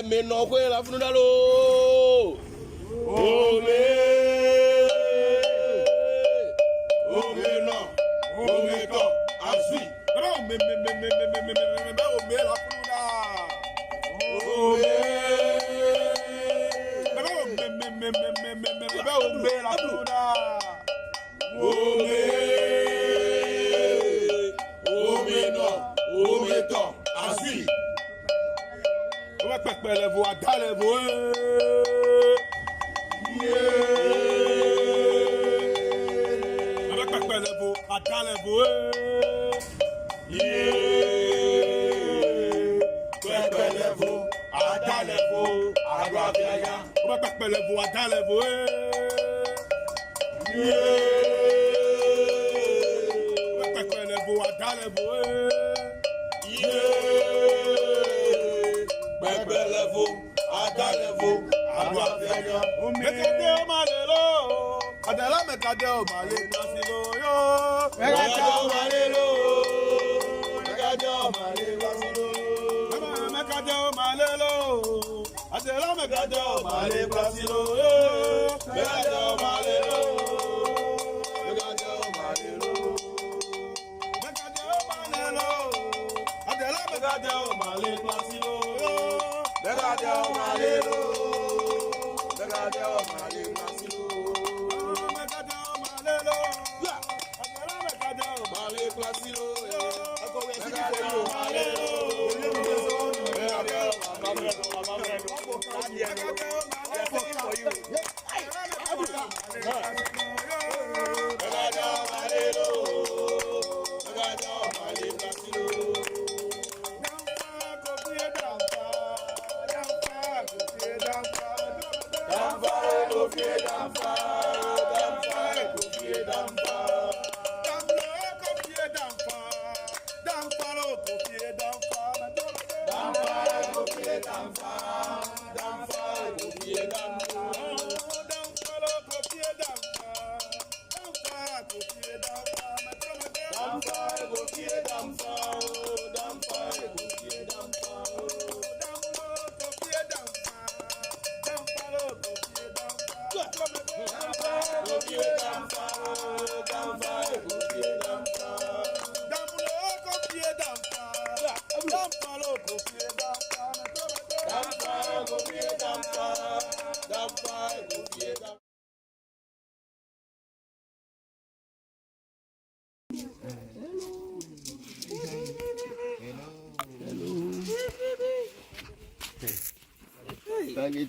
me no kwe la funu dalo.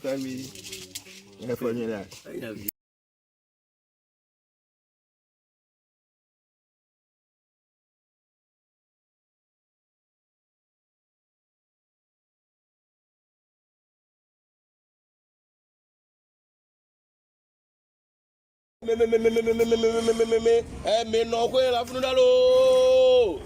Tell me. Yeah, for me that. Me no kwe la funu dalo.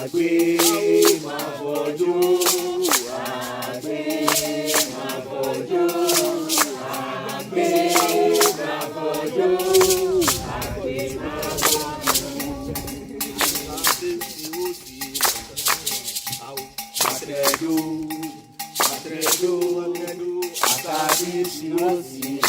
Agbe ma fojo atredo, akadi sirosi.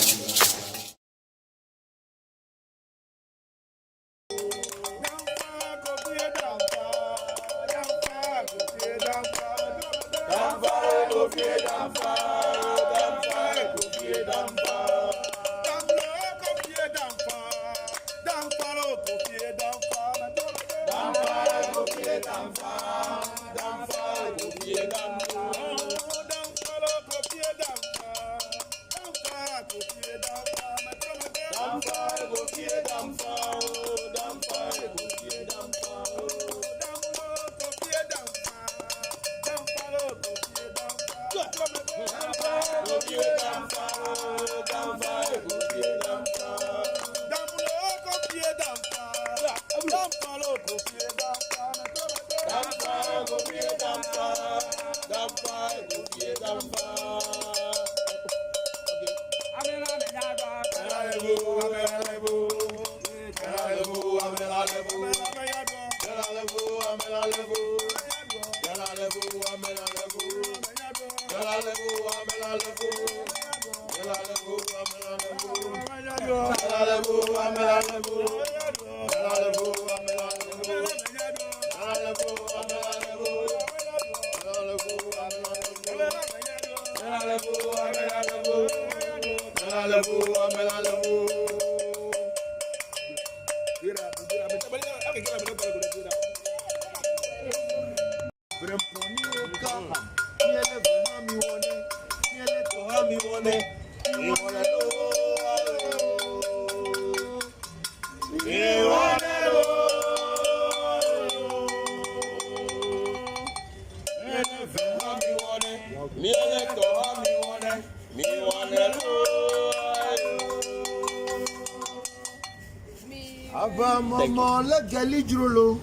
Mama, let Gali Drolo.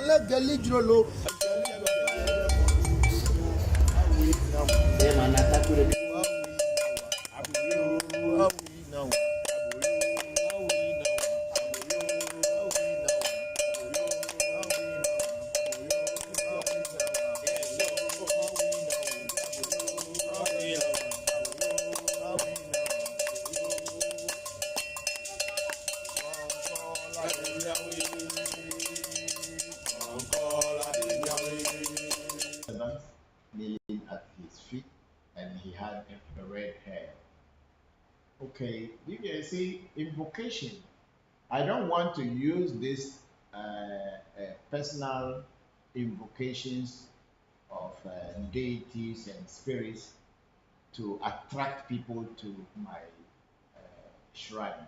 Let Gali Drolo. Kneeling at his feet, and he had a red hair. Okay, you can see invocation. I don't want to use this personal invocations of deities and spirits to attract people to my shrine.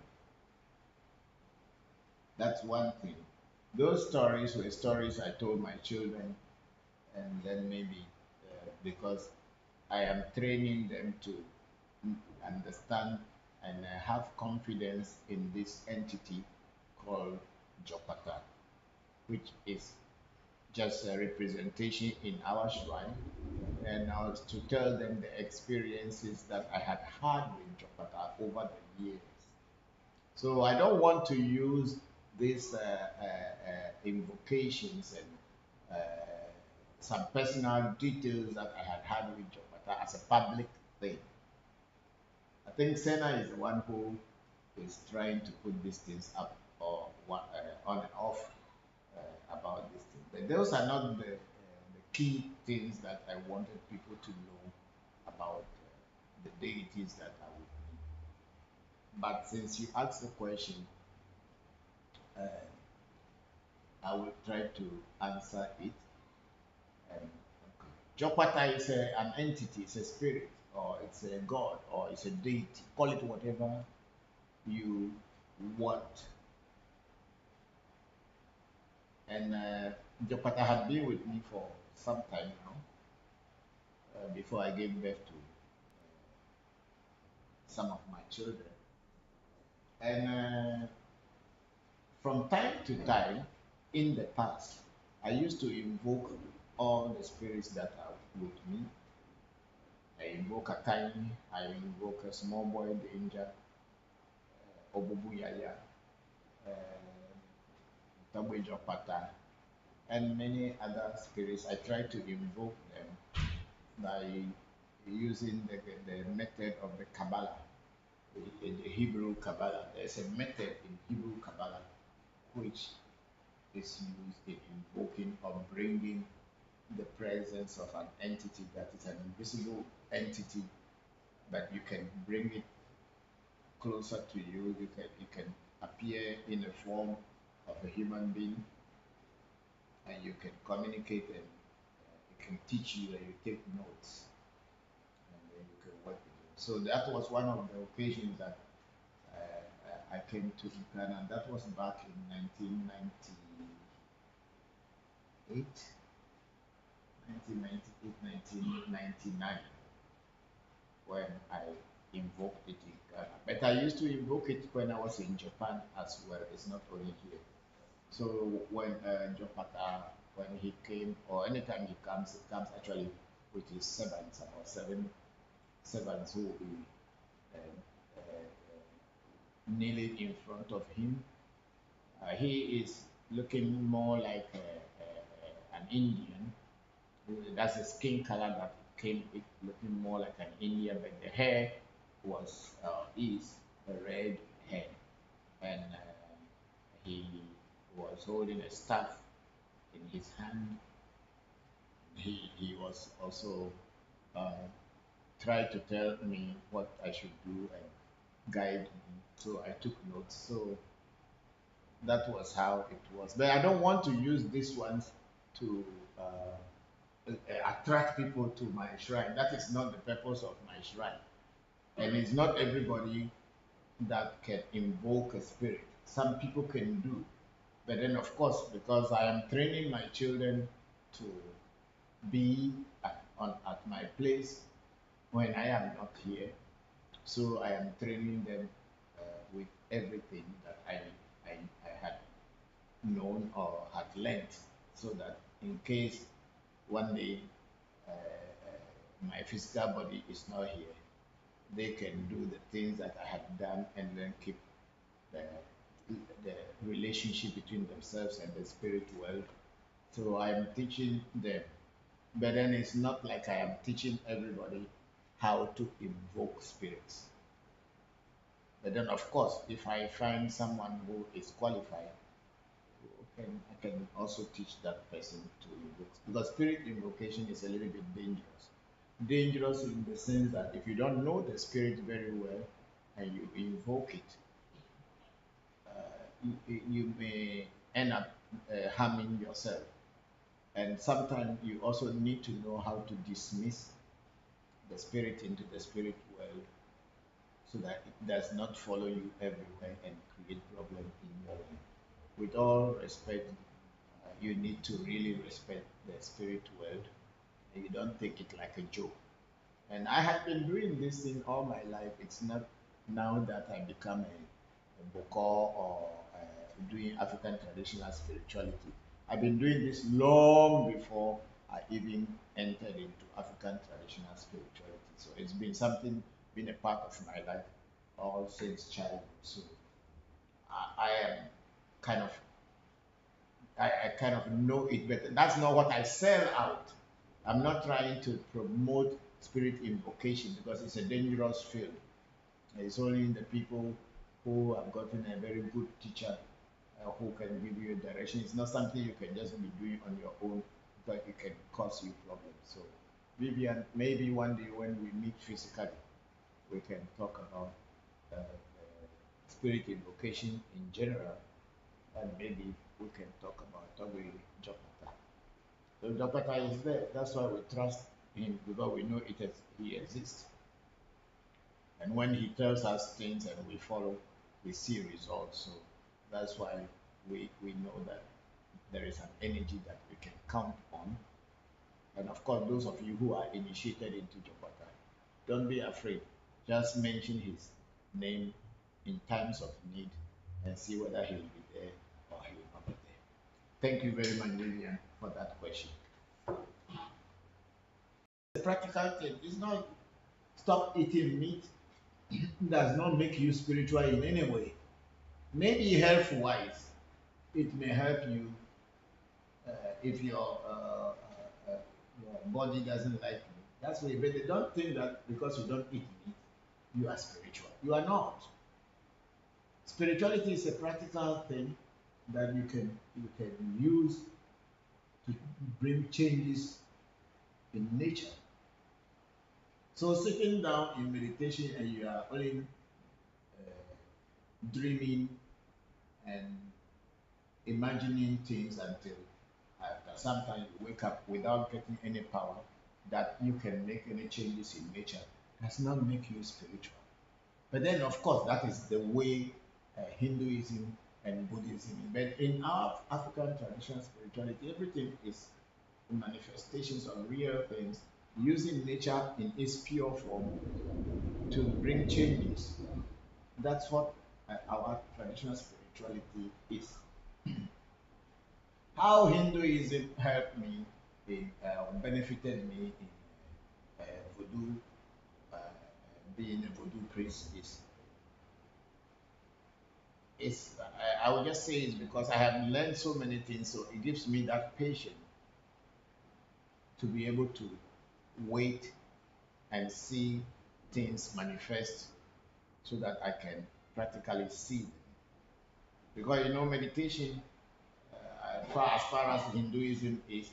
That's one thing. Those stories were stories I told my children, and then maybe because I am training them to understand and have confidence in this entity called Jopata, which is just a representation in our shrine, and I was to tell them the experiences that I had had with Jopata over the years. So I don't want to use these invocations and some personal details that I had had with Jopata as a public thing. I think Senna is the one who is trying to put these things up or on and off about these things. But those are not the key things that I wanted people to know about the deities that I would meet. But since you asked the question, I will try to answer it. Jopata is an entity, it's a spirit, or it's a god, or it's a deity. Call it whatever you want. And Jopata had been with me for some time now, before I gave birth to some of my children. And from time to time, in the past, I used to invoke all the spirits that are with me. I invoke a tiny, I invoke a small boy danger, Obubu Yaya, Tabwe Jopata, and many other spirits. I try to invoke them by using the method of the Kabbalah, the Hebrew Kabbalah. There's a method in Hebrew Kabbalah which is used in invoking or bringing the presence of an entity that is an invisible entity, but you can bring it closer to you. It can appear in the form of a human being, and you can communicate, and it can teach you, and you take notes, and then you can work with it. So that was one of the occasions that I came to Ghana, and that was back in 1998, 1999, when I invoked it in Ghana. But I used to invoke it when I was in Japan as well. It's not only here. So when Jopata, when he came, or anytime he comes actually with his servants, about 7 servants who will be kneeling in front of him. He is looking more like an Indian. That's the skin color that came it looking more like an Indian, but the hair is a red hair, and he was holding a staff in his hand. He was also tried to tell me what I should do and guide me. So I took notes. So that was how it was. But I don't want to use these ones to attract people to my shrine. That is not the purpose of my shrine. And it's not everybody that can invoke a spirit. Some people can do. But then, of course, because I am training my children to be at my place when I am not here, so I am training them with everything that I had known or had learned, so that in case one day my physical body is not here, they can do the things that I had done and then keep the, the relationship between themselves and the spirit world. So I am teaching them, but then it's not like I am teaching everybody how to invoke spirits. But then, of course, if I find someone who is qualified, I can also teach that person to invoke. Because spirit invocation is a little bit dangerous. Dangerous in the sense that if you don't know the spirit very well and you invoke it, you may end up harming yourself. And sometimes you also need to know how to dismiss the spirit into the spirit world so that it does not follow you everywhere and create problem in your life. With all respect, you need to really respect the spirit world. And you don't take it like a joke. And I have been doing this thing all my life. It's not now that I become a Bokor or doing African traditional spirituality. I've been doing this long before I even entered into African traditional spirituality. So it's been something, been a part of my life all since childhood. So I am kind of, I kind of know it better. That's not what I sell out. I'm not trying to promote spirit invocation because it's a dangerous field. It's only the people who have gotten a very good teacher who can give you a direction. It's not something you can just be doing on your own because it can cause you problems. So, Vivian, maybe one day when we meet physically, we can talk about spirit invocation in general, and maybe we can talk about Tobi Jopata. So Jopata is there. That's why we trust him because we know he exists. And when he tells us things and we follow, we see results. So that's why we know that there is an energy that we can count on. And of course, those of you who are initiated into Jopata, don't be afraid. Just mention his name in times of need and see whether he will be there or he will not be there. Thank you very much, Vivian, for that question. The practical thing is not stop eating meat does not make you spiritual in any way. Maybe health wise, it may help you if your body doesn't like meat, that's why. But they don't think that because you don't eat meat, you are spiritual. You are not. Spirituality is a practical thing that you can use to bring changes in nature. So sitting down in meditation and you are only dreaming and imagining things until after sometimes you wake up without getting any power that you can make any changes in nature does not make you spiritual. But then, of course, that is the way Hinduism and Buddhism. But in our African traditional spirituality, everything is manifestations of real things, using nature in its pure form to bring changes. That's what our traditional spirituality is. How Hinduism helped me, benefited me in voodoo, uh, being a voodoo priest is I would just say it's because I have learned so many things, so it gives me that patience to be able to wait and see things manifest so that I can practically see them. Because meditation, as far as Hinduism is,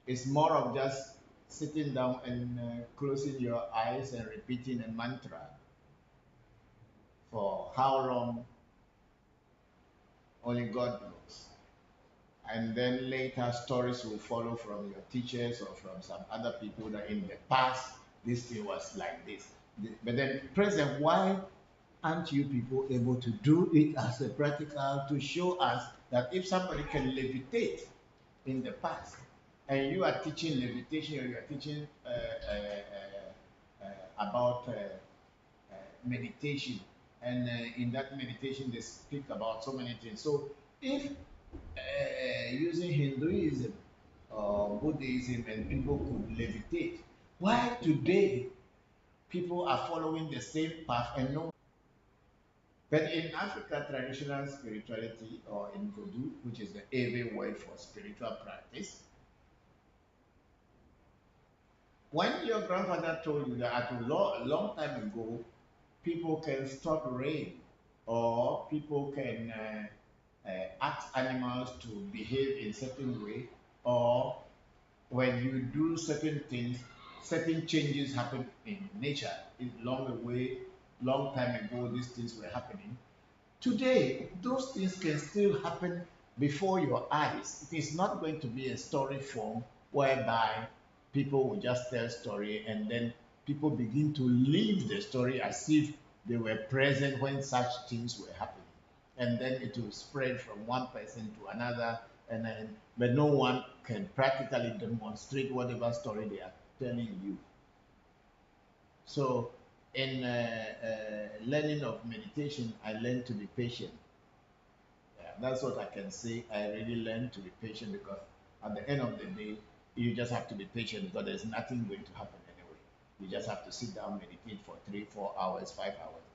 it's more of just sitting down and closing your eyes and repeating a mantra for how long only God knows. And then later stories will follow from your teachers or from some other people that in the past this thing was like this. But then present, why aren't you people able to do it as a practical to show us that if somebody can levitate in the past and you are teaching levitation or you are teaching about meditation and in that meditation they speak about so many things. So if using Hinduism or Buddhism and people could levitate, why today people are following the same path and no. But in Africa, traditional spirituality or in Voodoo, which is the Ewe word for spiritual practice, when your grandfather told you that at a long time ago, people can stop rain or people can ask animals to behave in certain way, or when you do certain things, certain changes happen in nature. It's long away, long time ago, these things were happening. Today, those things can still happen before your eyes. It is not going to be a story form whereby people will just tell story and then people begin to live the story as if they were present when such things were happening. And then it will spread from one person to another, but no one can practically demonstrate whatever story they are telling you. So in learning of meditation, I learned to be patient. Yeah, that's what I can say. I really learned to be patient because at the end of the day, you just have to be patient because there's nothing going to happen anyway. You just have to sit down, meditate for 3, 4 hours, 5 hours,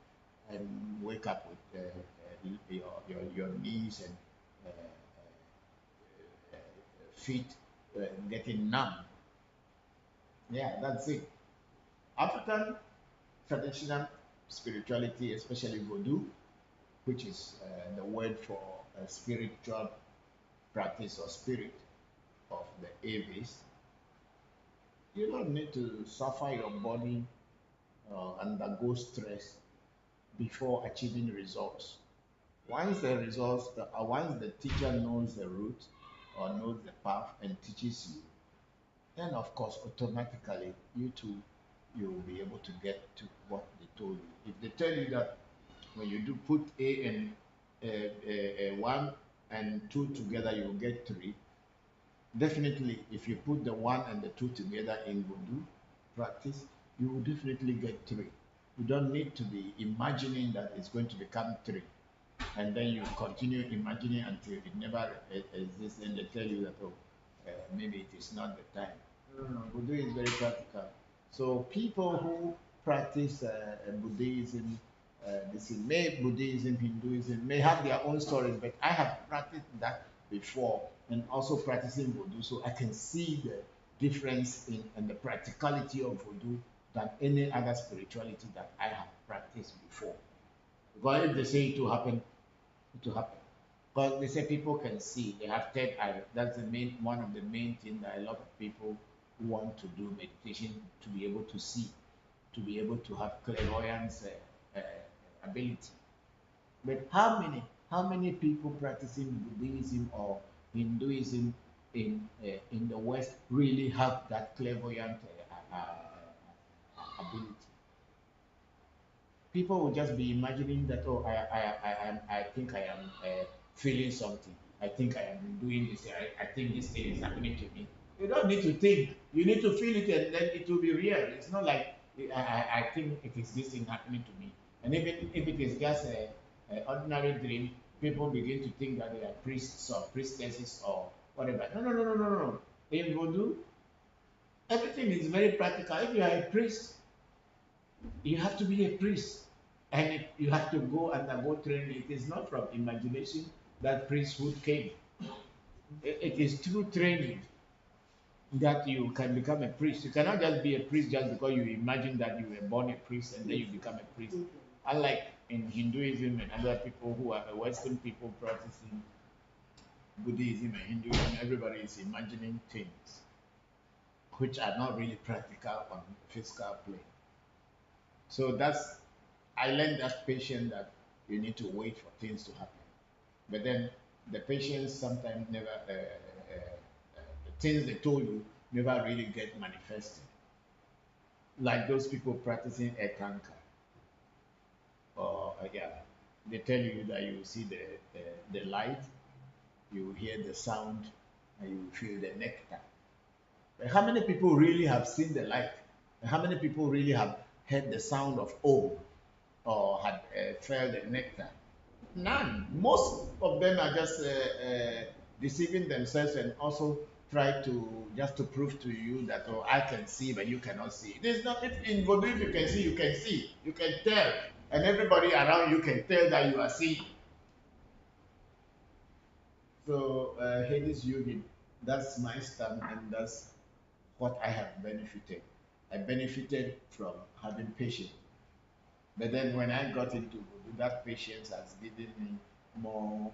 and wake up with your knees and feet getting numb. Yeah, that's it. African traditional spirituality, especially Vodou, which is the word for spiritual practice or spirit of the Aves, you don't need to suffer your body undergo stress before achieving results. Once the results, once the teacher knows the route or knows the path and teaches you, then of course automatically you too you will be able to get to what they told you. If they tell you that when you do put A and 1 and 2 together, you will get 3. Definitely, if you put the 1 and the 2 together in Voodoo practice, you will definitely get 3. You don't need to be imagining that it's going to become 3. And then you continue imagining until it never exists, and they tell you that, oh, maybe it is not the time. No, Voodoo is very practical. So people who practice Buddhism, Buddhism, Hinduism may have their own stories, but I have practiced that before and also practicing voodoo, so I can see the difference in and the practicality of voodoo than any other spirituality that I have practiced before. Because if they say it will happen, it will happen. Because they say people can see, they have third eye. That's the main one of the main things that a lot of people want to do meditation to be able to see, to be able to have clairvoyance ability. But how many people practicing Buddhism or Hinduism in the West really have that clairvoyant ability? People will just be imagining that, oh, I think I am feeling something. I think I am doing this. I think this thing is happening to me. You don't need to think. You need to feel it, and then it will be real. It's not like I think it is this thing happening to me. And even if it is just a ordinary dream, people begin to think that they are priests or priestesses or whatever. No, no, no, no, no, no. In Voodoo, everything is very practical. If you are a priest, you have to be a priest, and you have to go undergo training. It is not from imagination that priesthood came. It is through training that you can become a priest. You cannot just be a priest just because you imagine that you were born a priest and then you become a priest. Unlike in Hinduism and other people who are Western people practicing Buddhism and Hinduism, everybody is imagining things which are not really practical on the physical plane. So I learned that patience, that you need to wait for things to happen. But then the patience sometimes never, the things they told you never really get manifested. Like those people practicing a canker, or yeah, they tell you that you see the light, you hear the sound, and you feel the nectar. But how many people really have seen the light? And how many people really have heard the sound of Om or had felt the nectar? None. Most of them are just deceiving themselves and also try to just to prove to you that, oh, I can see but you cannot see. There's not, if in Voodoo, if you can see, you can see, you can tell, and everybody around you can tell that you are seeing. So Hades Yogi, that's my stand, and that's what I have benefited. I benefited from having patience. But then when I got into Voodoo, that patience has given me more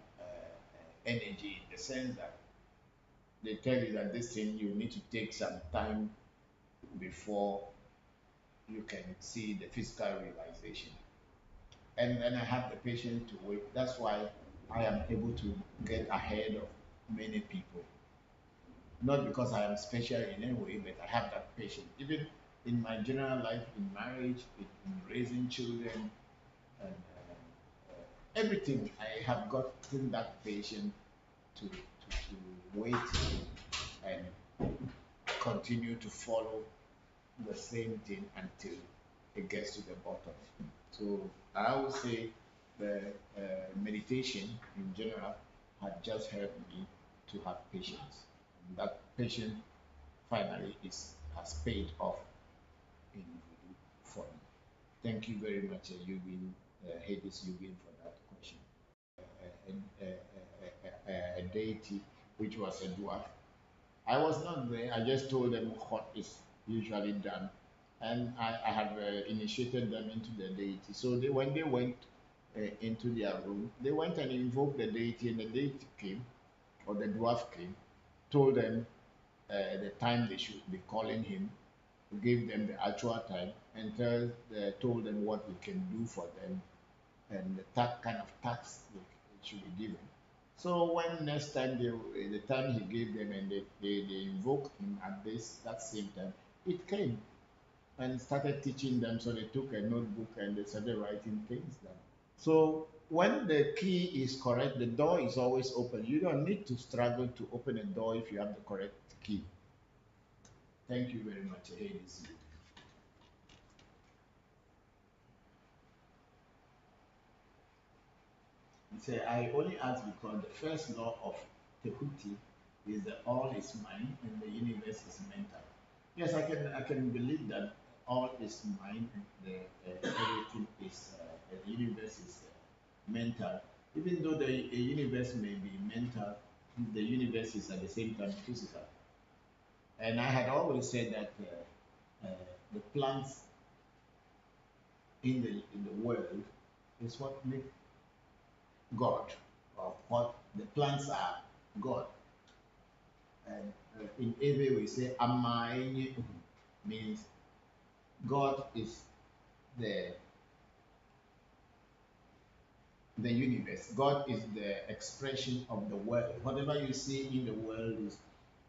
energy, in the sense that they tell you that this thing you need to take some time before you can see the physical realization. And then I have the patience to wait. That's why I am able to get ahead of many people. Not because I am special in any way, but I have that patience. Even in my general life, in marriage, in raising children, and everything, I have gotten that patience to wait and continue to follow the same thing until it gets to the bottom. So I would say the meditation in general had just helped me to have patience. And that patience finally has paid off in Voodoo for me. Thank you very much, Eugene, Hades Eugene, for that question. A deity which was a dwarf. I was not there. I just told them what is usually done, and I have initiated them into the deity. So when they went into their room, they went and invoked the deity, and the deity came, or the dwarf came, told them the time they should be calling him, gave them the actual time, and told them what we can do for them, and the kind of tax they should be given. So when next time the time he gave them, and they invoked him at that same time, it came and started teaching them. So they took a notebook and they started writing things down. So when the key is correct, the door is always open. You don't need to struggle to open a door if you have the correct key. Thank you very much, Hades. He said, I only ask because the first law of Tehuti is that all is mind and the universe is mental. Yes, I can believe that all is mind and everything is the universe is mental. Even though the universe may be mental, the universe is at the same time physical. And I had always said that the plants in the world is what make God, or what the plants are God. And in Ewe we say Amaini means God is the universe. God is the expression of the world. Whatever you see in the world is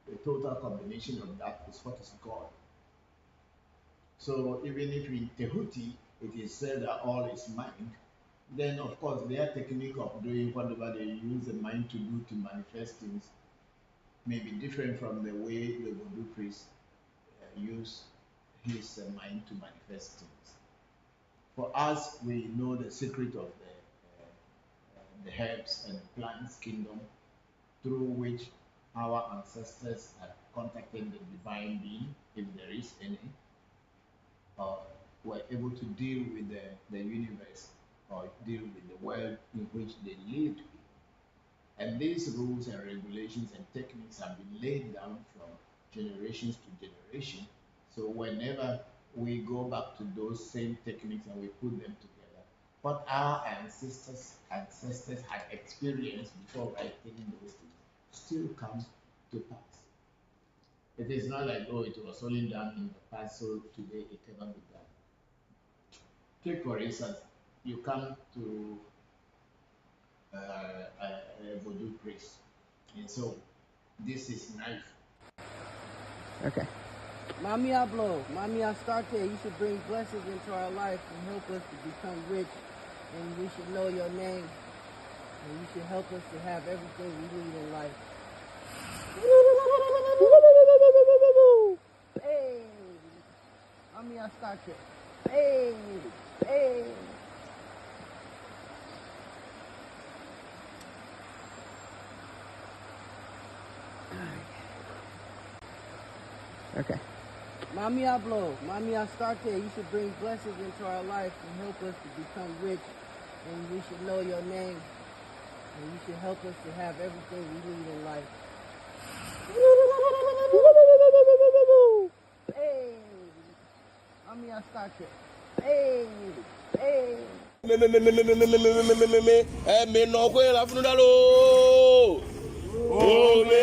the total combination of that is what is God. So even if in Tehuti it is said that all is mind, then of course their technique of doing whatever they use the mind to do to manifest things may be different from the way the Voodoo priest use his mind to manifest things. For us, we know the secret of the herbs and the plants kingdom through which our ancestors have contacted the divine being, if there is any, or were able to deal with the universe or deal with the world in which they lived. And these rules and regulations and techniques have been laid down from generations to generation. So whenever we go back to those same techniques and we put them together, what our ancestors had experienced before writing those things still comes to pass. It is not like, oh, it was only done in the past, so today it cannot be done. Take for instance, you come to a Voodoo priest, and so this is knife. Okay. Mami Hablo, Mami Astarte, you should bring blessings into our life and help us to become rich, and we should know your name, and you should help us to have everything we need in life. Hey, Mami Astarte. Hey, hey. Okay. Mami Hablo, Mami Astarte, you should bring blessings into our life and help us to become rich, and we should know your name, and you should help us to have everything we need in life. Hey, Mami Astarte. Hey, hey. Me no kwe la funudalo. Oh me.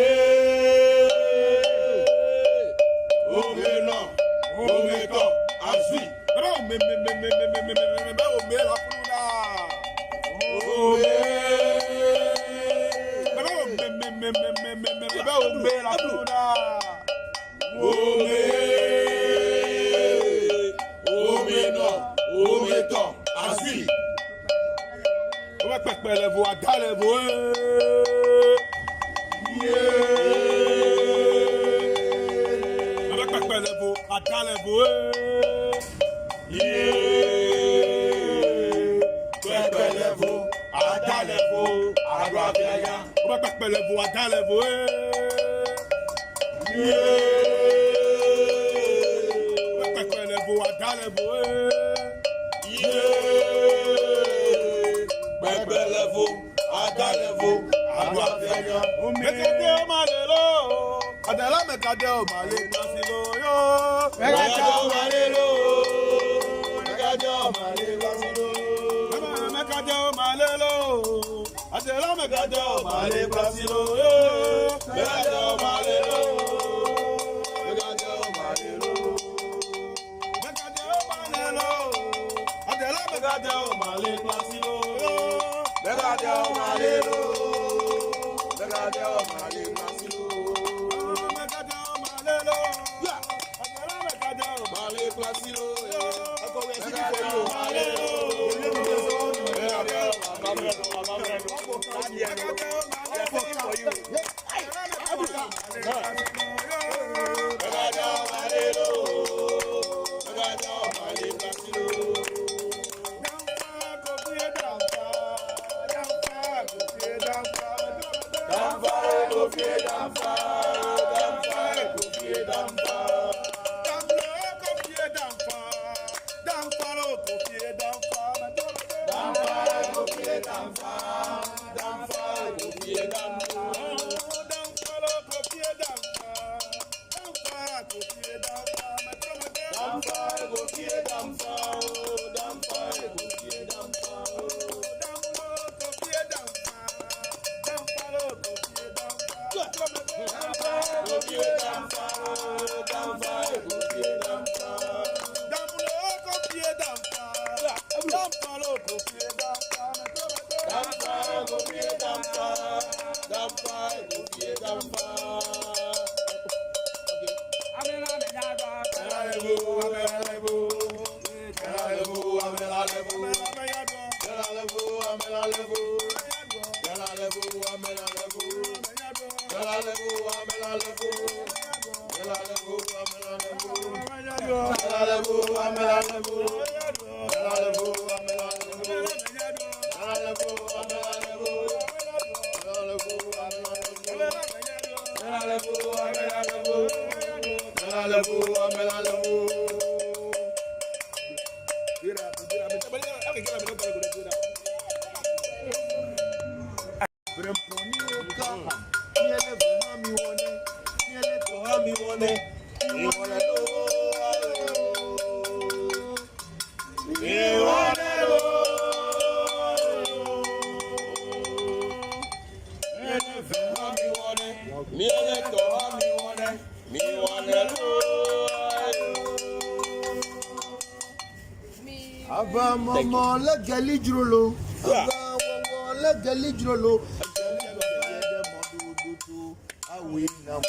Aba mama la gali jrolo. Aba wawa la gali jrolo. Awi now.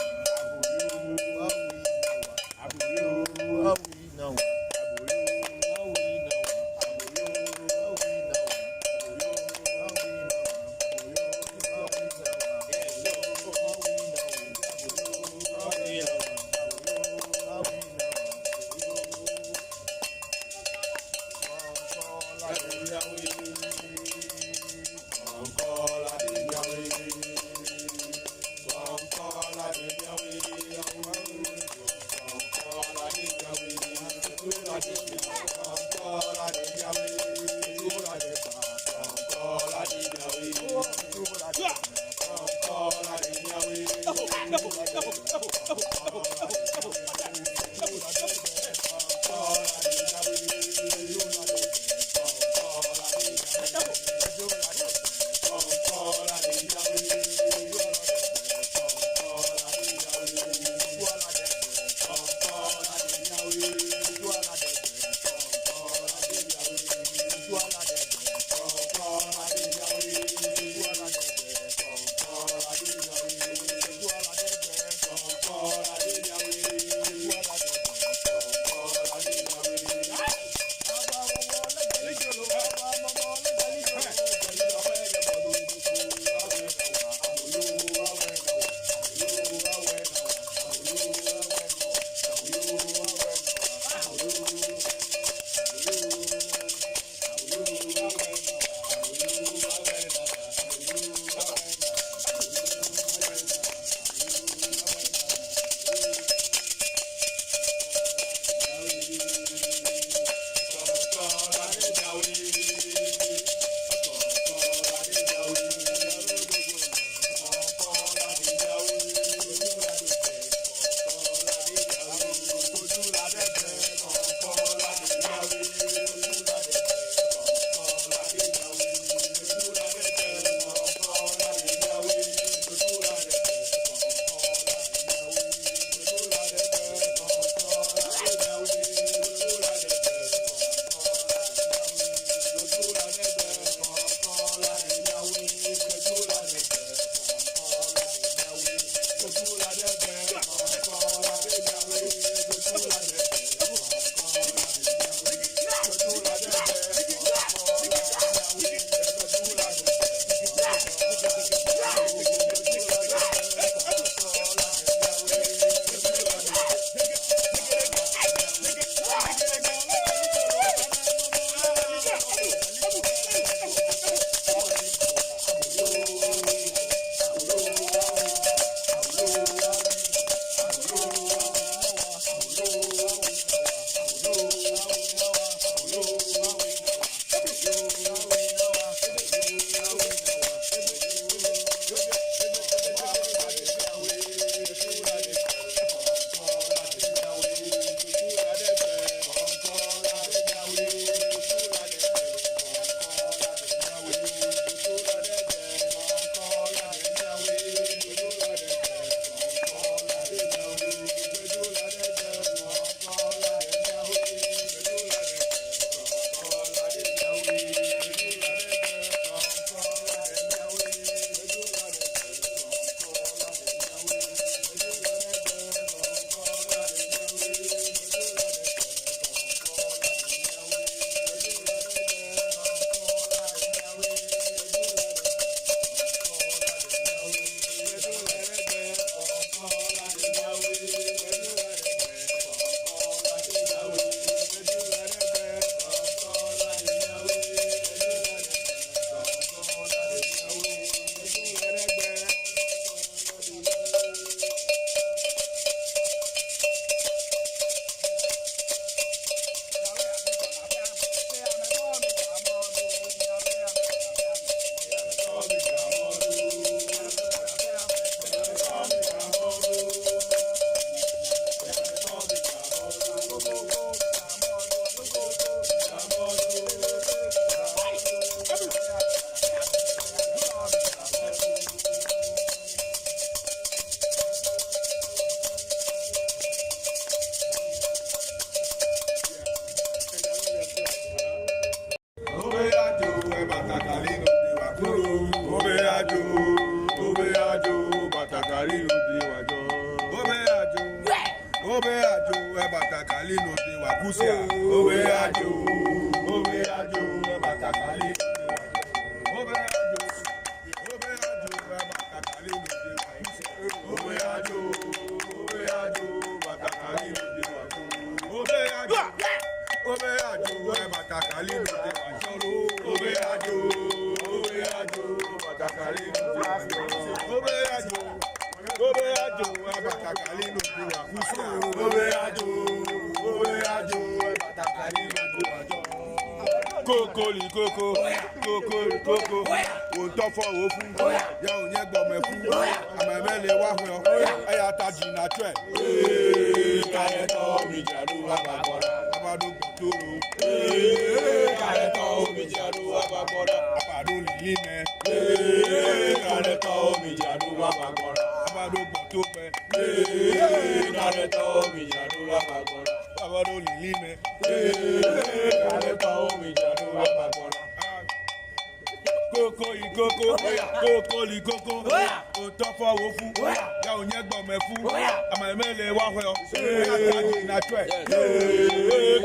Bakakali no de wakusia. Obe ajo, Bakakali. Obe ajo, Bakakali no de wakusia. Obe ajo, Bakakali no de wakusia. Obe ajo, Bakakali no de wakusia. Obe ajo, Bakakali no de wakusia. Obe ajo. Bakakali no de wakusia. Obe ajo, Bakakali no de wakusia. Koko, Ontofo ofu, ya onye gbomefu, amemele wahwe, aya taji na twe. Kayeto mi jaru abagora, abado gbotoro. Kayeto mi jaru abagora, abado lilime. Kayeto mi jaru abagora, abado gbotope. Kayeto mi jaru abagora, abado lilime. Kayeto mi jaru abagora. Koko, Ontofo ofu, ya onye gbomefu, amemele wahwe, aya taji na twe.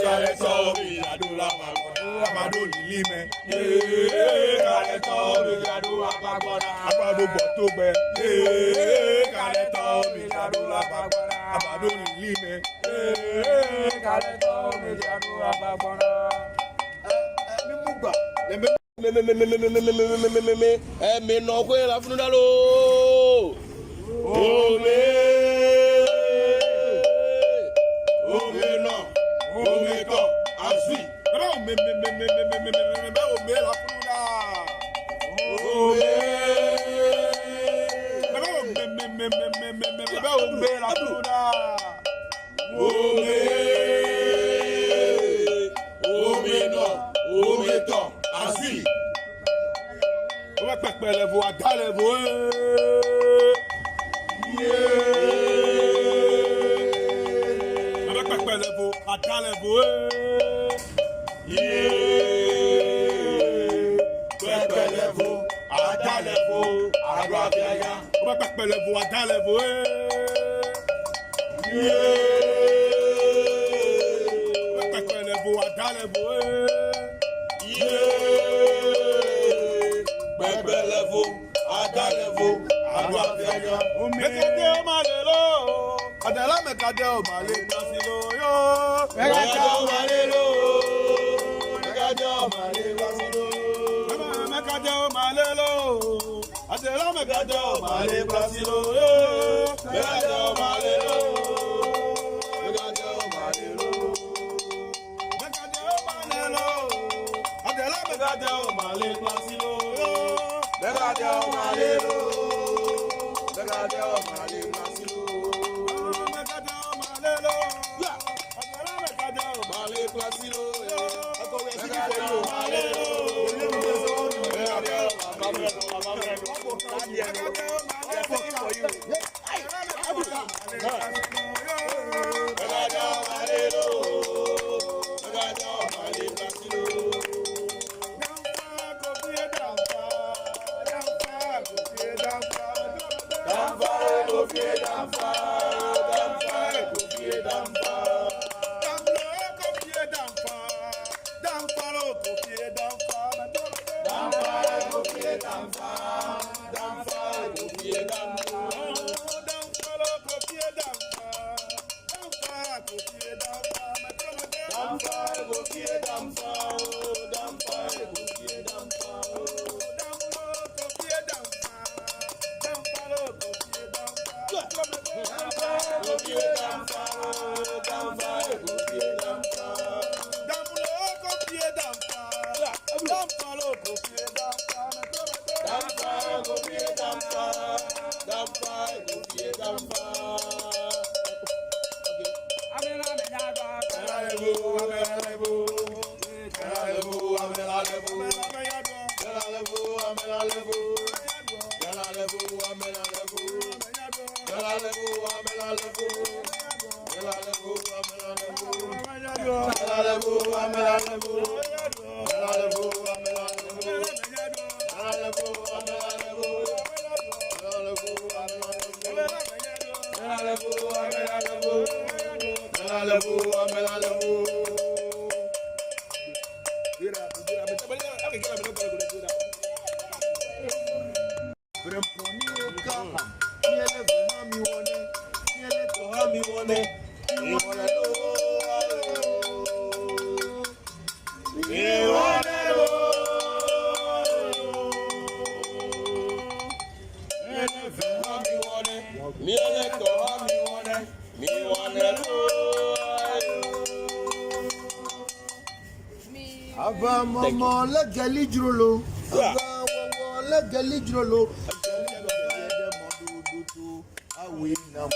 Kayeto mi jaru abagora, abado lilime. Kayeto mi jaru abagora, abado gbotope. Kayeto mi jaru abagora, abado lilime. Kayeto mi jaru abagora. Me no kwe la funu dalo. Ome no, ome to, asui. Ome la funu da. Ome la funu da. Ome no, ome to, asui. Ome pepele vo adale vo. Ome pepele vo adale vo. Pepele vo, adale vo, agraviaya. Ome pepele vo adale vo. Ome pepele vo adale vo. Bebelevo, adalevo, aguafianya. Mekade o malelo, adela mekade o male nasilo yo. Mekade o malelo, mekade o male nasilo. Mekade o malelo, adela mekade o male nasilo yo. Mekade o malelo, mekade o malelo. Mekade o malelo, adela mekade o male nasilo yo. Mekade o malelo, mekade o male nasilo. Mekade o malelo, adela mekade o Male nasilo. mekade o malelo. Hallelujah. Aba mama la gali jrolo. Aba wawa la gali jrolo. Awi nam.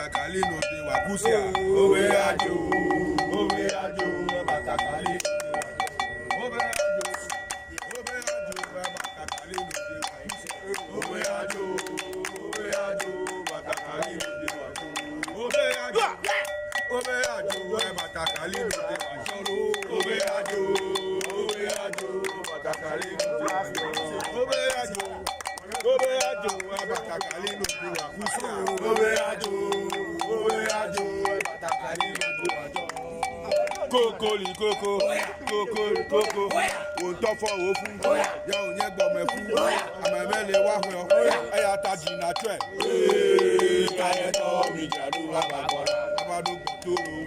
Batakali no de wakusia. Obe ajo, Batakali. Obe ajo, Batakali no de wakusia. Obe ajo, Batakali no de wakusia. Obe ajo, Batakali no de wakusia. Obe ajo, Batakali no de wakusia. Obe ajo. Obe ajo, Batakali no de wakusia. Obe ajo, Batakali no de wakusia. Koko, on top for ofu. Ya onye gbomefu. Amemele wa hwe. Aya taji na twe. Kare to mi jadu abagora. Abado toro.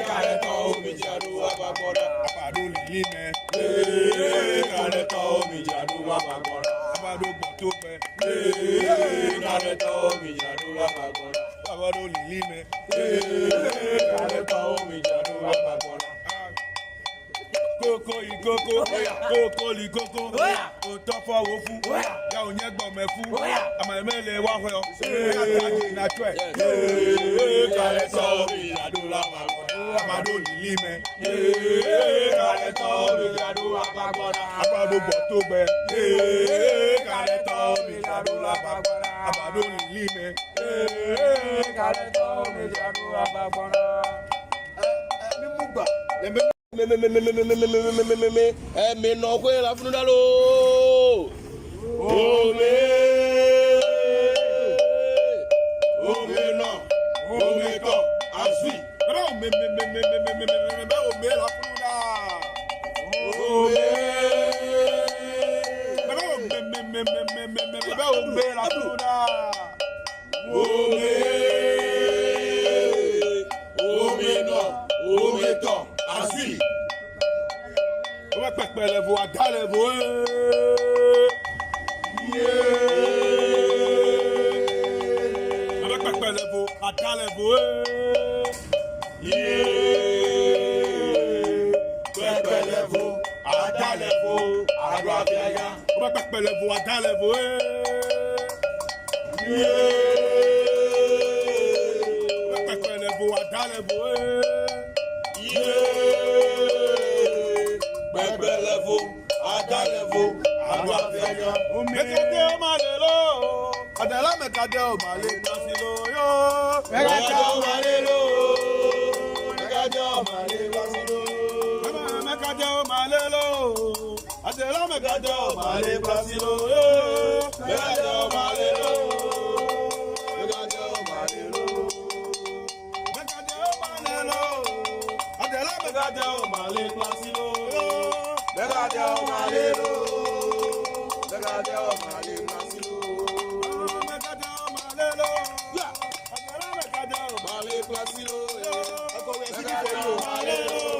Kare to mi jadu abagora. Abado lilime. Kare to mi jadu abagora. Abado tope. Kare to mi jadu abagora. Abado lilime. Kare to mi jadu abagora. Koko, o tofo wofu, ya onye gbomefu, amemele wa hwe, ataji na twe. Kare to mi jadu abagora. Abado lilime. Kare to mi jadu abagora. Abado tope. Kare to mi jadu abagora. Abado lilime. Kare to mi jadu abagora. Me no kwe la funu dalo. Ome no, ome to, asui. Me la funu da. Ome la funu da. Ome no, ome to, asui. Ome pepe levo, ada levo. Ome pepe levo, ada levo. Pepe levo, ada levo, agua viaja. Ome pepe levo, ada levo. Ome pepe levo, ada levo. Pepe levo, ada levo, agua viaja. Mekade o malelo, adela mekade o male kasilo yo. Mekade o malelo, mekade o male kasilo. Mekade o malelo, adela mekade o male kasilo yo. Mekade o malelo, mekade o malelo. Mekade o malelo, adela mekade o male kasilo yo. Mekade o malelo, mekade o male kasilo. Mekade o malelo, adela mekade o Male kasilo. mekade o malelo.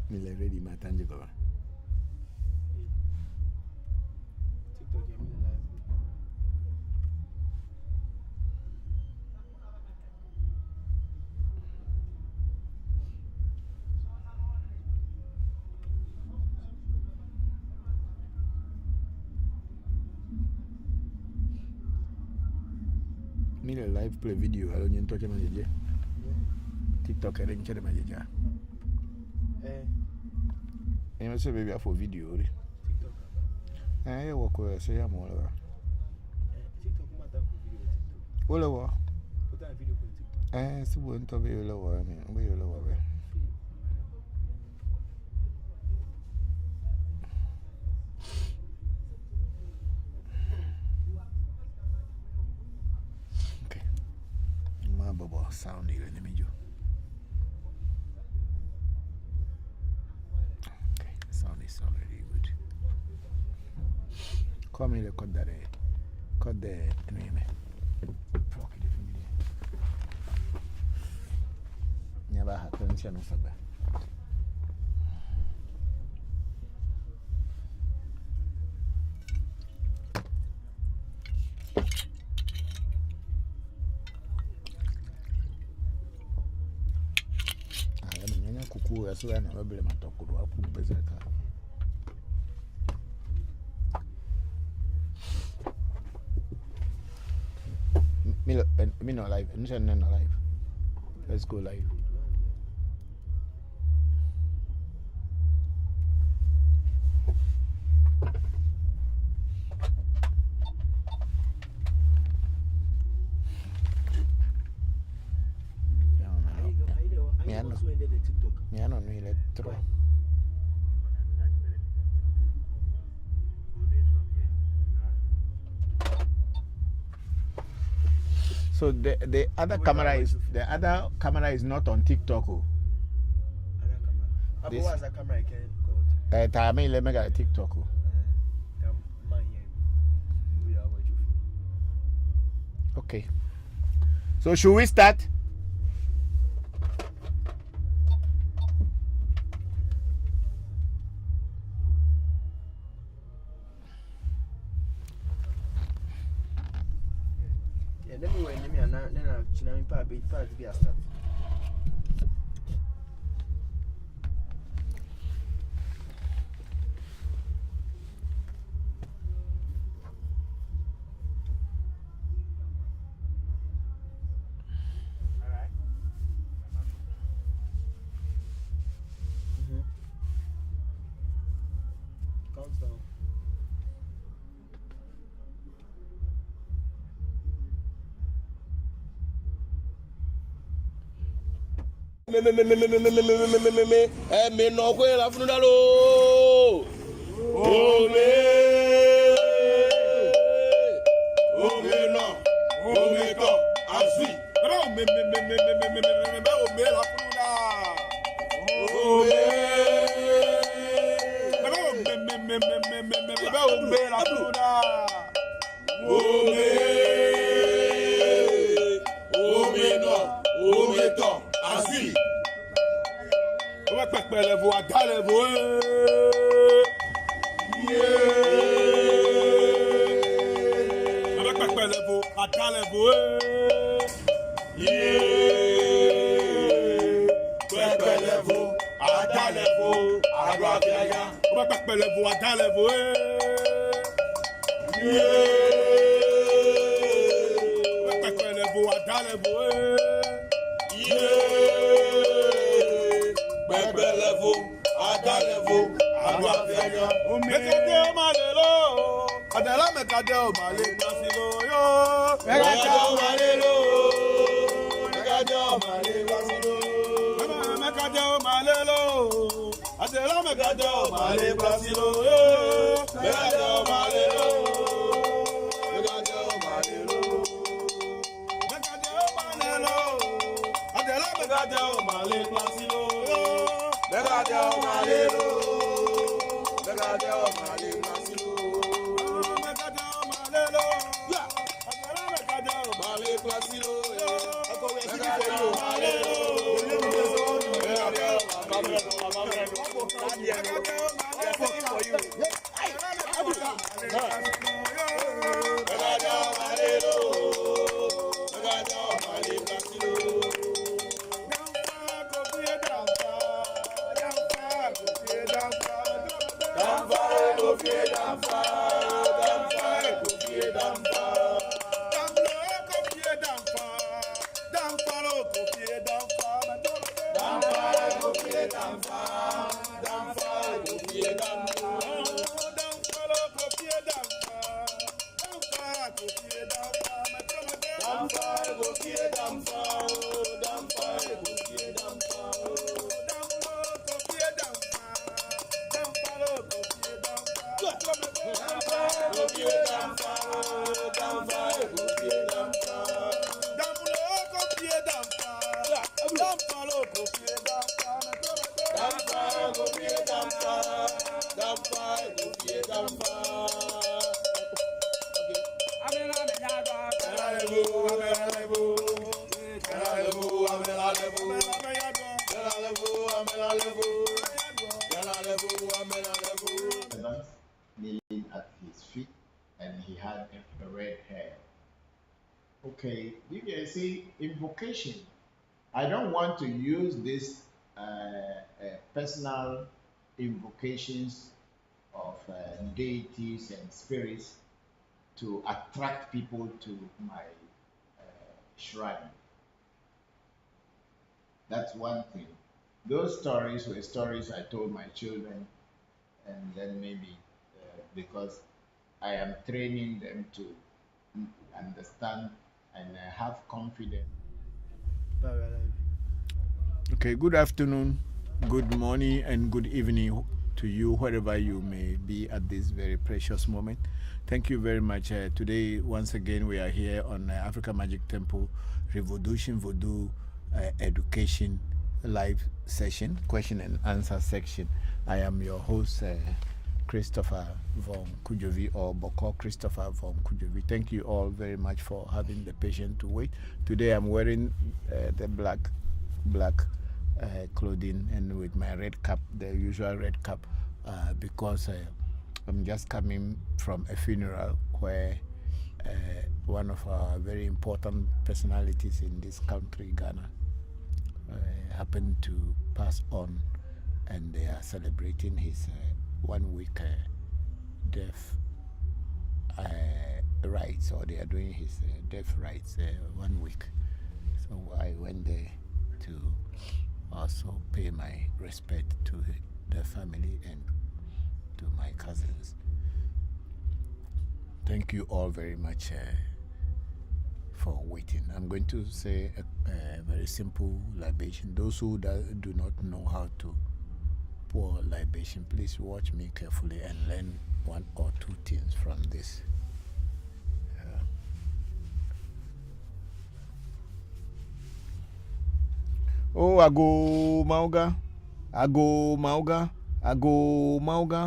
Mile ready matanje kwa. TikTok ya mimi live. Mile live play video alo nyen toche majeje. TikTok ere nchede majeje. Ema se baby afo video ri. TikTok. Ye wako se ya mo la. TikTok ma ta ko video TikTok. Ole wa. Put a video ko TikTok. Si bo nto be ole wa mi. Be ole wa be. Okay. Ma babo sound ile ni mijo. Okay, sound is already good. Come here, cut the anyway. Fuck it, familiar. Never happened to no sabah. Kuku ya suya na babele matokuru hapo mpezeka. Me no live. I'm saying no live. Let's go live. Me I don't know electro. So the other camera is not on TikTok. Oh. Other camera. What's the camera I can go? Time ile mega TikTok. Oh. Okay. So should we start? Let me wait, then I'm part be a start. Counts down. Me no kwe la funudalo. Ome no. Ome to. Asui. Me la fununa. Ome la fununa. Ome no. Ome to. Asui. On va pas les voix dans les voix. On va pas les voix dans les voix. Les voix dans les voix. On va pas les voix dans les voix. On va pas les voix dans les voix. Level, ada level, agba fianya. Mekade o malelo, adala mekade o male pasilo yo. Mekade o malelo, mekade o male pasilo. Mekade o malelo, adala mekade o male pasilo yo. Mekade o malelo, mekade o malelo. Mekade o malelo, adala mekade o male pasilo yo. Megadeo malelo, Megadeo masilo, Megadeo malelo, ya, Megadeo masilo, Megadeo malelo, Kneeling at his feet, and he had a red hair. Okay, you can see invocation. I don't want to use this personal invocations of deities and spirits to attract people to my shrine. That's one thing. Those stories were stories I told my children, and then maybe because I am training them to understand and have confidence. Okay, good afternoon, good morning, and good evening to you, wherever you may be at this very precious moment. Thank you very much. Today, once again, we are here on Africa Magic Temple Revolution Voodoo Education Live Session, question and answer section. I am your host, Christopher Voncujovi, or Bokor Christopher Voncujovi. Thank you all very much for having the patience to wait. Today I'm wearing the black clothing and with my red cap, the usual red cap, because I'm just coming from a funeral where one of our very important personalities in this country, Ghana, happened to pass on, and they are celebrating his 1 week death rites, or they are doing his death rites 1 week. So I went there to also pay my respect to the family and to my cousins. Thank you all very much for waiting. I'm going to say a very simple libation. Those who do not know how to pour libation, please watch me carefully and learn one or two things from this. Oh, ago mauga,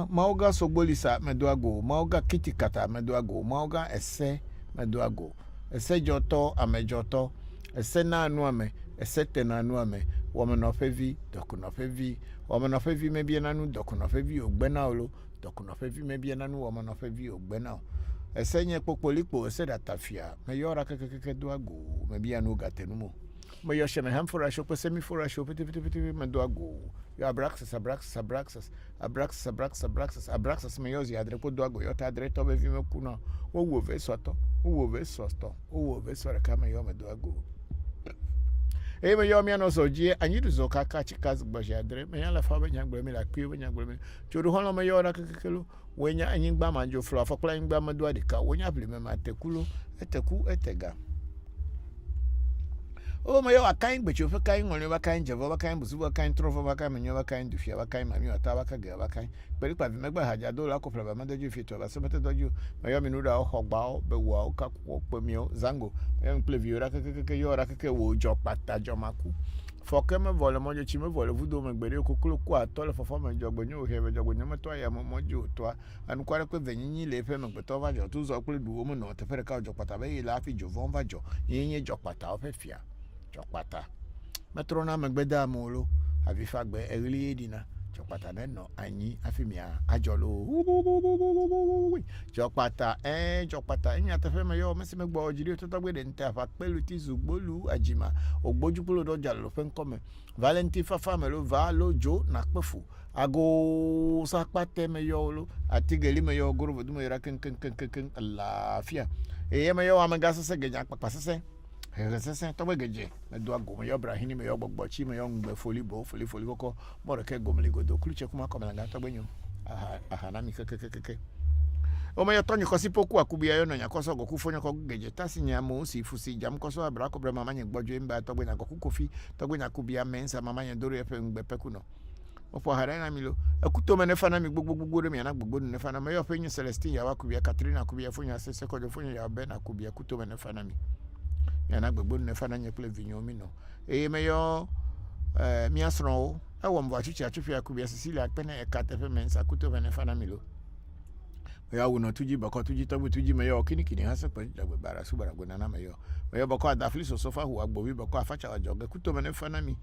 mauga sobolisa meduago, mauga kitikata meduago, mauga ese meduago, ese joto amejoto, ese na anuame, ese tena anuame, womanofevi, dokunofevi, womanofevi mebienanu, dokunofevi ogbenaolo, dokunofevi mebienanu, womanofevi ogbenao. Ese nye popolipo, ese datafia, meyora kekeke duago, mebianu gatenumo. Me yo sheme ham for a shop, semi for a shop, me do a go. You abraxas, me yo zi adrepo do a go, yo ta adreto be vime kuna. O wo ve soto, kama yo me do a go. E me yo mi ano so jie, anyi du zo kaka chikas gbashi adre, me ya la fa be nyangbre me la kwi be nyangbre me. Chodu hono me yo ra kekelu, wenya anyi gba manjo flo, fa kula ngba me do adika, wenya pli me matekulo, eteku etega. Oh, my kind, but you have a kind, one of a kind, Java kind, Buzuba kind, Trova kind, and your kind, if you have a kind, Mammy or Tabaka Gava kind. But if I remember, I do like of a mother, if you have a submitted you, Miami Nuda, Hogbow, Bewau, Kak, Pemio, Zango, young Plevio, Raka, wood, Jock, Pata, Jomaku. For Kema Volamo, Chima Vol, Voodoo, and Berio, Kukua, toll for former job when you have a job when you matoya, Mojo, and quite a quick venue, Lefem, but over your two zockle woman or the Perica Jopata, laughing Jovon Vajo, Yen Jopata of a fear. Chokwata. Matrona Magbeda Molo, have you fact by early Edina, Chokpata no anyi afimia ajolo. Chokpata chokpata enya tefe me yo mesi me gbo ojiri to togbe de nta fa pelu ti zugbolu ajima ogbojupulo do jalo fen come Valentine fafa me lo va lo jo na kpefu ago sakpate me yo lo atigeli me yo guru du me ra ken lafia e me yo amanga sese geja papa sese sese to be geje me do ago me yo brahini me yo gbogbo chi me yo ngbe foli koko mo re ke gomle godo kluche kuma komela ga to gbenyo aha na mi keke o me yo tonyo kosi poku akubia yo no nyakoso goku fonyo ko geje tasi nyamo si fusi jam koso abra ko bre mama nye gbojo mba to gbenya goku kofi to gbenya kubia mensa mama nye doro efe ngbe peku no opo hare na mi lo akuto me ne fa na mi gbogbo re mi na gbogbo ne fa na me yo penyu Celestine ya wakubia Katrina akubia fonyo asese ko fonyo ya be na akubia akuto me ne fa na mi ya na gbogbo ne fa na nye ple vinyo mi no me yo mi asro e wo mbo achichi achufi akubia Cecilia pene e katefe mensa akuto me ne fa na mi lo ya wono tuji bako tuji tobu tuji me yo kini hase pe dagbe bara su bara gona na me yo bako adafli so sofa hu agbo wi bako afacha ojoge kuto me ne fa na mi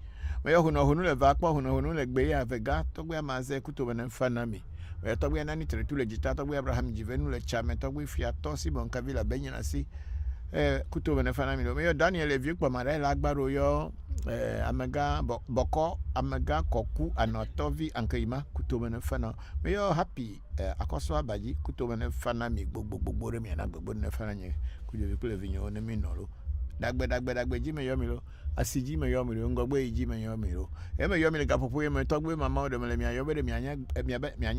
me yo hunu le va pa hunu le gbe ya vega to gbe ma ze kuto me ne fa na mi me to gbe na ni tretu le jita to gbe Abraham jivenu le chame to gbe fia to si bon kavila benyina si kuto me ne fa na mi lo me yo Daniel evi pa mara la agbaro yo amega boko amega koku anotovi ankeima kuto me ne fa na me yo happy akoso abaji kuto me ne fa na mi gbogbo re mi na gbogbo ne fa na nye kujo bi kule vinyo ne mi no lo dagbe ji me yo mi lo asiji me yo mi lo ngogbe ji me yo mi lo e me yo mi ga popo e me togbe mama o de me mi ayo be de mi anya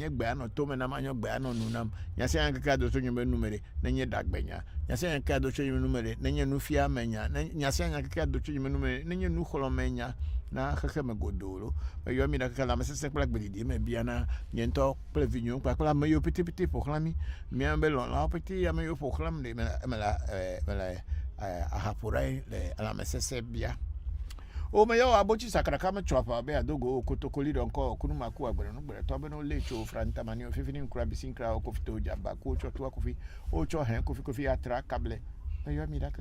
gbe ano to me na ma anyo gbe ano nunam nya se an kaka do so nyumbe numere na nye dagbenya nya se an kaka do so nyumbe numere na nye nufia menya nya se an kaka do so nyumbe numere na nye nu kholo menya na kaka me godolo me yo mi da kaka la me se kla gbedi me bia na nye nto previnyo kla me yo petit proclami mi ambe lon la petit ya me yo proclam de me la ahapurai le ala mesese bia o me yo abochi sakara kama chwapa be adogo kotokoli don ko kunu maku agbere no gbere to be no lecho franta mani o fifini nkura bisinkra o kofito jaba ko cho to kofi o cho hen kofi atra kable me yo mi da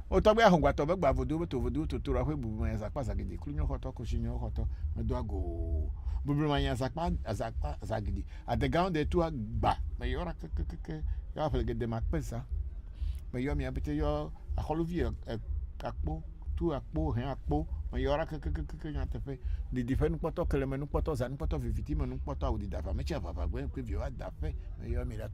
o to be ahungwa to be gba vodu to tura hwe bubu man zakpa sagidi klunyo hoto ko shinyo hoto me do ago bubu man zakpa sagidi at the ground de to agba me yo ra yo afele de makpesa me yo mi abite yo akolovi akpo tu akpo hen akpo me yo ra nya tefe di defend poto keleme nu poto zan poto viviti me nu poto audi dafa me cha papa gwen kwe vio adafe me yo mi ra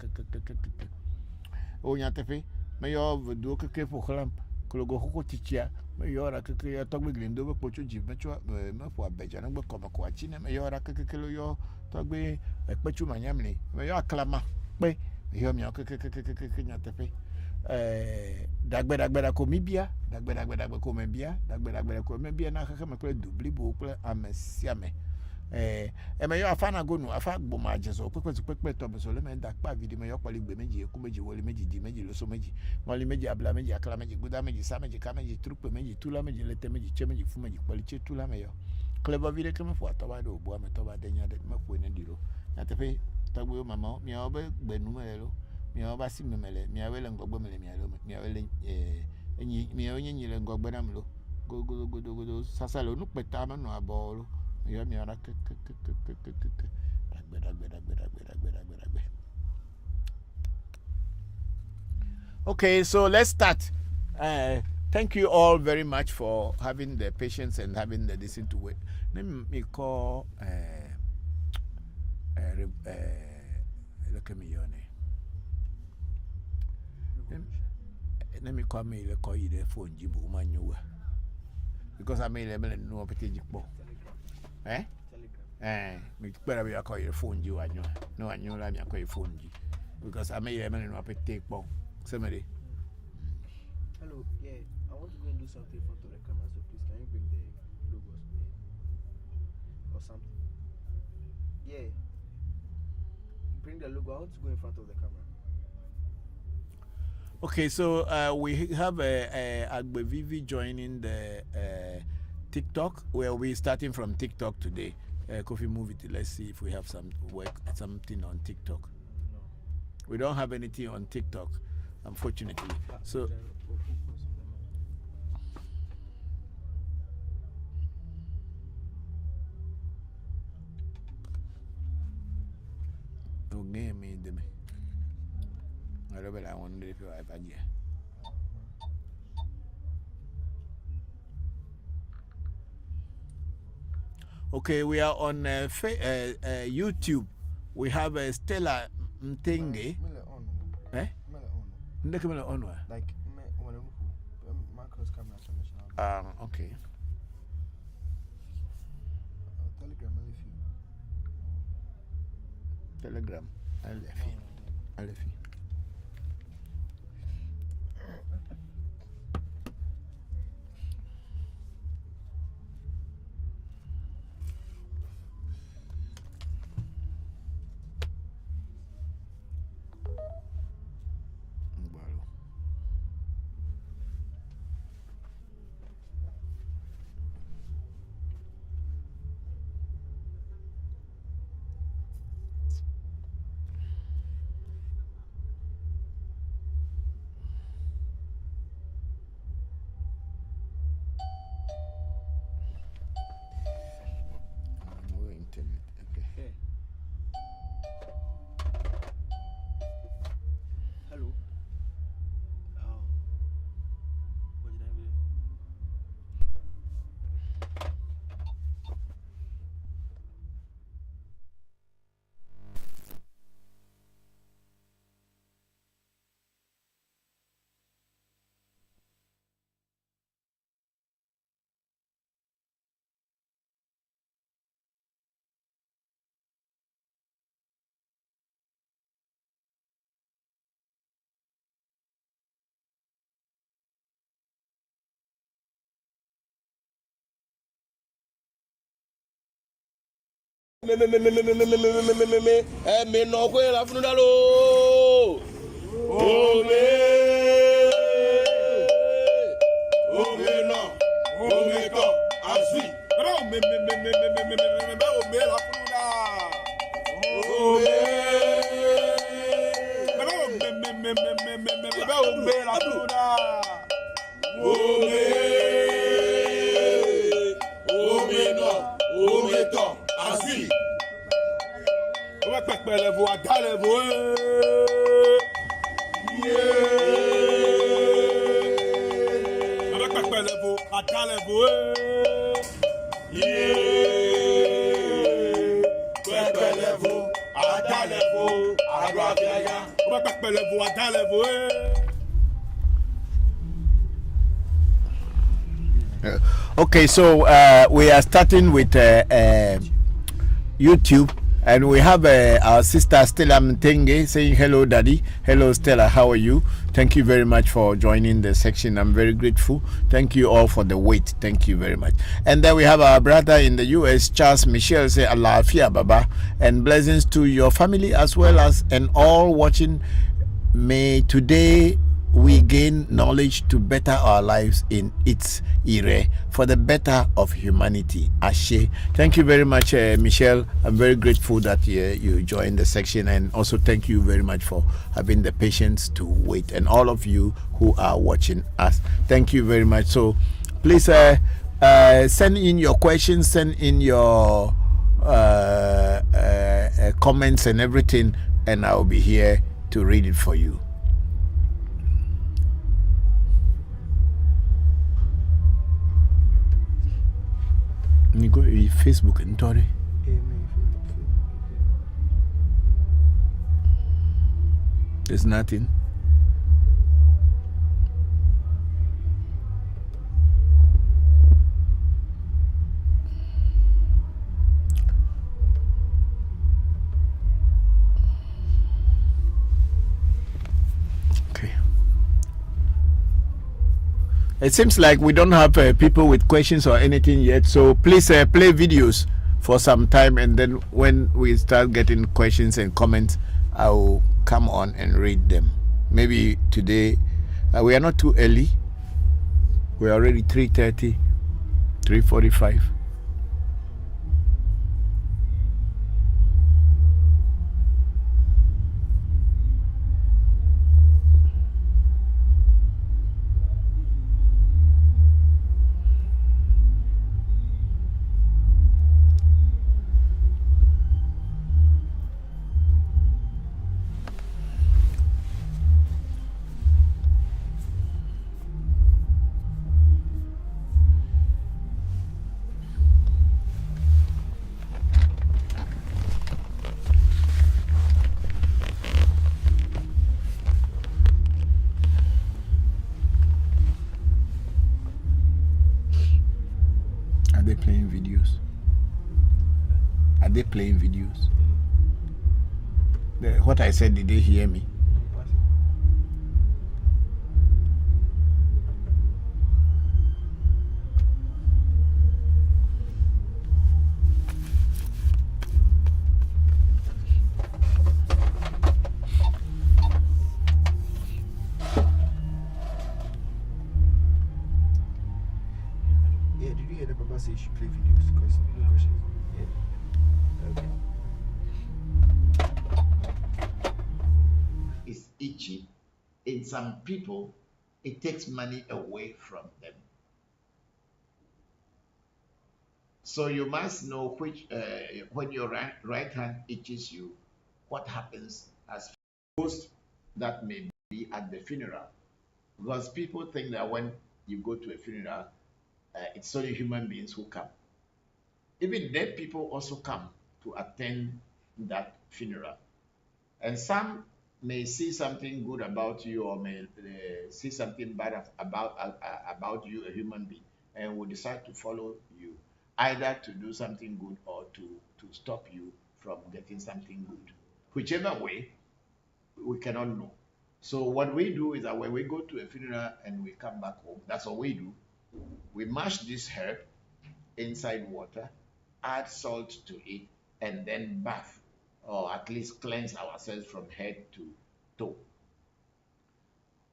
o nya tefe me yo vodu fo khlam kologo hoko tichia me yo ra ya togbe glindo be pocho ji me cho me fo abeja na gbe koma ko achine me yo ra lo yo togbe pechu manyamni me yo aklama pe me yo mi nya tefe dagbe ko mibia dagbe ko mebia dagbe ko mebia na kaka me kle dubli bo kle amesiame me yo afana gonu afa gbo ma jeso pepe to be so le me da pa video me yo pali gbe meji eku meji wole meji di meji loso meji wole meji abla meji akala meji guda meji sa meji ka meji trupe meji tula meji lete meji che meji fu meji pali che tula me yo clever video ke me fu atawa do bo me to ba denya de me fu ne diro ya tefe tagbo mama mi obe gbenu me lo mi oba si memele mi awele ngogbo mele mi alo mi awele enyi mi onye nyile ngogbo na mlo go sasalo nu peta ma no abolo yo mi ara dagbe. Okay, so let's start. Thank you all very much for having the patience and having the listen to it. Let me call look at me your name. Let me call me the call you the phone jibu manuwa because I made a no opportunity po me better be call your phone you anyo no anyo la me call your phone ji because I made a no opportunity po somebody. Hello, yeah, I want to go and do something in front of the camera, so please can you bring the logos or something? Yeah, bring the logo. I want to go in front of the camera. Okay, so we have Agbevivi joining the TikTok. Well, we're starting from TikTok today. Coffee Move It. Let's see if we have something on TikTok. No. We don't have anything on TikTok, unfortunately. So. I want to do it. Okay, we are on YouTube. We have a Stella Mtenge. Eh? Like, macros camera international. Okay. Telegram, Telegram. Alefi. Hello. Oh. What did I do? Me no kwe la funu dalo. Ome no. Ome to. Asui. Me la funu da. Ome la funu da. Ome no. Ome to. Asui. On va pas perdre les voix, dans les voix. On va pas perdre les voix, dans les voix. Perdre les voix, dans les voix. On va pas perdre les voix, dans les voix. Okay, so we are starting with YouTube. And we have our sister Stella Mtenge saying, hello, Daddy. Hello, Stella. How are you? Thank you very much for joining the section. I'm very grateful. Thank you all for the wait. Thank you very much. And then we have our brother in the US, Charles Michel, say, Alafia Baba. And blessings to your family as well as and all watching. May today we gain knowledge to better our lives in its era for the better of humanity. Ashe. Thank you very much, Michelle. I'm very grateful that you joined the section, and also thank you very much for having the patience to wait. And all of you who are watching us, thank you very much. So please send in your questions, send in your comments and everything, and I'll be here to read it for you. You go Facebook and Tori. There's nothing. Okay. It seems like we don't have people with questions or anything yet, so please play videos for some time, and then when we start getting questions and comments, I will come on and read them. Maybe today we are not too early. We're already 3:30, 3:45. they playing videos? What I said, did they hear me? Yeah, did you hear the Papa say you should play videos? Because no questions. Yeah. Okay. It's itchy. In some people, it takes money away from them. So you must know which, when your right hand itches you, what happens as most that may be at the funeral. Because people think that when you go to a funeral, it's only human beings who come. Even dead people also come to attend that funeral. And some may see something good about you or may see something bad about you, a human being, and will decide to follow you, either to do something good or to stop you from getting something good. Whichever way, we cannot know. So what we do is that when we go to a funeral and we come back home, that's what we do. We mash this herb inside water, add salt to it, and then bath, or at least cleanse ourselves from head to toe,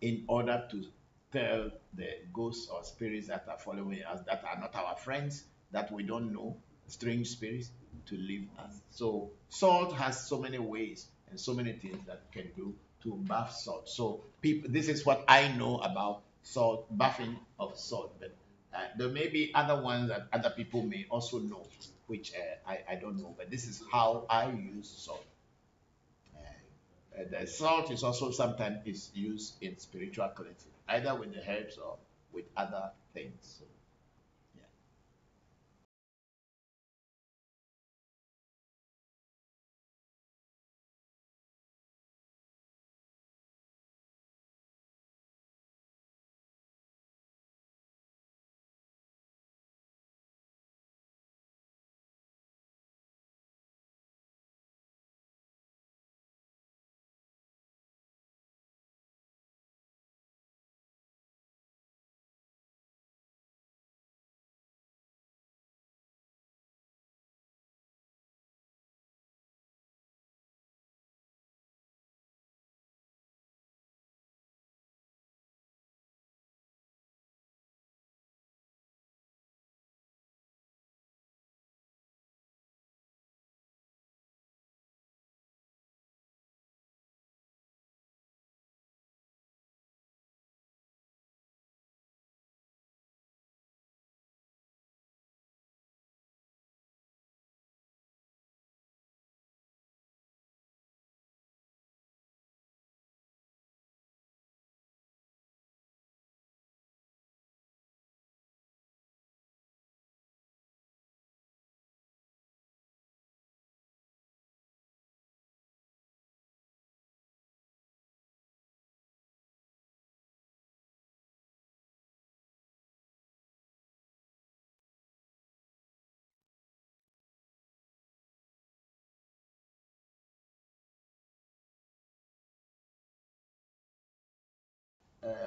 in order to tell the ghosts or spirits that are following us, that are not our friends, that we don't know, strange spirits, to leave us. So salt has so many ways and so many things that can do to bath salt. So people, this is what I know about salt, bathing of salt. But there may be other ones that other people may also know, which I don't know. But this is how I use salt. The salt is also sometimes is used in spiritual cleansing, either with the herbs or with other things. So, yeah.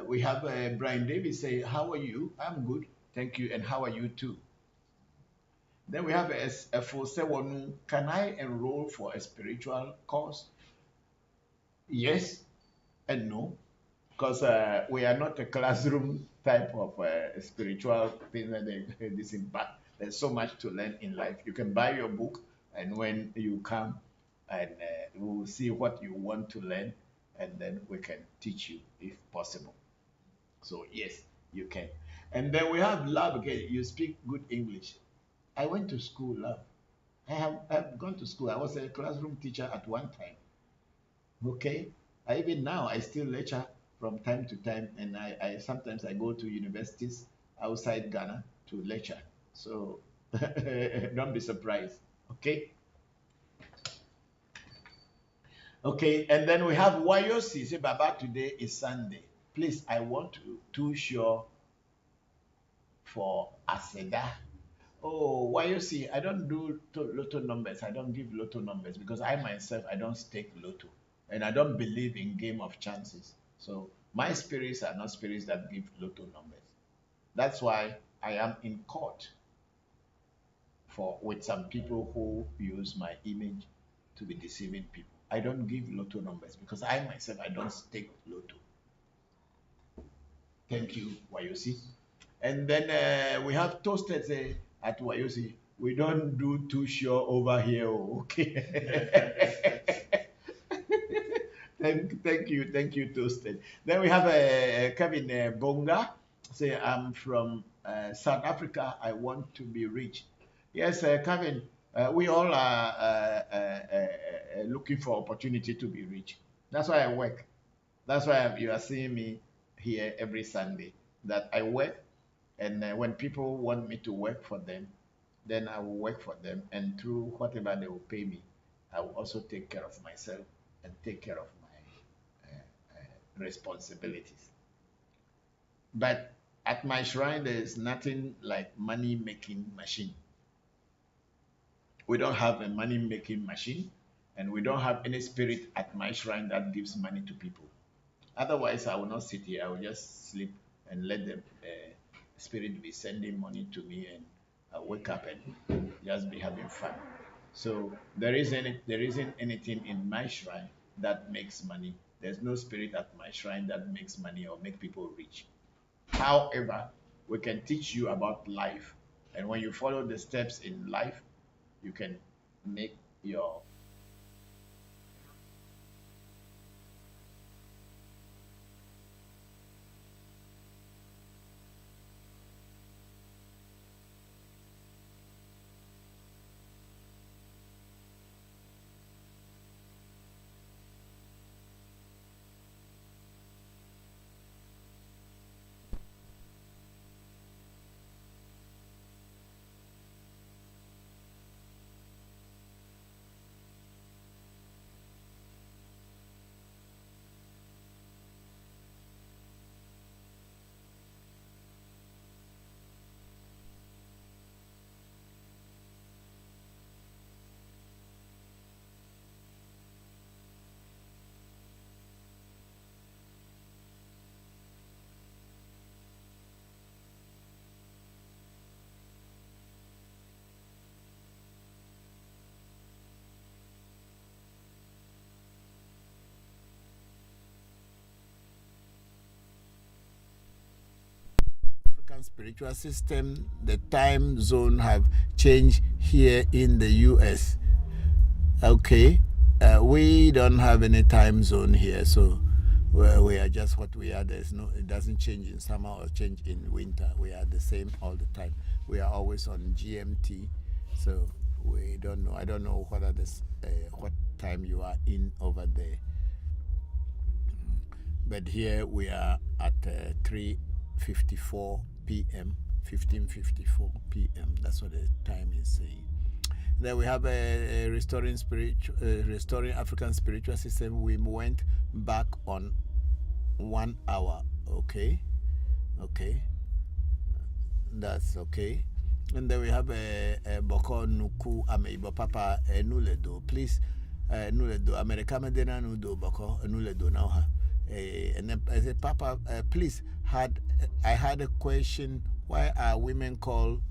We have Brian Davis say, "How are you? I'm good, thank you, and how are you too?" Then we have a for Sewonu, "Can I enroll for a spiritual course?" Yes and no, because we are not a classroom type of spiritual thing that this impact. There's so much to learn in life. You can buy your book, and when you come, and we'll see what you want to learn, and then we can teach you if possible. So yes, you can. And then we have love again. You speak good English. I went to school, love. I've gone to school. I was a classroom teacher at one time. Okay. Even now I still lecture from time to time, and I sometimes I go to universities outside Ghana to lecture. So don't be surprised. Okay. Okay, and then we have Wayosi. Say, Baba, today is Sunday. Please, I want to too sure for Aseda. Oh, why you see, I don't do lotto numbers. I don't give lotto numbers because I myself, I don't stake lotto. And I don't believe in game of chances. So my spirits are not spirits that give lotto numbers. That's why I am in court with some people who use my image to be deceiving people. I don't give lotto numbers because I myself, I don't stake lotto. Thank you, Wayosi. And then we have toasted at Wayosi. We don't do too sure over here. Okay. thank you, toasted. Then we have Kevin Bonga. Say, I'm from South Africa. I want to be rich. Yes, Kevin. We all are looking for opportunity to be rich. That's why I work. That's why you are seeing me here every Sunday. That I work, and when people want me to work for them, then I will work for them, and through whatever they will pay me, I will also take care of myself and take care of my responsibilities. But at my shrine, there is nothing like money making machine. We don't have a money making machine, and we don't have any spirit at my shrine that gives money to people. Otherwise, I will not sit here. I will just sleep and let the spirit be sending money to me, and I wake up and just be having fun. So there isn't anything in my shrine that makes money. There's no spirit at my shrine that makes money or make people rich. However, we can teach you about life, and when you follow the steps in life, you can make your African spiritual system, the time zone have changed here in the US. Okay, we don't have any time zone here, so we are just what we are. It doesn't change in summer or change in winter. We are the same all the time. We are always on GMT, so we don't know. I don't know whether what time you are in over there. But here we are at 3:54 p.m. 15:54 p.m. That's what the time is saying. Then we have a restoring African spiritual system. We went back on 1 hour. Okay, that's okay. And then we have a Bokor Nuku Ameibo Papa Nuledo. Please, Nuledo America Medina Nudo Bokor Nuledo now. And then I said, Papa, please, I had a question. Why are women called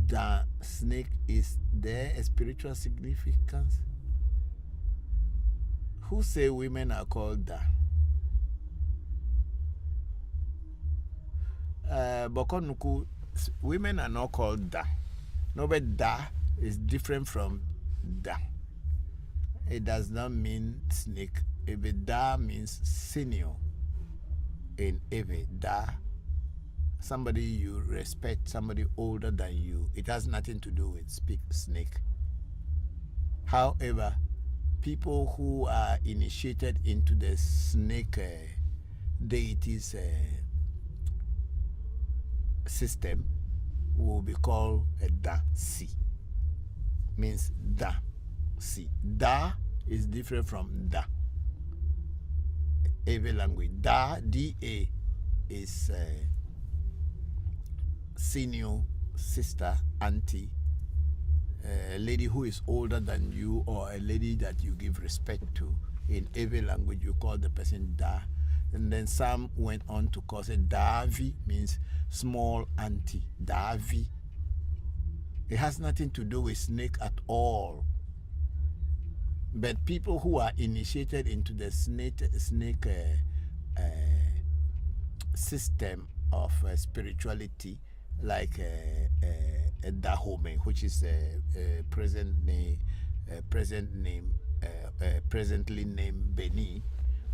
the snake? Is there a spiritual significance? Who say women are called that? Bokonuku, women are not called da. No, but da is different from da. It does not mean snake. If da means senior in Ewe, da, somebody you respect, somebody older than you. It has nothing to do with snake. However, people who are initiated into the snake deities system will be called a da-si. Means da-si. Da is different from da. Every language. Da, D-A, is senior sister, auntie, a lady who is older than you, or a lady that you give respect to. In every language, you call the person da. And then some went on to call it davi, means small auntie, davi. It has nothing to do with snake at all. But people who are initiated into the snake system of spirituality, like Dahomey, which is a presently named Beni,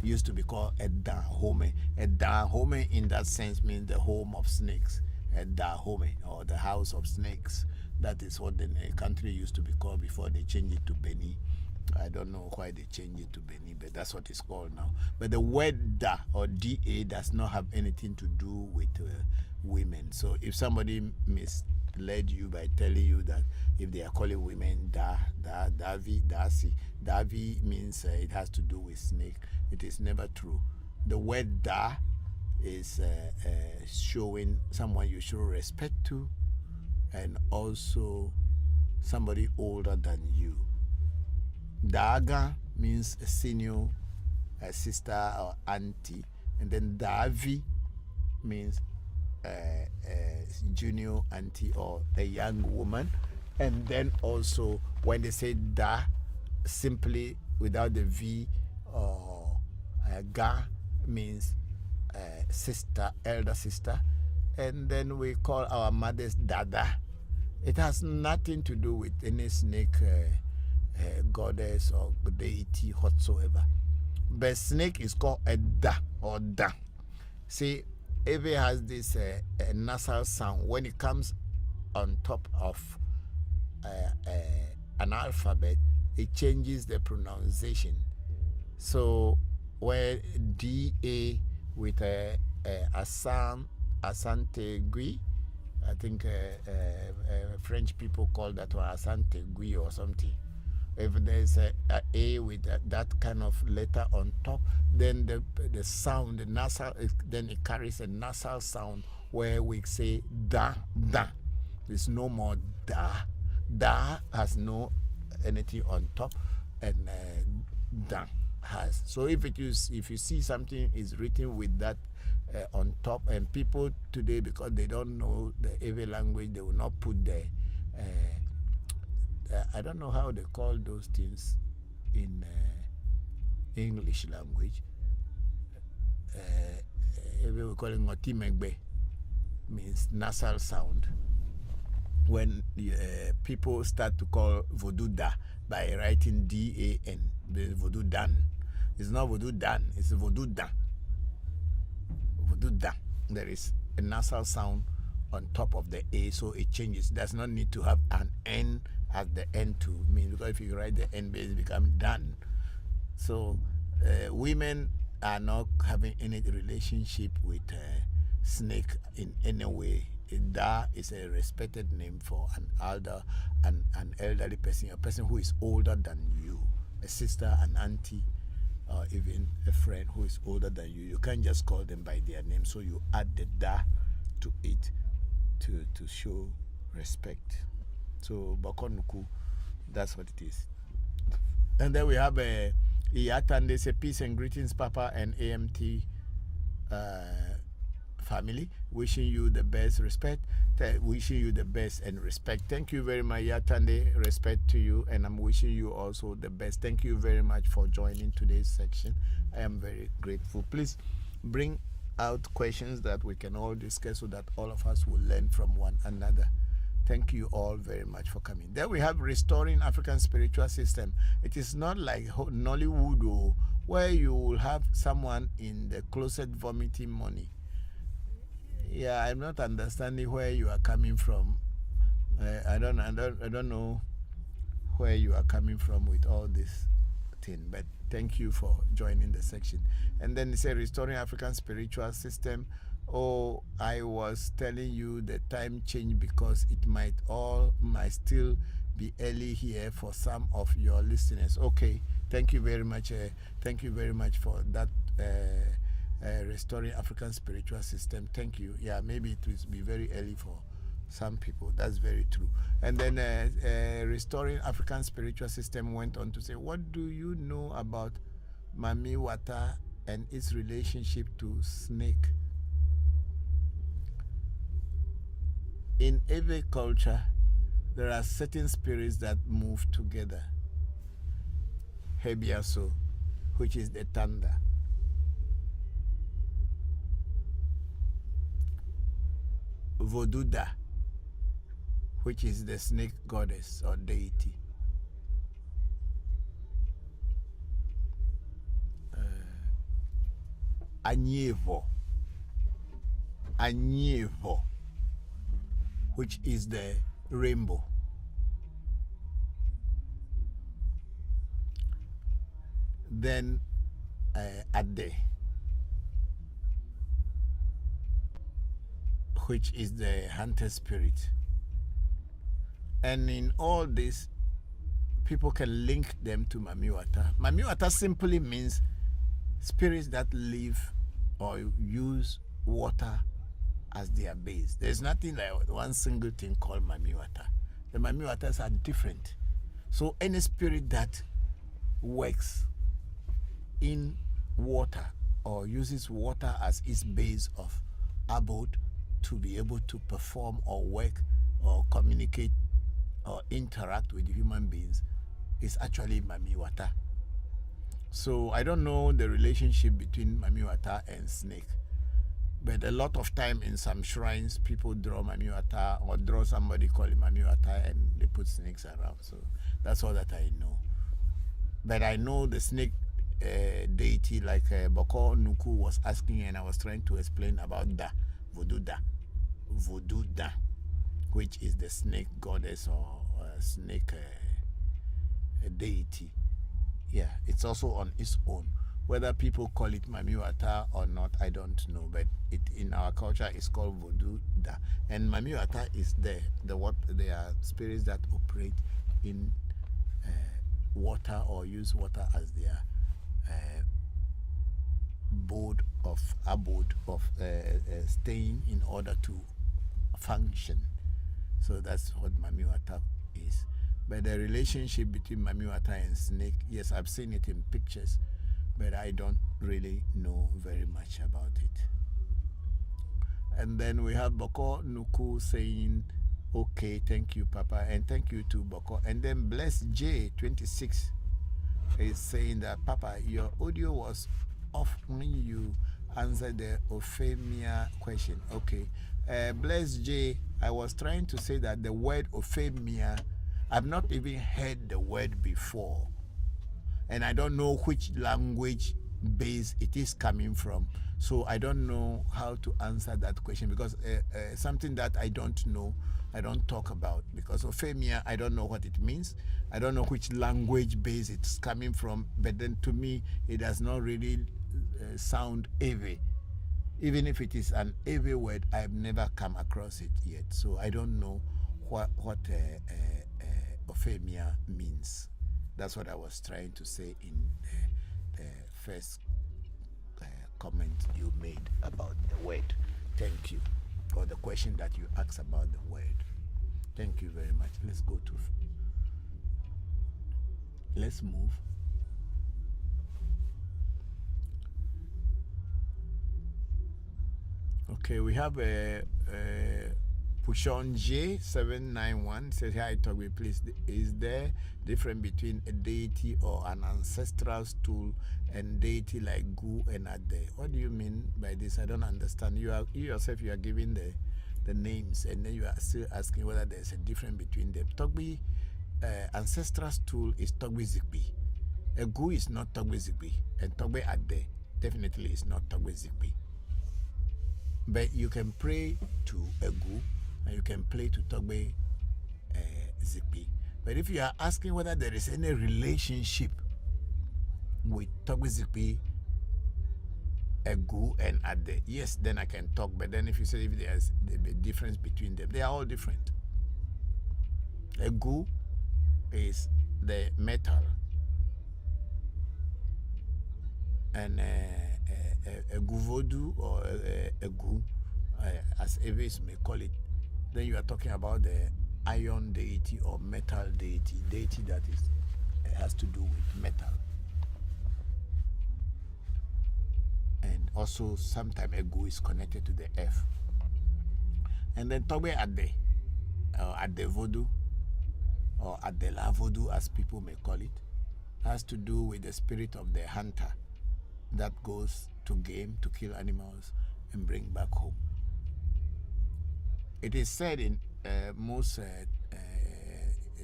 used to be called a Dahomey. A Dahomey in that sense means the home of snakes. A Dahomey, or the house of snakes. That is what the country used to be called before they changed it to Beni. I don't know why they changed it to Beni, but that's what it's called now. But the word da or da does not have anything to do with women. So if somebody misled you by telling you that if they are calling women davi, dasi, davi means it has to do with snake, it is never true. The word da is showing someone you show respect to, and also somebody older than you. Daga means a senior, a sister or auntie, and then Davi means a junior auntie or a young woman. And then also when they say da, simply without the V or ga, means sister, elder sister. And then we call our mothers dada. It has nothing to do with any snake goddess or deity whatsoever. But snake is called a da or da. See, Eve has this nasal sound. When it comes on top of an alphabet, it changes the pronunciation. So where DA with a asante gui, I think French people call that one asante gui or something. If there's a with that kind of letter on top, then the sound, the nasal, then it carries a nasal sound where we say da, da. There's no more da. Da has no anything on top, and da has. So if you see something is written with that on top, and people today, because they don't know the Ewe language, they will not put the I don't know how they call those things in English language. We call it ngotimegbe, means nasal sound. When people start to call voodoo da by writing D-A-N, the voodoo dan. It's not voodoo dan, it's voodoo da. Voodoo da. There is a nasal sound on top of the A, so it changes. It does not need to have an N at the end to mean, because if you write the N base, it becomes done. So women are not having any relationship with snake in any way. Da is a respected name for an elderly person, a person who is older than you, a sister, an auntie, or even a friend who is older than you. You can't just call them by their name, so you add the da to it to show respect. So Bokor, that's what it is. And then we have a Iyatande, say peace and greetings, Papa and AMT family. Wishing you the best respect. Wishing you the best and respect. Thank you very much, Iyatande. Respect to you, and I'm wishing you also the best. Thank you very much for joining today's section. I am very grateful. Please bring out questions that we can all discuss so that all of us will learn from one another. Thank you all very much for coming. Then we have Restoring African Spiritual System. It is not like Nollywood, where you will have someone in the closet vomiting money. Yeah, I'm not understanding where you are coming from. I don't know where you are coming from with all this thing, but thank you for joining the section. And then it says Restoring African Spiritual System. Oh, I was telling you the time change because it might still be early here for some of your listeners. Okay, thank you very much. Thank you very much for that. Restoring African Spiritual System. Thank you. Yeah, maybe it will be very early for some people. That's very true. And then Restoring African Spiritual System went on to say, what do you know about Mami Wata and its relationship to snake? In every culture, there are certain spirits that move together. Hebiaso, which is the thunder. Voduda, which is the snake goddess or deity. Anyevo, which is the rainbow. Then Ade, which is the hunter spirit. And in all this, people can link them to Mami Wata. Mami Wata simply means spirits that live or use water as their base. There's nothing like one single thing called Mami Wata. The Mami Watas are different. So any spirit that works in water or uses water as its base of abode to be able to perform or work or communicate or interact with human beings is actually Mami Wata. So I don't know the relationship between Mami Wata and snake, but a lot of time in some shrines people draw Mami Wata or draw somebody called Mami Wata and they put snakes around. So that's all that I know. But I know the snake deity, like Bokor Nuku was asking, and I was trying to explain about Voodoo Da, which is the snake goddess or snake deity. Yeah, it's also on its own. Whether people call it Mami Wata or not, I don't know. But it in our culture is called Voodoo Da. And Mami Wata is there. They are spirits that operate in water or use water as their abode of staying in order to function. So that's what Mami Wata is. But the relationship between Mami Wata and snake, yes, I've seen it in pictures, but I don't really know very much about it. And then we have Bokor Nuku saying, okay, thank you, Papa, and thank you to Bokor. And then Bless J26 is saying that, Papa, your audio was off when you answered the Ophemia question. Okay. Bless J, I was trying to say that the word Ophemia, I've not even heard the word before. And I don't know which language base it is coming from. So I don't know how to answer that question, because something that I don't know, I don't talk about. Because Ophemia, I don't know what it means. I don't know which language base it's coming from. But then to me, it does not really sound Ewe. Even if it is an Ewe word, I've never come across it yet. So I don't know what Ophemia means. That's what I was trying to say in the first comment you made about the word. Thank you. Or the question that you asked about the word. Thank you very much. Let's go to... Let's move. Okay, we have a Pushon J791 says, hi, Togbe, please. Is there difference between a deity or an ancestral stool and deity like Gu and Ade? What do you mean by this? I don't understand. You yourself, you are giving the names, and then you are still asking whether there's a difference between them. Togbe, ancestral stool is Togbe Zikbi. A Gu is not Togbe Zikbi, and Togbe Ade definitely is not Togbe Zikbi. But you can pray to a Gu and you can pray to Togbe Zikbi. But if you are asking whether there is any relationship with Togbe Zikbi, a Gu and Ade, yes, then I can talk. But then if you say if there's a difference between them, they are all different. A Gu is the metal, and a Guvodu or a Gu, as Eves may call it, then you are talking about the iron deity or metal deity that is has to do with metal. And also some time ago is connected to the earth. And then Togbe at the voodoo, or at the la voodoo as people may call it, has to do with the spirit of the hunter that goes to game, to kill animals and bring back home. It is said in most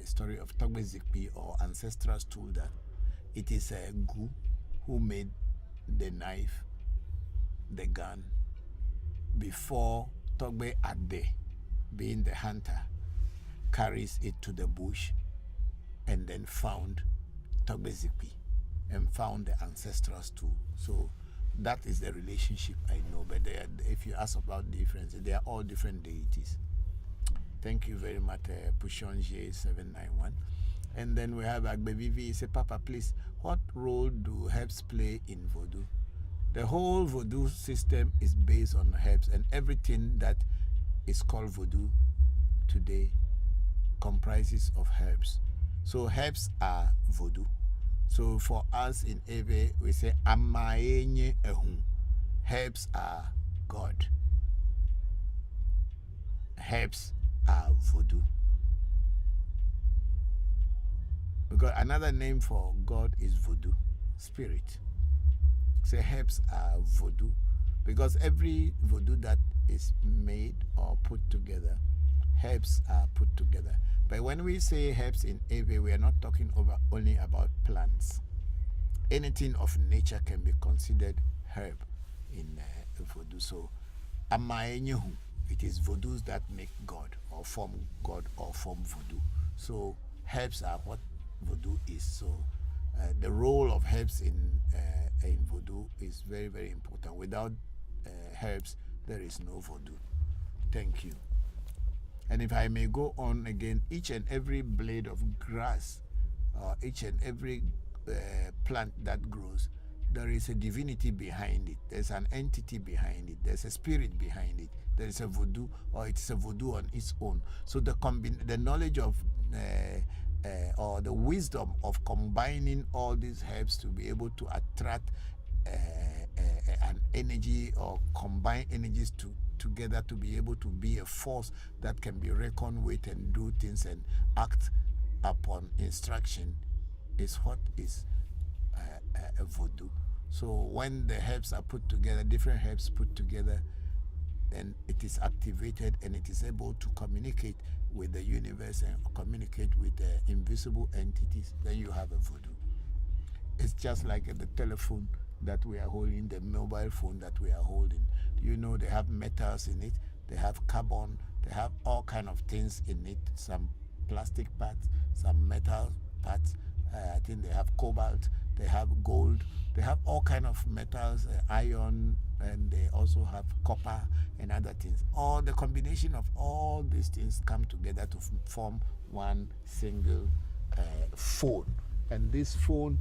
story of Togbe Zikpi or ancestral stool that it is a Gu who made the knife, the gun, before Togbe Ade, being the hunter, carries it to the bush and then found Togbe Zikpi and found the ancestral stool. So that is the relationship I know. But if you ask about the difference, they are all different deities. Thank you very much, Pushon J791. And then we have Agbevivi. Say, Papa, please, what role do herbs play in voodoo? The whole voodoo system is based on herbs, and everything that is called voodoo today comprises of herbs. So herbs are voodoo. So for us in Ewe, we say Amaenye Ehun. Herbs are God. Herbs are voodoo. Because another name for God is voodoo, spirit. Say herbs are voodoo. Because every voodoo that is made or put together, herbs are put together. But when we say herbs in Ewe, we are not talking only about plants. Anything of nature can be considered herb in voodoo. So, Amaenyehu, it is voodoos that make God or form voodoo. So, herbs are what voodoo is. So, the role of herbs in voodoo is very, very important. Without herbs, there is no voodoo. Thank you. And if I may go on again, each and every blade of grass, each and every plant that grows, there is a divinity behind it. There's an entity behind it. There's a spirit behind it. There is a voodoo, or it's a voodoo on its own. So the knowledge of or the wisdom of combining all these herbs to be able to attract an energy or combine energies together to be able to be a force that can be reckoned with and do things and act upon instruction is what is a voodoo. So when the herbs are put together, different herbs put together, then it is activated and it is able to communicate with the universe and communicate with the invisible entities. Then you have a voodoo. It's just like the telephone that we are holding, the mobile phone that we are holding. You know, they have metals in it, they have carbon, they have all kind of things in it, some plastic parts, some metal parts. I think they have cobalt, they have gold, they have all kind of metals, iron, and they also have copper and other things. All the combination of all these things come together to form one single phone. And this phone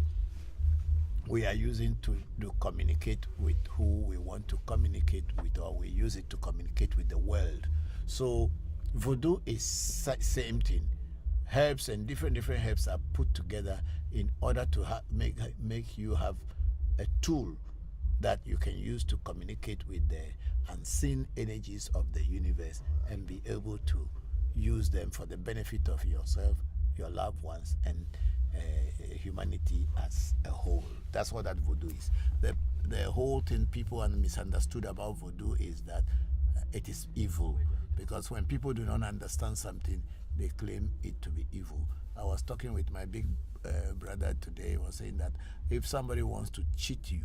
we are using to communicate with who we want to communicate with, or we use it to communicate with the world. So voodoo is same thing. Herbs and different herbs are put together in order to make you have a tool that you can use to communicate with the unseen energies of the universe and be able to use them for the benefit of yourself, your loved ones, and humanity as a whole. That's what that voodoo is. The whole thing people are misunderstood about voodoo is that it is evil, because when people do not understand something, they claim it to be evil. I was talking with my big brother today. He was saying that if somebody wants to cheat you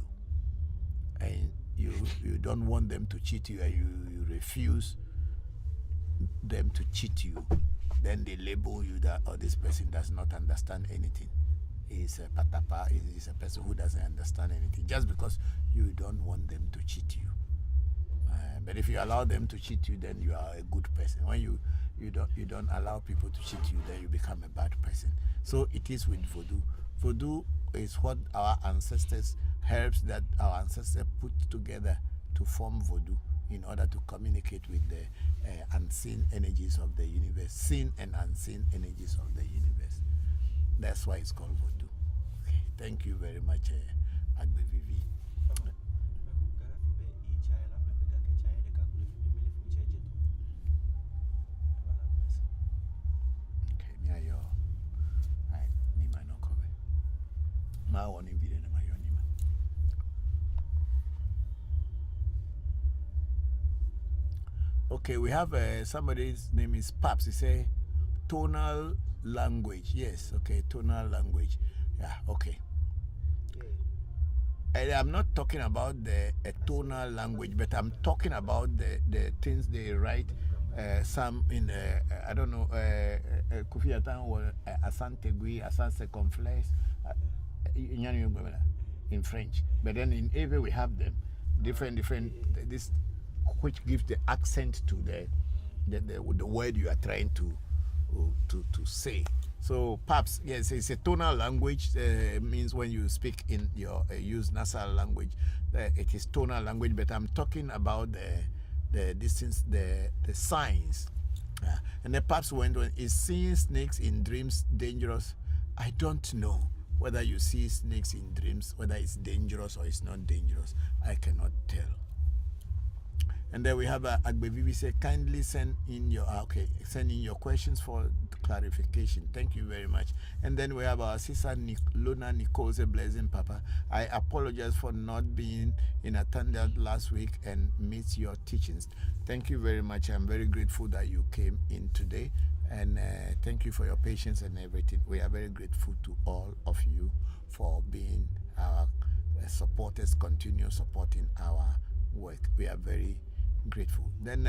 and you don't want them to cheat you, and you refuse them to cheat you, then they label you that, oh, this person does not understand anything. He's a patapa, he's a person who doesn't understand anything, just because you don't want them to cheat you. But if you allow them to cheat you, then you are a good person. When you don't allow people to cheat you, then you become a bad person. So it is with voodoo. Voodoo is what our ancestors, herbs that our ancestors put together to form voodoo, in order to communicate with the unseen energies of the universe, seen and unseen energies of the universe. That's why it's called voodoo. Okay, thank you very much, Agbe Vivi. Okay, me ayo. I nima no cover. Ma woni video na ma yo nima. Okay, we have somebody's name is Paps. He say tonal language. Yes, okay, tonal language. Yeah, okay. And I'm not talking about the tonal language, but I'm talking about the things they write. Some in I don't know, Kofi Atan or Asante Gui, Asante Conflex, in French. But then in Ave we have them different this, which gives the accent to the word you are trying to say. So perhaps yes, it's a tonal language. Means when you speak in your use nasal language, it is tonal language. But I'm talking about the distance, the signs. And then perhaps when is seeing snakes in dreams dangerous? I don't know whether you see snakes in dreams, whether it's dangerous or it's not dangerous. I cannot tell. And then we have Agbevivi say, kindly send in your send in your questions for clarification. Thank you very much. And then we have our sister Luna Nicole say, blessing Papa. I apologize for not being in attendance last week and miss your teachings. Thank you very much. I'm very grateful that you came in today. And thank you for your patience and everything. We are very grateful to all of you for being our supporters, continue supporting our work. We are very grateful. Then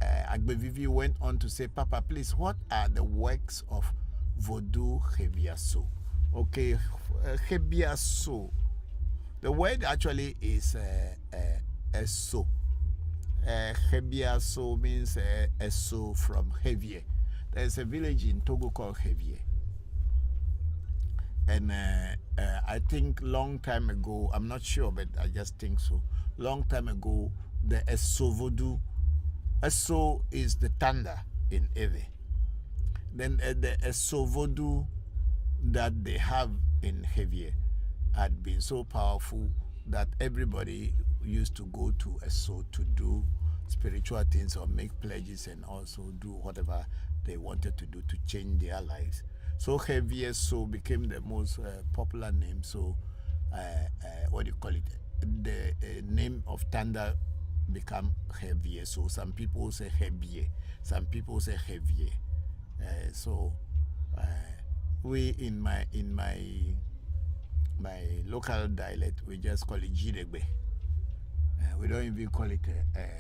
Agbevivi went on to say, Papa, please, what are the works of Voodoo Hebiaso? Okay, Hebiaso. The word actually is eso. Hebiaso means eso from Hevier. There's a village in Togo called Hevier. And I think long time ago, I'm not sure, but I just think so. Long time ago, the Eso Voodoo, Eso is the thunder in Eve. Then the Eso Voodoo that they have in Hevier had been so powerful that everybody used to go to Eso to do spiritual things or make pledges and also do whatever they wanted to do to change their lives. So Heavier So became the most popular name. So what do you call it? The name of thunder become Heavier. So some people say Heavier, some people say Heavier. So we in my local dialect we just call it Jidegbe. We don't even call it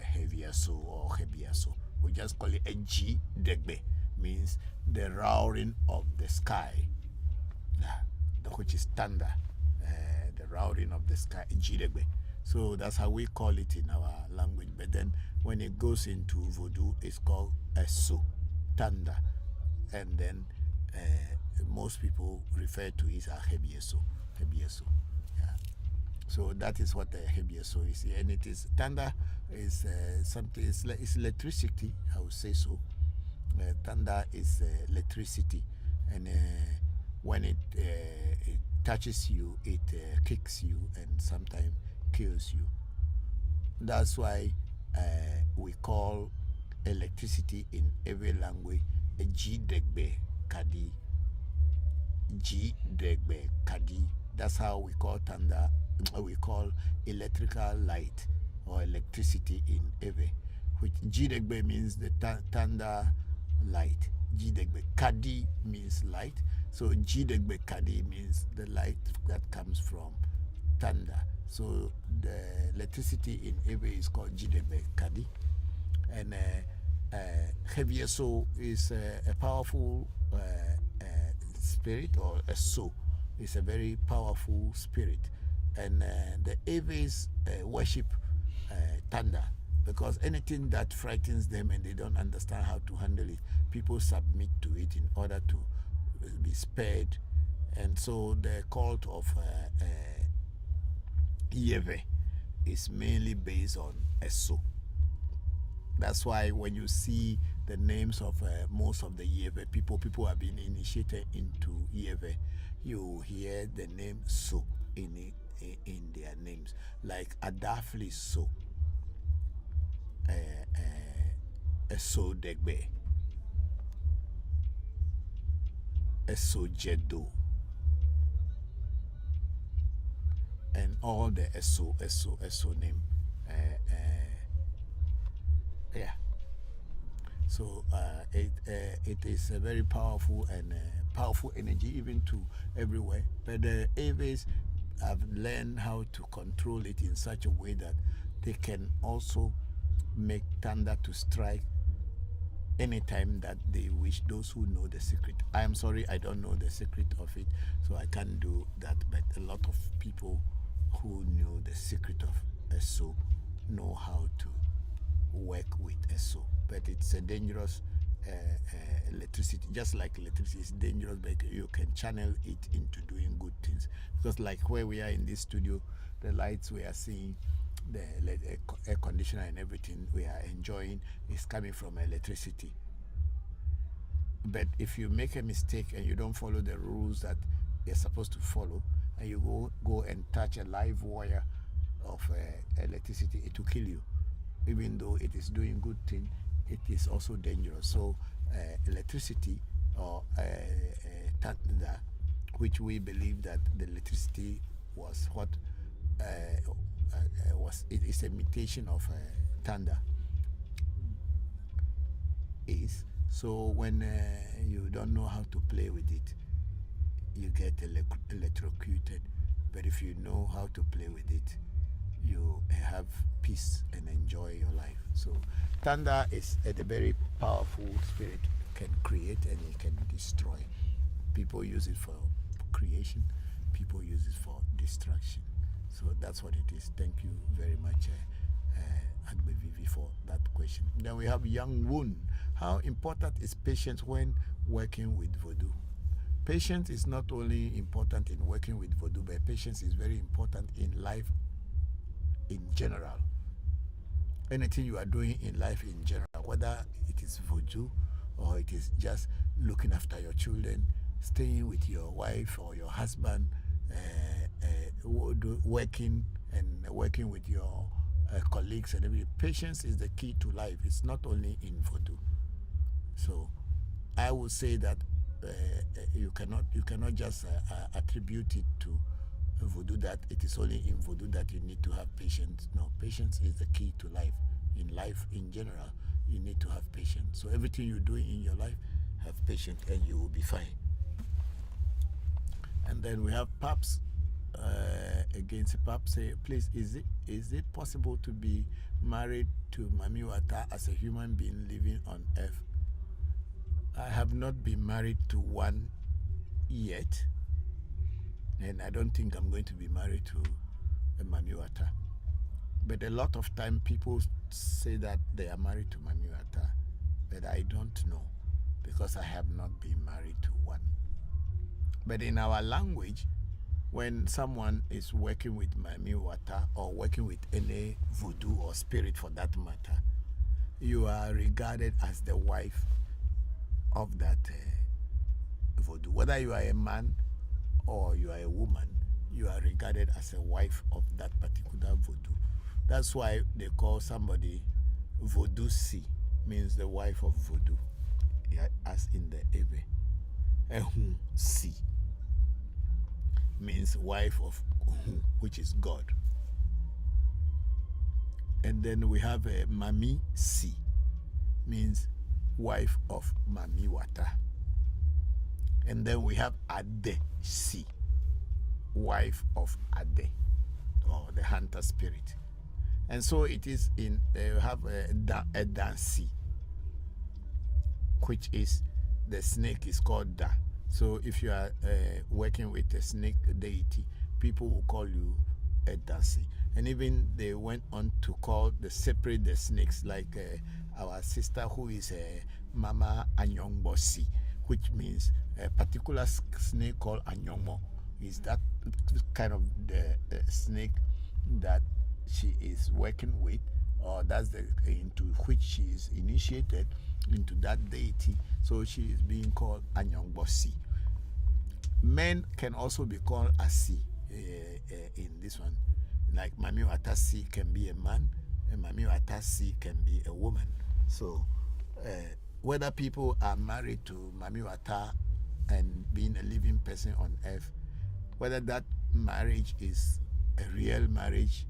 Heavier So or Heavier So. We just call it a Jidegbe. Means the roaring of the sky, which is thunder, the roaring of the sky, Jidegbe. So that's how we call it in our language. But then when it goes into Voodoo, it's called Eso, thunder. And then most people refer to it as Hebieso. Yeah. So that is what the Hebieso is. And it is thunder is something. It's electricity. I would say so. Thunder is electricity, and when it touches you, it kicks you and sometimes kills you. That's why we call electricity in every language a G-degbe kadi. G-degbe kadi. That's how we call thunder. We call electrical light or electricity in every. Which G-degbe means the thunder light. Jidegbe Kadi means light. So Jidegbe Kadi means the light that comes from thunder. So the electricity in Ebe is called Jidegbe Kadi. And Hevieso is a powerful spirit, or a soul. It's a very powerful spirit. And the Eves worship thunder. Because anything that frightens them and they don't understand how to handle it, people submit to it in order to be spared. And so the cult of Yeve is mainly based on Eso. That's why when you see the names of most of the Yeve people have been initiated into Yeve, you hear the name So in their names, like Adafli So, Eso Degbe, Eso Jedo, and all the Eso name. Yeah. So it is a very powerful and powerful energy even to everywhere. But the Aves have learned how to control it in such a way that they can also make thunder to strike anytime that they wish, those who know the secret. I am sorry, I don't know the secret of it, so I can't do that. But a lot of people who know the secret of Eso know how to work with Eso. But it's a dangerous electricity. Just like electricity is dangerous, but you can channel it into doing good things. Because like where we are in this studio, the lights we are seeing, the air conditioner and everything we are enjoying is coming from electricity. But if you make a mistake and you don't follow the rules that you're supposed to follow, and you go and touch a live wire of electricity, it will kill you. Even though it is doing good thing, it is also dangerous. So electricity or thunder, which we believe that the electricity was what it is a imitation of thunder is. So when you don't know how to play with it, you get electrocuted. But if you know how to play with it, you have peace and enjoy your life. So thunder is a very powerful spirit, can create and it can destroy. People use it for creation, people use it for destruction. So that's what it is. Thank you very much, Agbe Vivi, for that question. Then we have Young Woon. How important is patience when working with Voodoo? Patience is not only important in working with Voodoo, but patience is very important in life in general. Anything you are doing in life in general, whether it is voodoo or it is just looking after your children, staying with your wife or your husband, working with your colleagues and everything. Patience is the key to life. It's not only in voodoo. So I would say that you cannot just attribute it to voodoo, that it is only in voodoo that you need to have patience. No, patience is the key to life. In life in general, you need to have patience. So everything you do in your life, have patience and you will be fine. And then we have Paps against Paps say, please, is it possible to be married to Mami Wata as a human being living on earth? I have not been married to one yet. And I don't think I'm going to be married to a Mami Wata. But a lot of time people say that they are married to Mami Wata. But I don't know, because I have not been married to one. But in our language, when someone is working with Mami Wata or working with any voodoo or spirit for that matter, you are regarded as the wife of that voodoo. Whether you are a man or you are a woman, you are regarded as a wife of that particular voodoo. That's why they call somebody voodoo si, means the wife of voodoo, yeah, as in the Ebe. Ehun si means wife of Ohun, which is God. And then we have a Mami si, means wife of Mami Wata. And then we have Ade si, wife of Ade, or the hunter spirit. And so it is in, you have a Dansi, which is, the snake is called Da. So if you are working with a snake deity, people will call you a Dansi. And even they went on to call separate the snakes, like our sister who is Mama Anyongbosi, which means a particular snake called Anyongmo. Is that kind of the snake that she is working with, or that's the into which she is initiated into that deity. So she is being called Anyongbosi. Men can also be called Asi in this one. Like Mami Watasi can be a man, and Mami Watasi can be a woman. So whether people are married to Mami Wata and being a living person on earth, whether that marriage is a real marriage,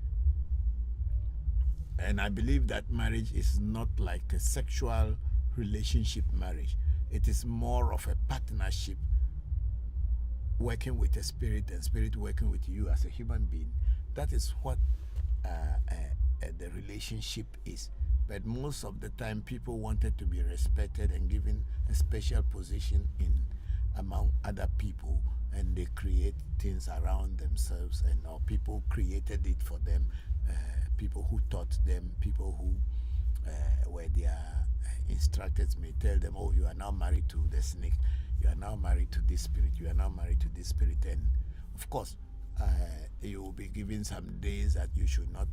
and I believe that marriage is not like a sexual relationship marriage. It is more of a partnership, working with a spirit and spirit working with you as a human being. That is what the relationship is. But most of the time, people wanted to be respected and given a special position among other people, and they create things around themselves, and or people created it for them. People who taught them, people who were their instructors may tell them, oh, you are now married to the snake, you are now married to this spirit, you are now married to this spirit. And of course, you will be given some days that you should not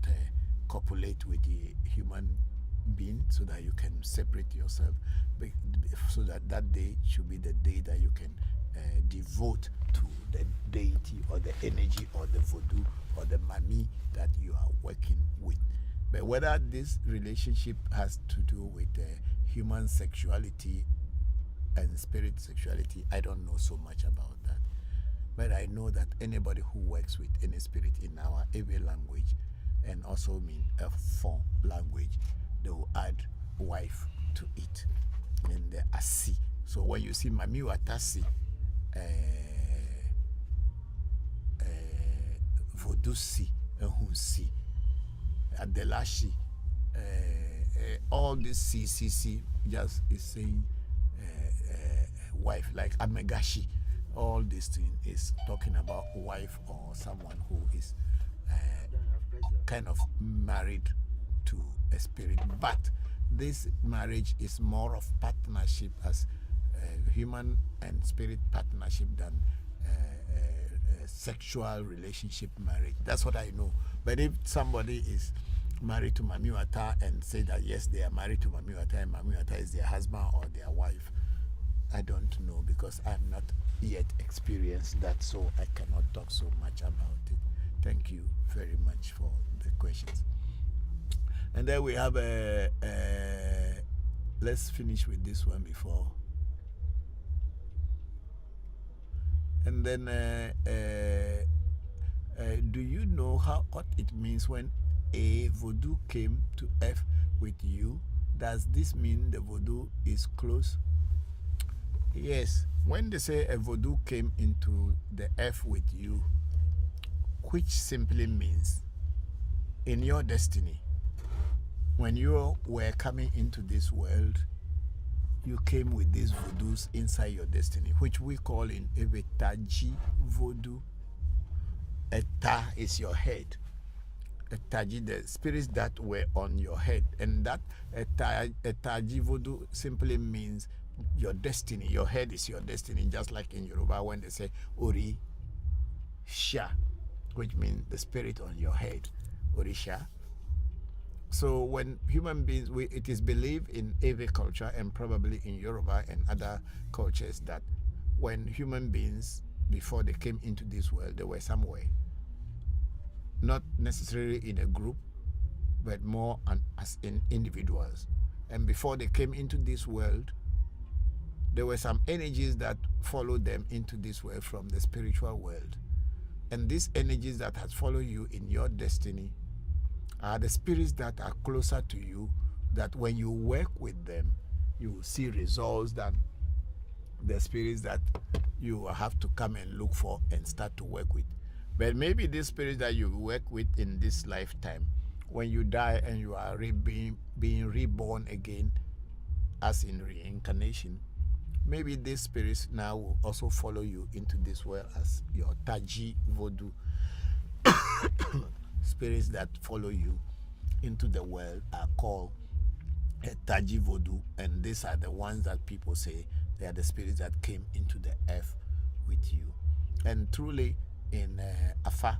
copulate with the human being, so that you can separate yourself, so that that day should be the day that you can devote to the deity or the energy or the voodoo or the mami that you are working with. But whether this relationship has to do with human sexuality and spirit sexuality, I don't know so much about that. But I know that anybody who works with any spirit in our Ewe language, and also mean a Fon language, they will add wife to it, and the Asi. So when you see Mami Watasi, Vodusi, Hunsi, Adelashi, all this CCC just is saying wife, like Amegashi. All this thing is talking about wife or someone who is kind of married to a spirit. But this marriage is more of partnership, as human and spirit partnership, than sexual relationship marriage. That's what I know. But if somebody is married to Mami Wata and say that yes, they are married to Mami Wata and Mami Wata is their husband or their wife, I don't know, because I have not yet experienced that, so I cannot talk so much about it. Thank you very much for the questions. And then we have let's finish with this one before. And then do you know what it means when a voodoo came to earth with you? Does this mean the voodoo is close? Yes, when they say a voodoo came into the earth with you, which simply means in your destiny, when you were coming into this world, you came with these voodoos inside your destiny, which we call in Ewe Taji voodoo. Eta is your head. Etaji, the spirits that were on your head. And that Etaji voodoo simply means your destiny. Your head is your destiny, just like in Yoruba when they say Ori Sha, which means the spirit on your head, Orisha. So when human beings, it is believed in Ewe culture and probably in Yoruba and other cultures that when human beings, before they came into this world, they were somewhere. Not necessarily in a group, but more as in individuals. And before they came into this world, there were some energies that followed them into this world from the spiritual world. And these energies that has followed you in your destiny are the spirits that are closer to you, that when you work with them, you will see results than the spirits that you have to come and look for and start to work with. But maybe these spirits that you work with in this lifetime, when you die and you are being reborn again, as in reincarnation, maybe these spirits now will also follow you into this world as your Taji voodoo. Spirits that follow you into the world are called Taji voodoo, and these are the ones that people say they are the spirits that came into the earth with you. And truly, in Afa,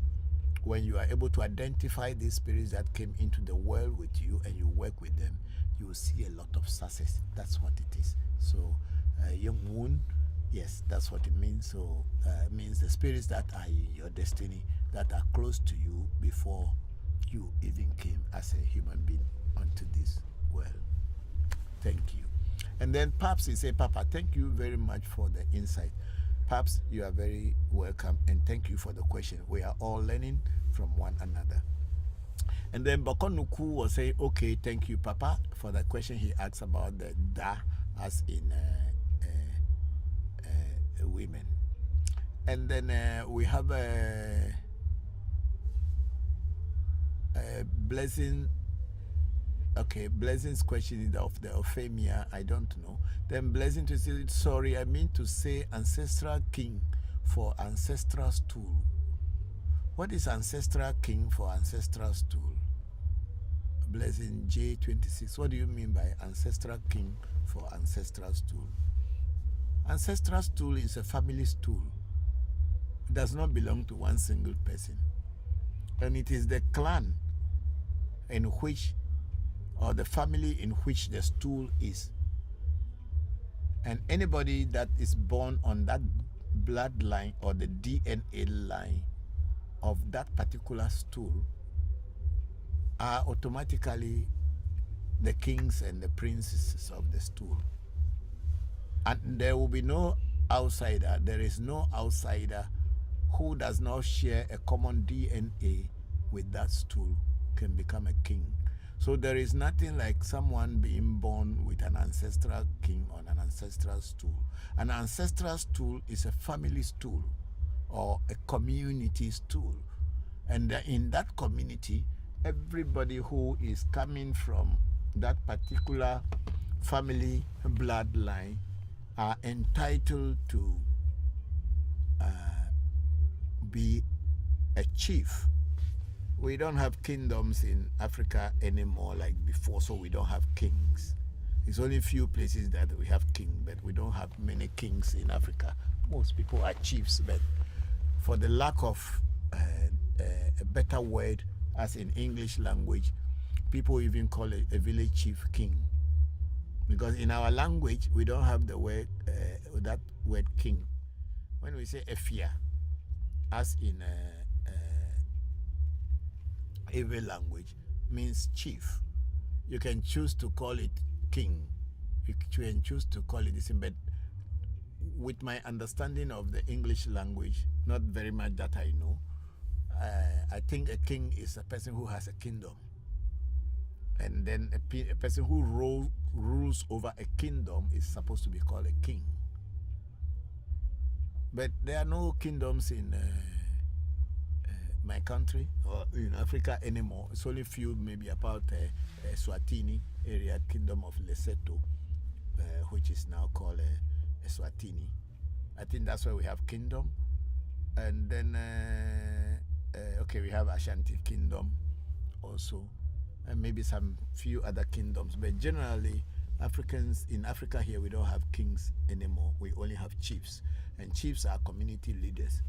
when you are able to identify these spirits that came into the world with you and you work with them, you will see a lot of success. That's what it is. So, young moon, yes, that's what it means. So, it means the spirits that are in your destiny, that are close to you before you even came as a human being onto this world. Thank you. And then Paps, he said, Papa, thank you very much for the insight. Paps, you are very welcome, and thank you for the question. We are all learning from one another. And then Bokor will say, okay, thank you, Papa, for the question he asked about the da as in women. And then we have a blessing. Okay, Blessing's question is of the Euphemia. I don't know. Then Blessing to say, sorry, I mean to say ancestral king for ancestral stool. What is ancestral king for ancestral stool? Blessing J26. What do you mean by ancestral king for ancestral stool? Ancestral stool is a family stool. It does not belong to one single person. And it is the clan in which, or the family in which the stool is. And anybody that is born on that bloodline or the DNA line of that particular stool are automatically the kings and the princesses of the stool. And there will be no outsider. There is no outsider who does not share a common DNA with that stool can become a king. So there is nothing like someone being born with an ancestral king on an ancestral stool. An ancestral stool is a family stool or a community stool. And in that community, everybody who is coming from that particular family bloodline are entitled to be a chief. We don't have kingdoms in Africa anymore like before, so we don't have kings. It's only a few places that we have kings, but we don't have many kings in Africa. Most people are chiefs, but for the lack of a better word, as in English language, people even call it a village chief king. Because in our language, we don't have the word, that word king. When we say Efia, as in Ewe language, means chief. You can choose to call it king. You can choose to call it the same, but with my understanding of the English language, not very much that I know, I think a king is a person who has a kingdom. And then a person who rules over a kingdom is supposed to be called a king. But there are no kingdoms in my country or in Africa anymore. It's only few, maybe about Swatini area, kingdom of Lesotho, which is now called Swatini. I think that's where we have kingdom. And then, okay, we have Ashanti kingdom also, and maybe some few other kingdoms. But generally, Africans in Africa here, we don't have kings anymore. We only have chiefs, and chiefs are community leaders.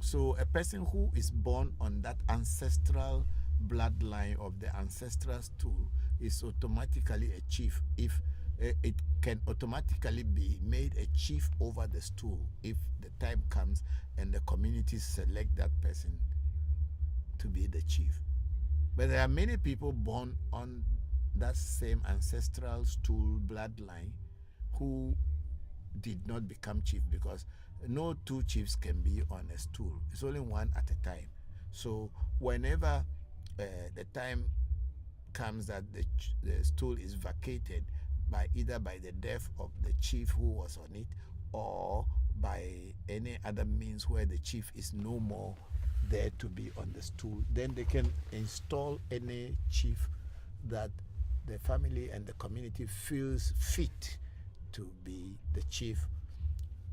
So a person who is born on that ancestral bloodline of the ancestral stool is automatically a chief. If it can automatically be made a chief over the stool if the time comes and the community select that person to be the chief. But there are many people born on that same ancestral stool bloodline who did not become chief, because no two chiefs can be on a stool. It's only one at a time. So whenever the time comes that the stool is vacated by either by the death of the chief who was on it, or by any other means where the chief is no more there to be on the stool, then they can install any chief that the family and the community feels fit to be the chief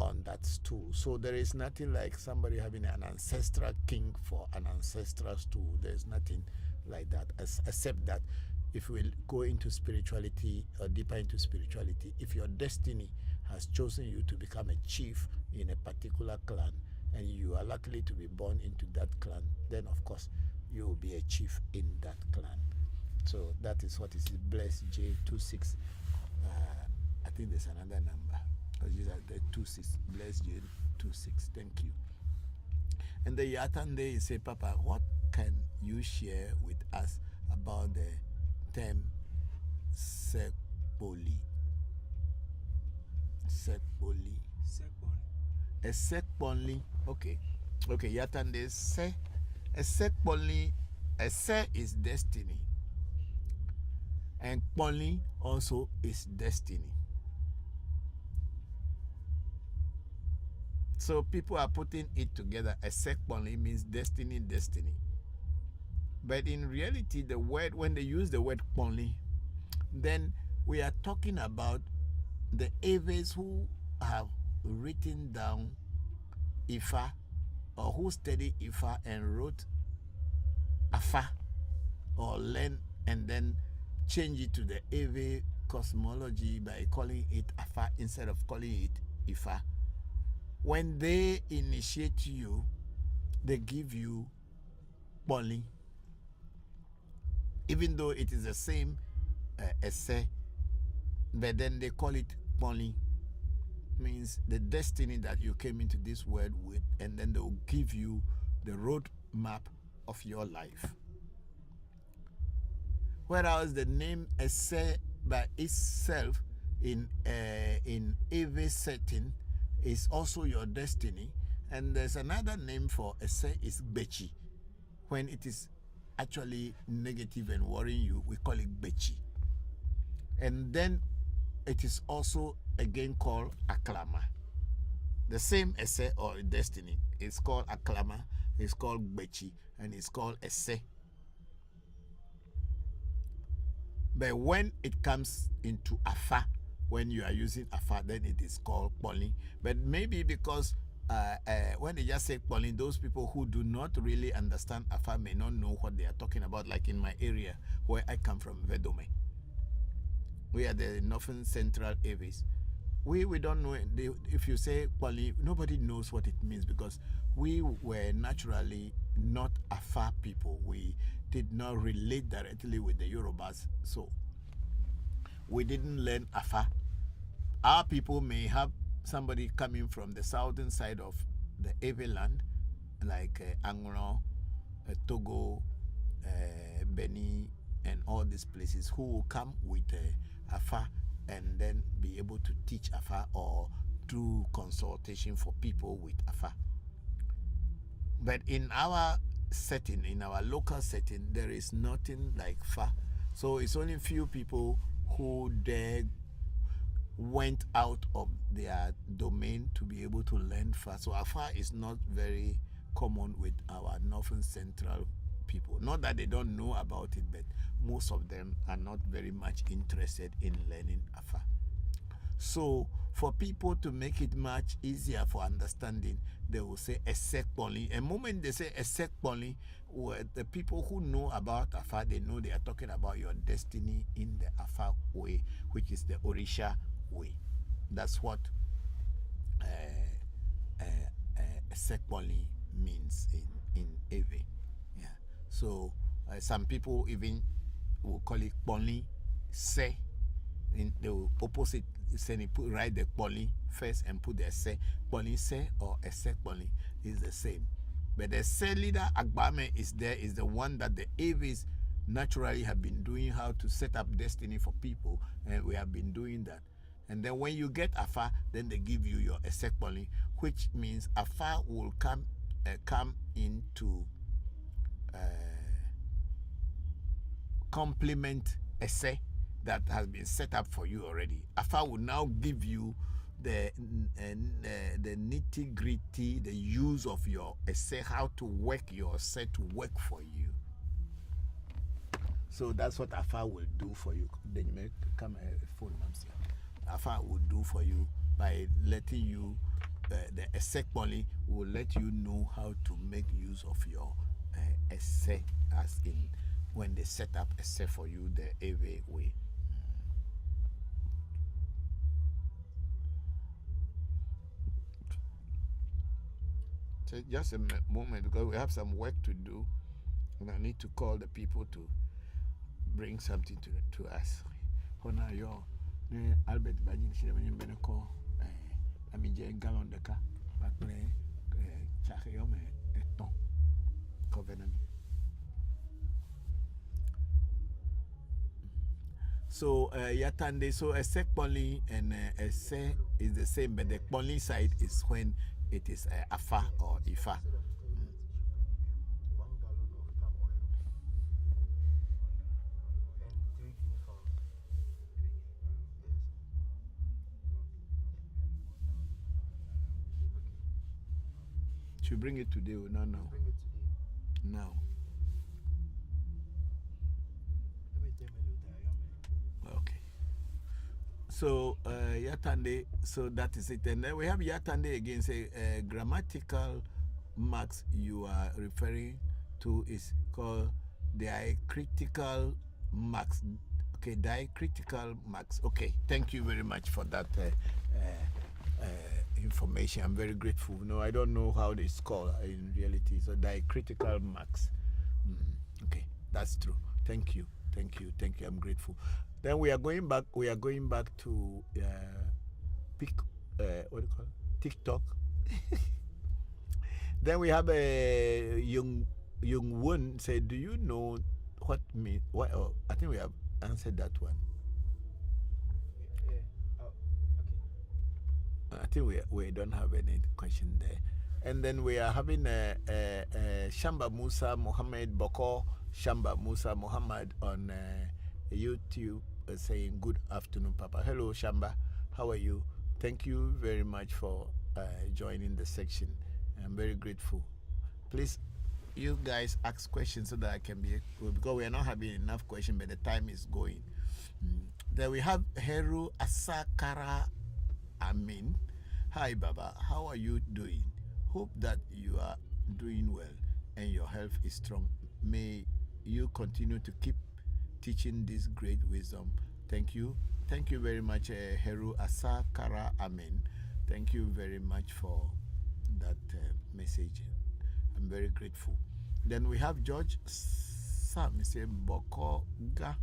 on that stool. So there is nothing like somebody having an ancestral king for an ancestral stool. There's nothing like that, except that if we go into spirituality or deeper into spirituality, if your destiny has chosen you to become a chief in a particular clan, and you are likely to be born into that clan, then of course you will be a chief in that clan. So that is what is Bless J26. I think there's another number. These are the 26. Bless J26. Thank you. And the Yatande say, Papa, what can you share with us about the term Sekpoli? Sekpoli. A Sekpoli. Okay. Okay, Yatande say a Sekpoli. A se is destiny. And Poli also is destiny. So people are putting it together. A Sekpoli means destiny, destiny. But in reality, the word, when they use the word Poli, then we are talking about the Eves who have written down Ifa, or who studied Ifa and wrote Afa, or learn and then change it to the Ewe cosmology by calling it Afa instead of calling it Ifa. When they initiate you, they give you Poli, even though it is the same essay, but then they call it Poli. Means the destiny that you came into this world with, and then they will give you the road map of your life. Whereas the name essay by itself in every setting is also your destiny, and there's another name for essay is Bechi. When it is actually negative and worrying you, we call it Bechi. And then it is also again called Aklama. The same essay or destiny is called Aklama, it's called Bechi, and it's called essay. But when it comes into Afa, when you are using Afa, then it is called Poli. But maybe because when they just say Poli, those people who do not really understand Afa may not know what they are talking about. Like in my area where I come from, Vedome. We are the Northern Central Aves. We don't know. If you say Poli, nobody knows what it means because we were naturally not Afa people. We did not relate directly with the Yorubas, so we didn't learn Afa. Our people may have somebody coming from the southern side of the Ewe land, like Angro, Togo, Beni, and all these places, who will come with Afa and then be able to teach Afa or do consultation for people with Afa. But in our setting, in our local setting, there is nothing like Fa. So it's only few people who went out of their domain to be able to learn Fa. So Afa is not very common with our Northern Central people. Not that they don't know about it, but most of them are not very much interested in learning Afa. So for people to make it much easier for understanding, they will say Esek Poli. And the moment they say Esek Poli, the people who know about Afa, they know they are talking about your destiny in the Afa way, which is the Orisha way. That's what Esek Poli means in Ewe. Yeah. So some people even will call it Poli Se. In the opposite, say write the Poli first and put the Se. Poli Se or Esek Poli is the same. But the Se leader Agbame is the one that the Aves naturally have been doing, how to set up destiny for people, and we have been doing that. And then when you get Afa, then they give you your Esek Poli, which means Afa will come into complement essay that has been set up for you already. Afa will now give you the nitty-gritty, the use of your essay, how to work your essay to work for you. So that's what Afa will do for you. Then you may come a phone, Afa will do for you by letting you, the essay Poli will let you know how to make use of your essay, as in when they set up essay for you the Ewe way. Just a moment, because we have some work to do, and I need to call the people to bring something to us. Hona yo, ne Albert Bajin Shiramayan Benako, Amija Gallon de Ca, Bacle, Chahayome, Eton, Covenant. So Yatande, so a sec Ponly and a se is the same, but the Ponly side is when it is Afa or Ifa. Instead of doing that, you should bring 1 gallon of palm oil and 3 guinea fowls. Yes. Should bring it today or no? Bring it today. Now. Okay. So Yatande, so that is it. And then we have Yatande again, say grammatical marks you are referring to is called diacritical marks. Okay, diacritical marks. Okay, thank you very much for that information. I'm very grateful. No, I don't know how it's called in reality. So diacritical marks. Okay, that's true. Thank you. I'm grateful. Then we are going back. We are going back to what do you call it? TikTok. Then we have a young Won say, do you know what mean? What? Oh, I think we have answered that one. Yeah. Oh, okay. I think we don't have any question there. And then we are having Shamba Musa Muhammad Bokor, Shamba Musa Muhammad on YouTube saying, good afternoon, Papa. Hello, Shamba. How are you? Thank you very much for joining the section. I'm very grateful. Please, you guys ask questions so that I can be, because we are not having enough questions, but the time is going. Then we have Heru Asakara Amin. Hi, Baba. How are you doing? Hope that you are doing well and your health is strong. May you continue to keep teaching this great wisdom. Thank you. Thank you very much, Heru Asakara Amen. Thank you very much for that message. I'm very grateful. Then we have George Sam. He said, Bokoga.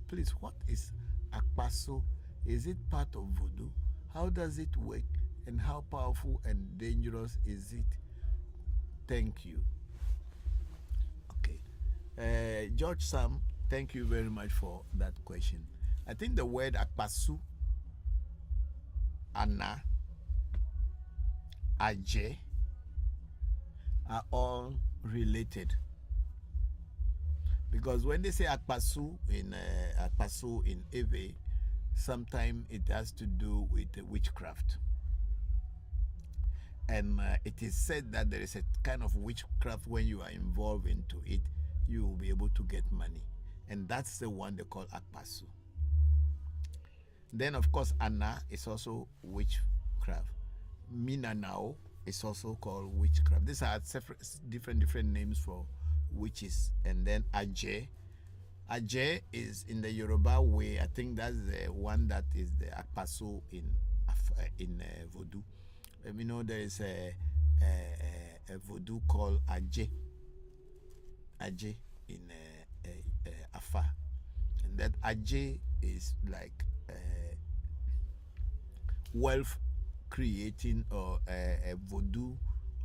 Please, what is Akpaso? Is it part of voodoo? How does it work? And how powerful and dangerous is it? Thank you. Okay. George Sam, thank you very much for that question. I think the word Akpasu, Anna, Aje are all related. Because when they say Akpasu in Ewe, sometimes it has to do with witchcraft. And it is said that there is a kind of witchcraft when you are involved into it, you will be able to get money. And that's the one they call Akpasu. Then, of course, Anna is also witchcraft. Minanao is also called witchcraft. These are different names for witches. And then Aje. Aje is in the Yoruba way. I think that's the one that is the Akpasu in Voodoo. We know there is a Voodoo called Aje. Aje in Afa. And that Aje is like wealth creating, or a Voodoo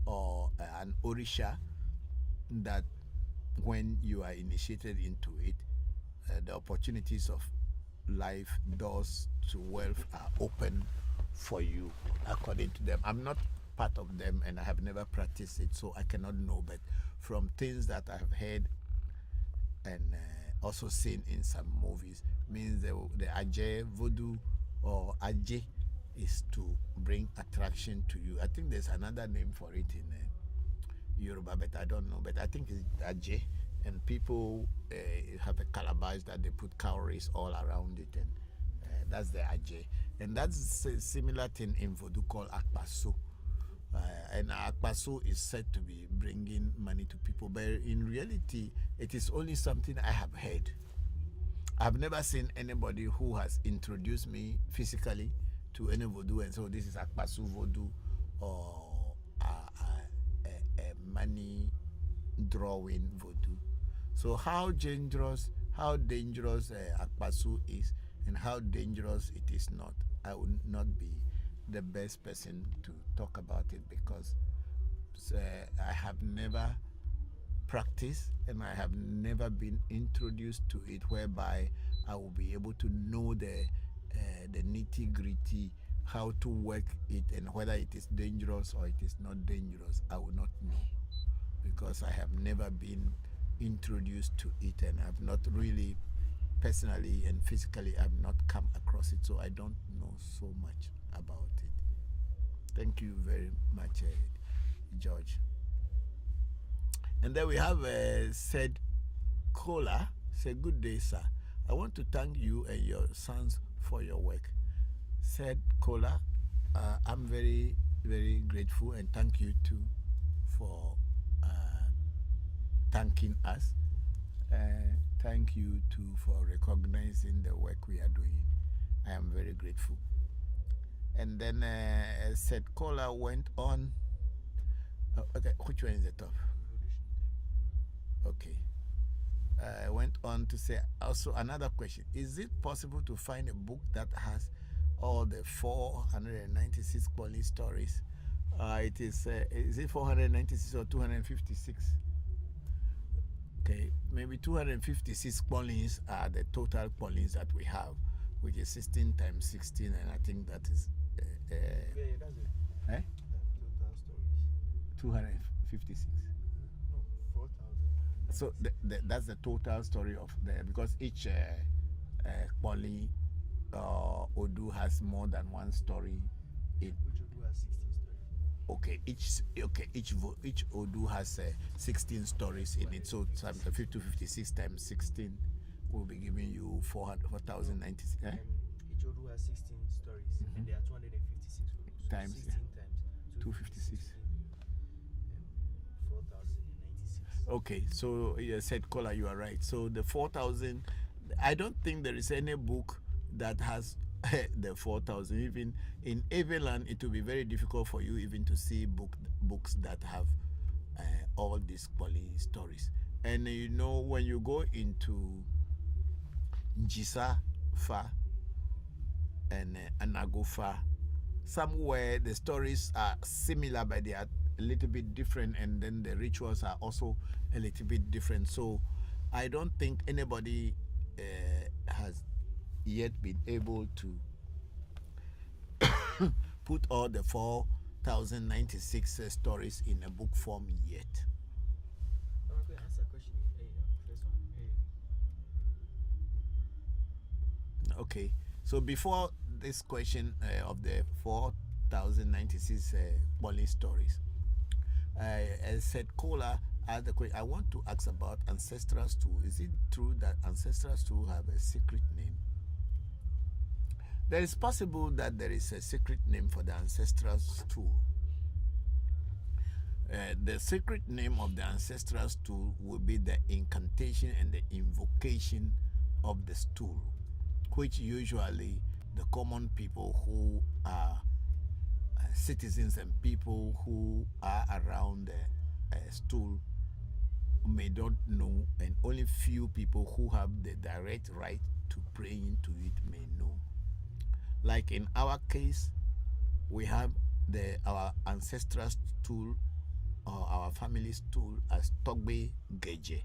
or an Orisha that when you are initiated into it, the opportunities of life, doors to wealth are open for you according to them. I'm not part of them and I have never practiced it, so I cannot know, but from things that I have heard and also seen in some movies, means the Aje Voodoo or Aje is to bring attraction to you. I think there's another name for it in Yoruba, but I don't know, but I think it's Aje, and people have a calabash that they put cowries all around it, and that's the Aje. And that's a similar thing in Voodoo called Akpaso. And Akpaso is said to be bringing money to people, but in reality, it is only something I have heard. I've never seen anybody who has introduced me physically to any Voodoo, and so this is Akpaso Voodoo or money drawing voodoo. So how dangerous Akpasu is and how dangerous it is not, I would not be the best person to talk about it because I have never practiced and I have never been introduced to it whereby I will be able to know the nitty-gritty, how to work it and whether it is dangerous or it is not dangerous. I will not know because I have never been introduced to it and I've not really personally and physically I've not come across it, so I don't know so much about it. Thank you very much, George. And then we have said Kola. Say good day, sir. I want to thank you and your sons for your work. Said Kola, I'm very, very grateful and thank you too for thanking us. Thank you too for recognizing the work we are doing. I am very grateful. And then said Kola went on. Okay, which one is the top? Okay. Went on to say also another question. Is it possible to find a book that has all the 496 police stories? Is it 496 or 256? Okay, maybe 256 police are the total police that we have, which is 16 times 16, and I think that is Yeah, that's it. eh? Total stories. 256. No, 4,000. So that's the total story of because each poly Odu has more than one story in. Which will do has 16 stories. Okay, each Odu has 16 stories in it. So 256 times 16 will be giving you 4,096. Eh? Each Odu has 16 stories, and there are 256 Odus. Times 16 times 256. 4,096. Okay, so you said Kola, you are right. So the 4,000, I don't think there is any book that has the 4,000. Even in Aveland, it will be very difficult for you even to see books that have all these police stories. And you know, when you go into Njisa Fa and Anago Fa, somewhere the stories are similar, but they are a little bit different, and then the rituals are also a little bit different. So I don't think anybody has yet been able to put all the 4,096 stories in a book form yet. I'm going to answer a question. First one. Okay, so before this question of the 4,096 police stories, I said Kola asked the question. I want to ask about ancestral stool. Is it true that ancestral stool have a secret name? There is possible that there is a secret name for the ancestral stool. The secret name of the ancestral stool will be the incantation and the invocation of the stool, which usually the common people who are citizens and people who are around the stool may not know, and only few people who have the direct right to pray into it may know. Like in our case, we have our ancestral stool or our family stool as Togbe Geje.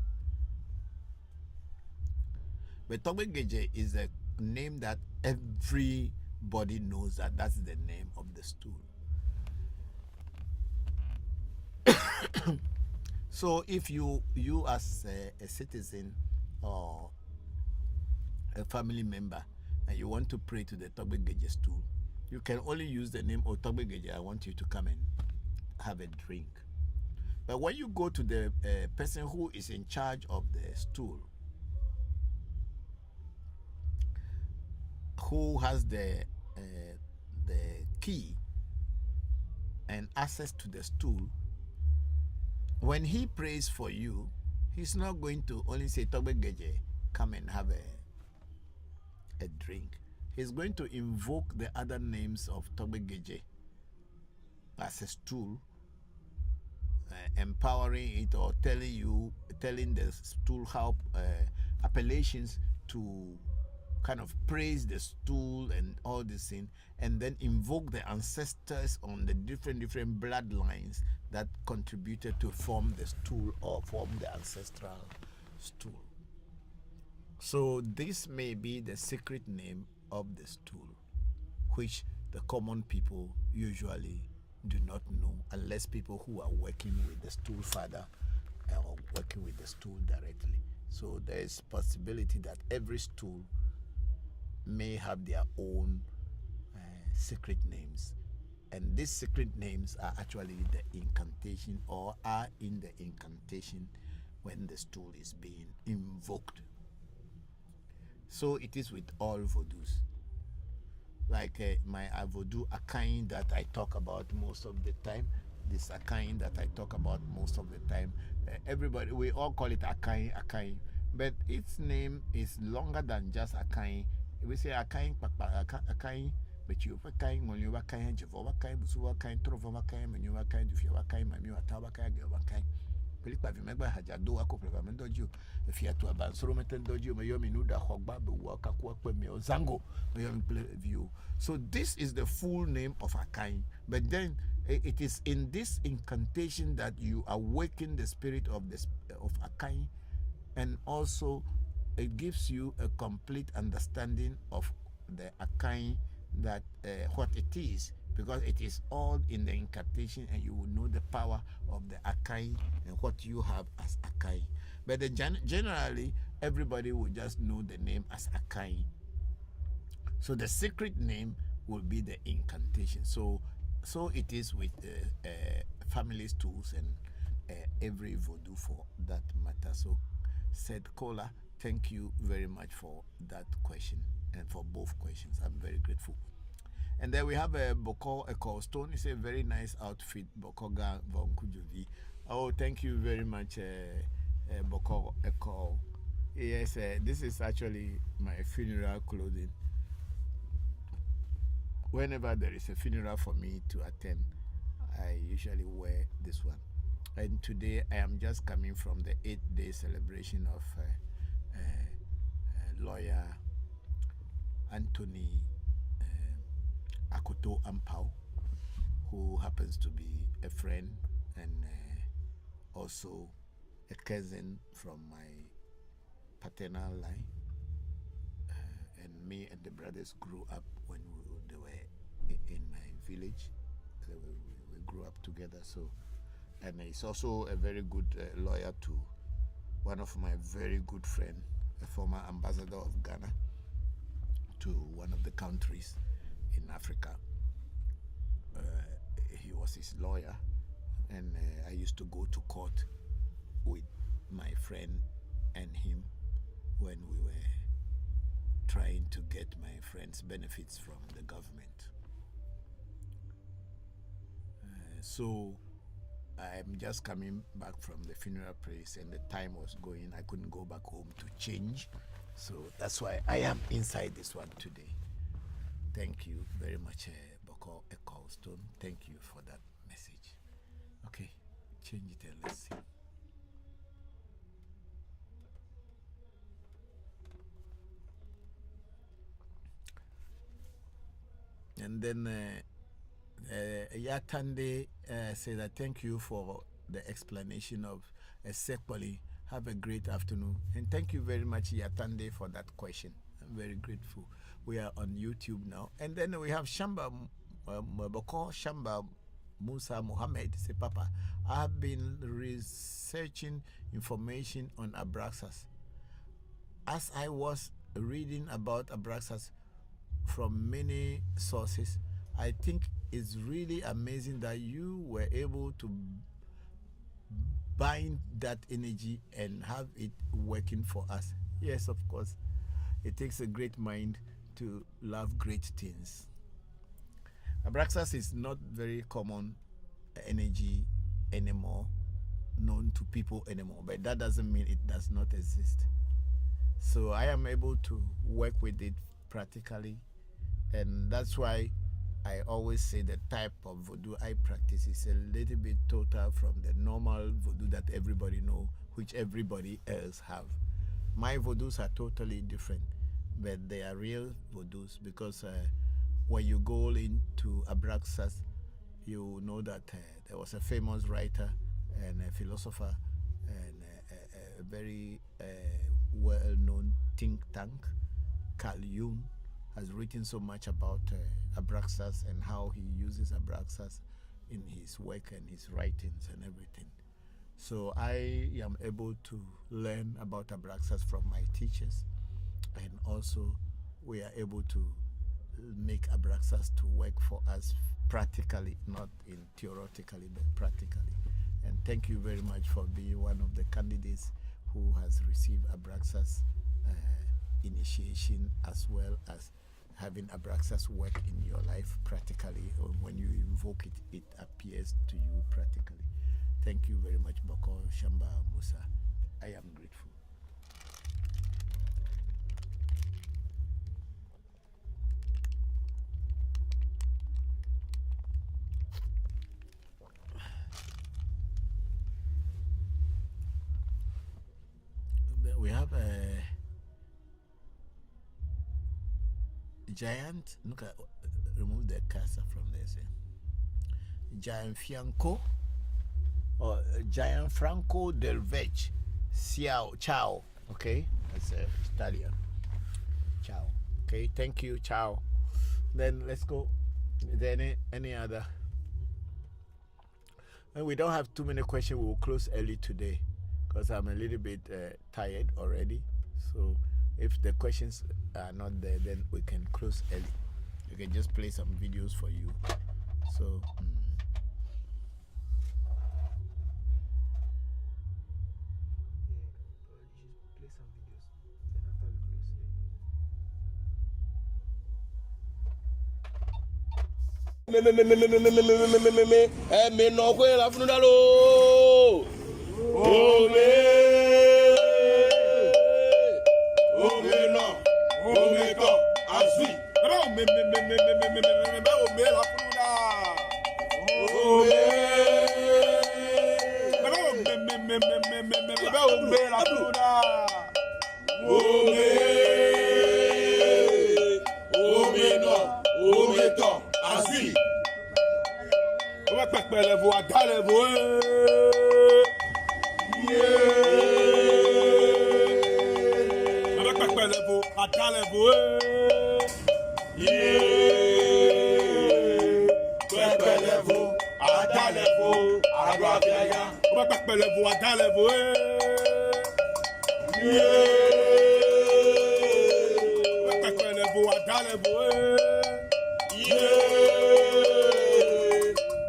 But Togbe Geje is a name that everybody knows that that's the name of the stool. So if you as a citizen or a family member and you want to pray to the Togbe Geje stool, you can only use the name of Togbe Geje. I want you to come and have a drink. But when you go to the person who is in charge of the stool, who has the key and access to the stool, when he prays for you, he's not going to only say Togbe Geje, come and have a drink. He's going to invoke the other names of Togbe Geje as a stool empowering it or telling the stool how appellations to kind of praise the stool and all this thing, and then invoke the ancestors on the different bloodlines that contributed to form the stool or form the ancestral stool. So this may be the secret name of the stool, which the common people usually do not know, unless people who are working with the stool father or working with the stool directly. So there is possibility that every stool may have their own secret names, and these secret names are actually the incantation, or are in the incantation when the stool is being invoked. So it is with all voodoos. Like my voodoo Akain that I talk about most of the time, this Akain that I talk about most of the time, everybody, we all call it Akain, but its name is longer than just Akain. We say Akain, Akain, but you Akain, Monu Akain, Jehovah Akain, Busu Akain, Trovo Akain, Menu Akain, Dufia Akain, Manu Atabaka, Gavakai. Pelipa vimegba hajado ako prevament doju fiatu abansoro meten doju mayomi nuda hogba be waka kwa kweme ozango mayomi play view. So this is the full name of Akain, but then it is in this incantation that you awaken the spirit of Akain, and also it gives you a complete understanding of the Akain, that what it is, because it is all in the incantation, and you will know the power of the Akai and what you have as Akai. But generally, everybody will just know the name as Akai. So the secret name will be the incantation. So it is with family stools and every voodoo for that matter. So said Kola, thank you very much for that question and for both questions. I'm very grateful. And then we have a Bokor Echo Stone. It's a very nice outfit, Bokoga Voncujovi. Oh, thank you very much, Bokor Echo. Yes, this is actually my funeral clothing. Whenever there is a funeral for me to attend, I usually wear this one. And today I am just coming from the 8-day celebration of lawyer Anthony Akoto Ampao, who happens to be a friend and also a cousin from my paternal line. And me and the brothers grew up when they were in my village. We grew up together. So, and he's also a very good lawyer to one of my very good friends, a former ambassador of Ghana to one of the countries in Africa. He was his lawyer, and I used to go to court with my friend and him when we were trying to get my friend's benefits from the government. So I'm just coming back from the funeral place, and the time was going. I couldn't go back home to change, so that's why I am inside this one today. Thank you very much, Bokor Echo Stone. Thank you for that message. Okay, change it and let's see. And then Yatande said that thank you for the explanation of Sekpoli. Have a great afternoon. And thank you very much, Yatande, for that question. I'm very grateful. We are on YouTube now. And then we have Shamba Bokor Shamba Musa Mohammed. Say, Papa, I have been researching information on Abraxas. As I was reading about Abraxas from many sources, I think it's really amazing that you were able to bind that energy and have it working for us. Yes, of course. It takes a great mind to love great things. Abraxas is not very common energy anymore, known to people anymore, but that doesn't mean it does not exist. So I am able to work with it practically, and that's why I always say the type of voodoo I practice is a little bit total from the normal voodoo that everybody know, which everybody else have. My voodoos are totally different, but they are real voodoos because when you go into Abraxas, you know that there was a famous writer and a philosopher and a very well-known think tank, Carl Jung, has written so much about Abraxas and how he uses Abraxas in his work and his writings and everything. So I am able to learn about Abraxas from my teachers, and also we are able to make Abraxas to work for us practically, not in theoretically, but practically. And thank you very much for being one of the candidates who has received Abraxas initiation, as well as having Abraxas work in your life practically, or when you invoke it, it appears to you practically. Thank you very much, Bokor Shamba Musa. I am grateful. We have a giant. Look at, remove the cursor from there. Say. Giant Fianco or Giant Franco del Vec Ciao. Okay, that's Italian. Ciao. Okay, thank you. Ciao. Then let's go. Is there any other? And we don't have too many questions. We will close early today because I'm a little bit tired already. So if the questions are not there, then we can close early. We can just play some videos for you. So me no kwe la funu dalo. Ome no, ome to, asui. Me la funu da. Ome la funu da. Ome no, ome to, asui. On va pas perdre les voix dans les voix. On va pas perdre les voix dans les voix. Perdre les voix dans les voix. On va pas perdre les voix dans les voix. On va pas perdre les voix dans les voix.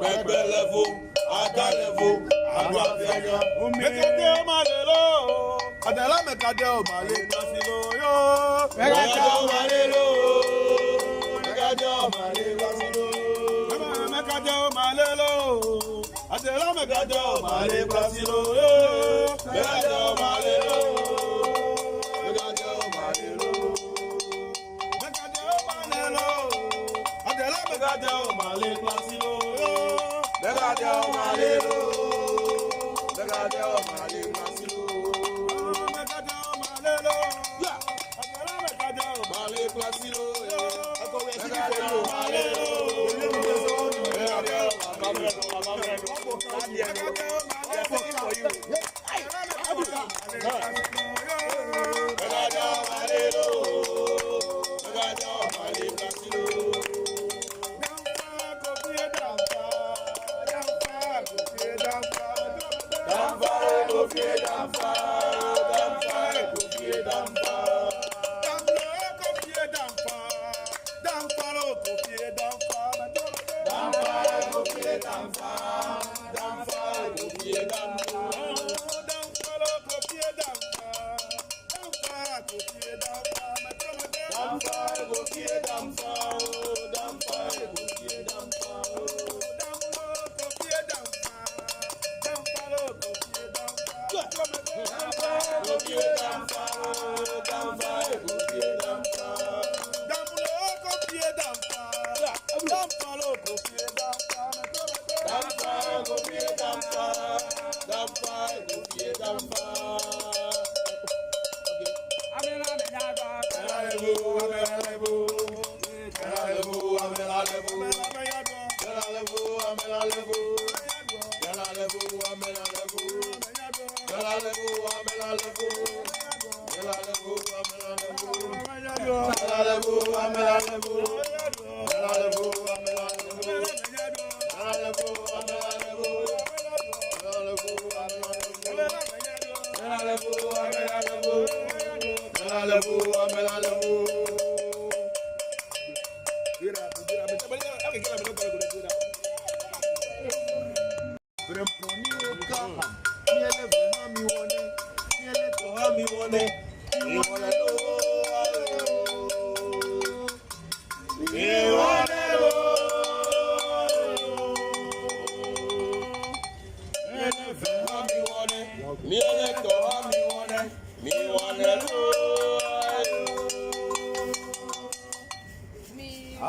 Bebelevo, adalevo, aguafianya. Mekade o malelo, adela mekade o male pasilo yo. Mekade o malelo, mekade o male pasilo. Mekade o malelo, adela mekade o male pasilo yo. Mekade o malelo, mekade o malelo. Mekade o malelo, adela mekade o male pasilo. Megadeo malelo, megadeo malelo, megadeo malelo, yeah. Megadeo malelo, megadeo malelo,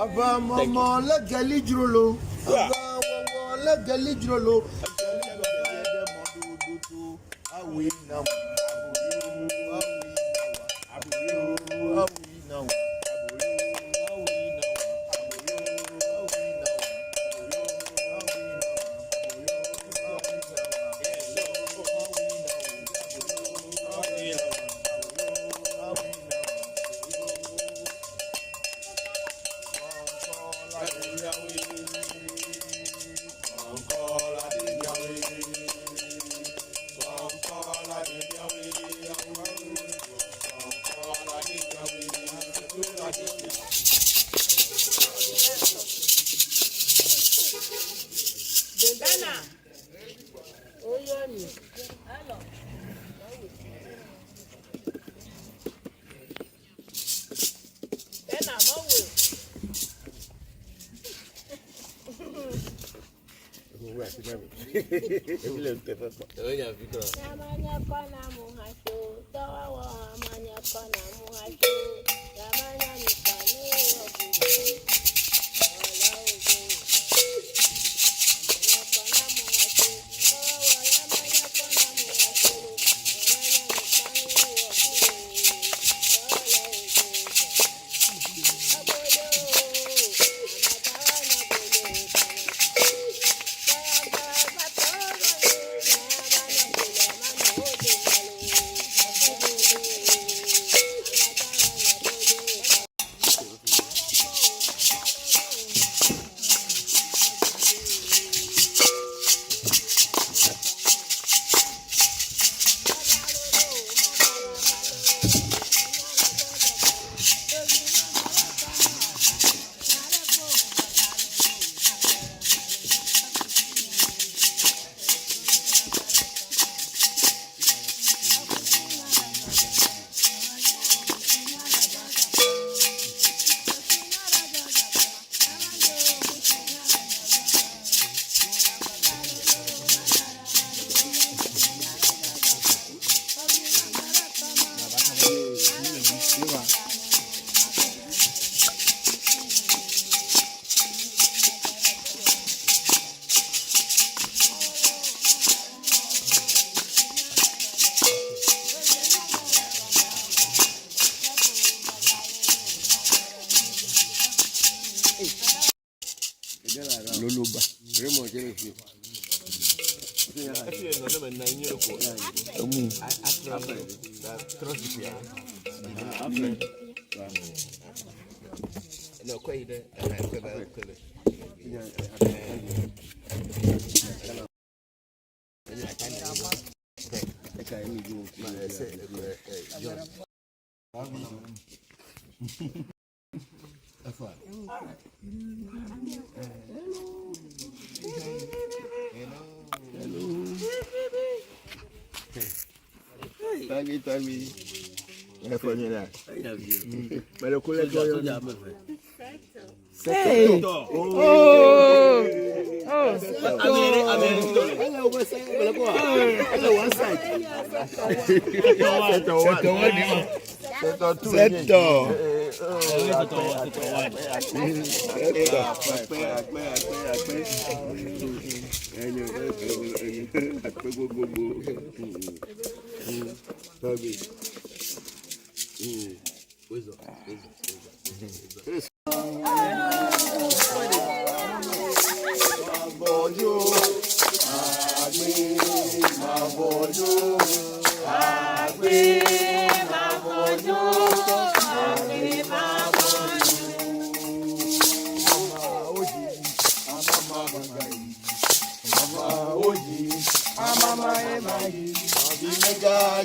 Ava mama la gali drolo. Ava wawa la gali drolo. Awi now.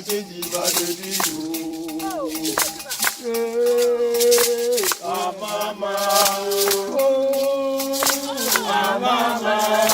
change my baby. Mama, oh, mama, mama,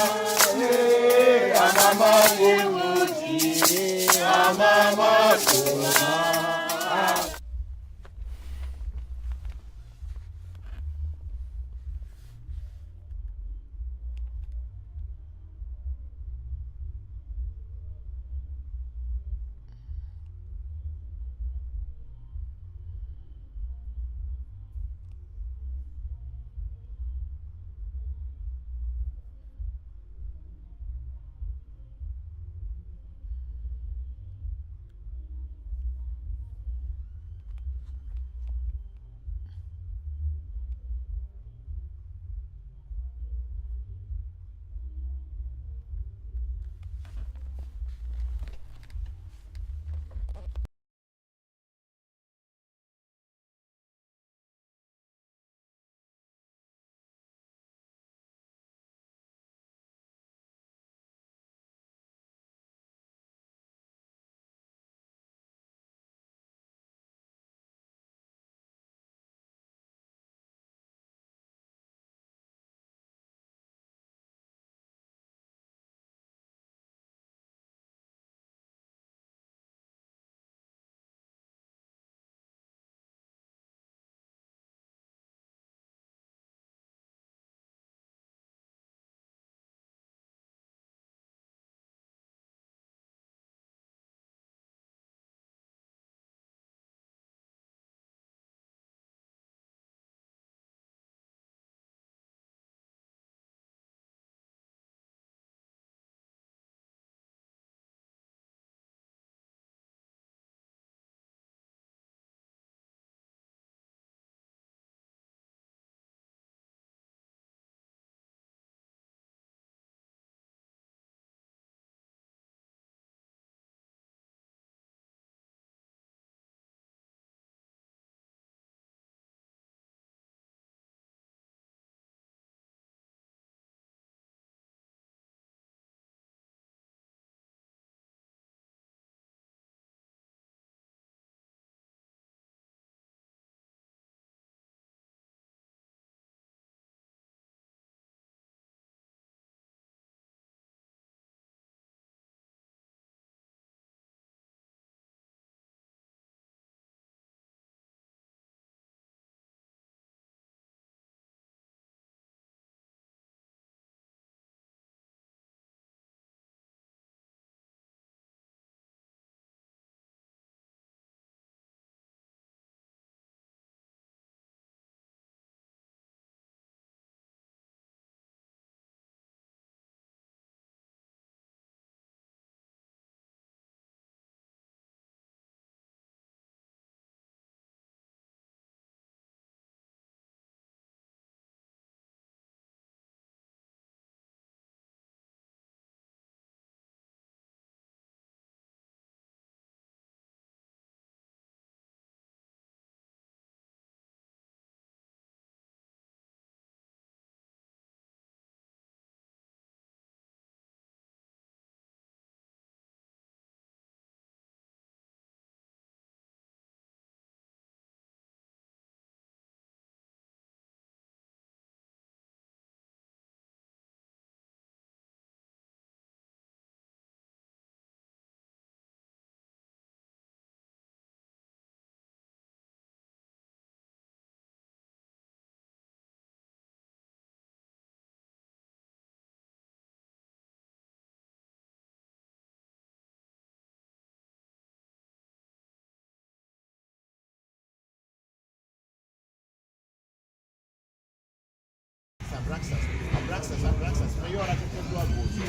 Abraças. Melhor a que tem do agosto.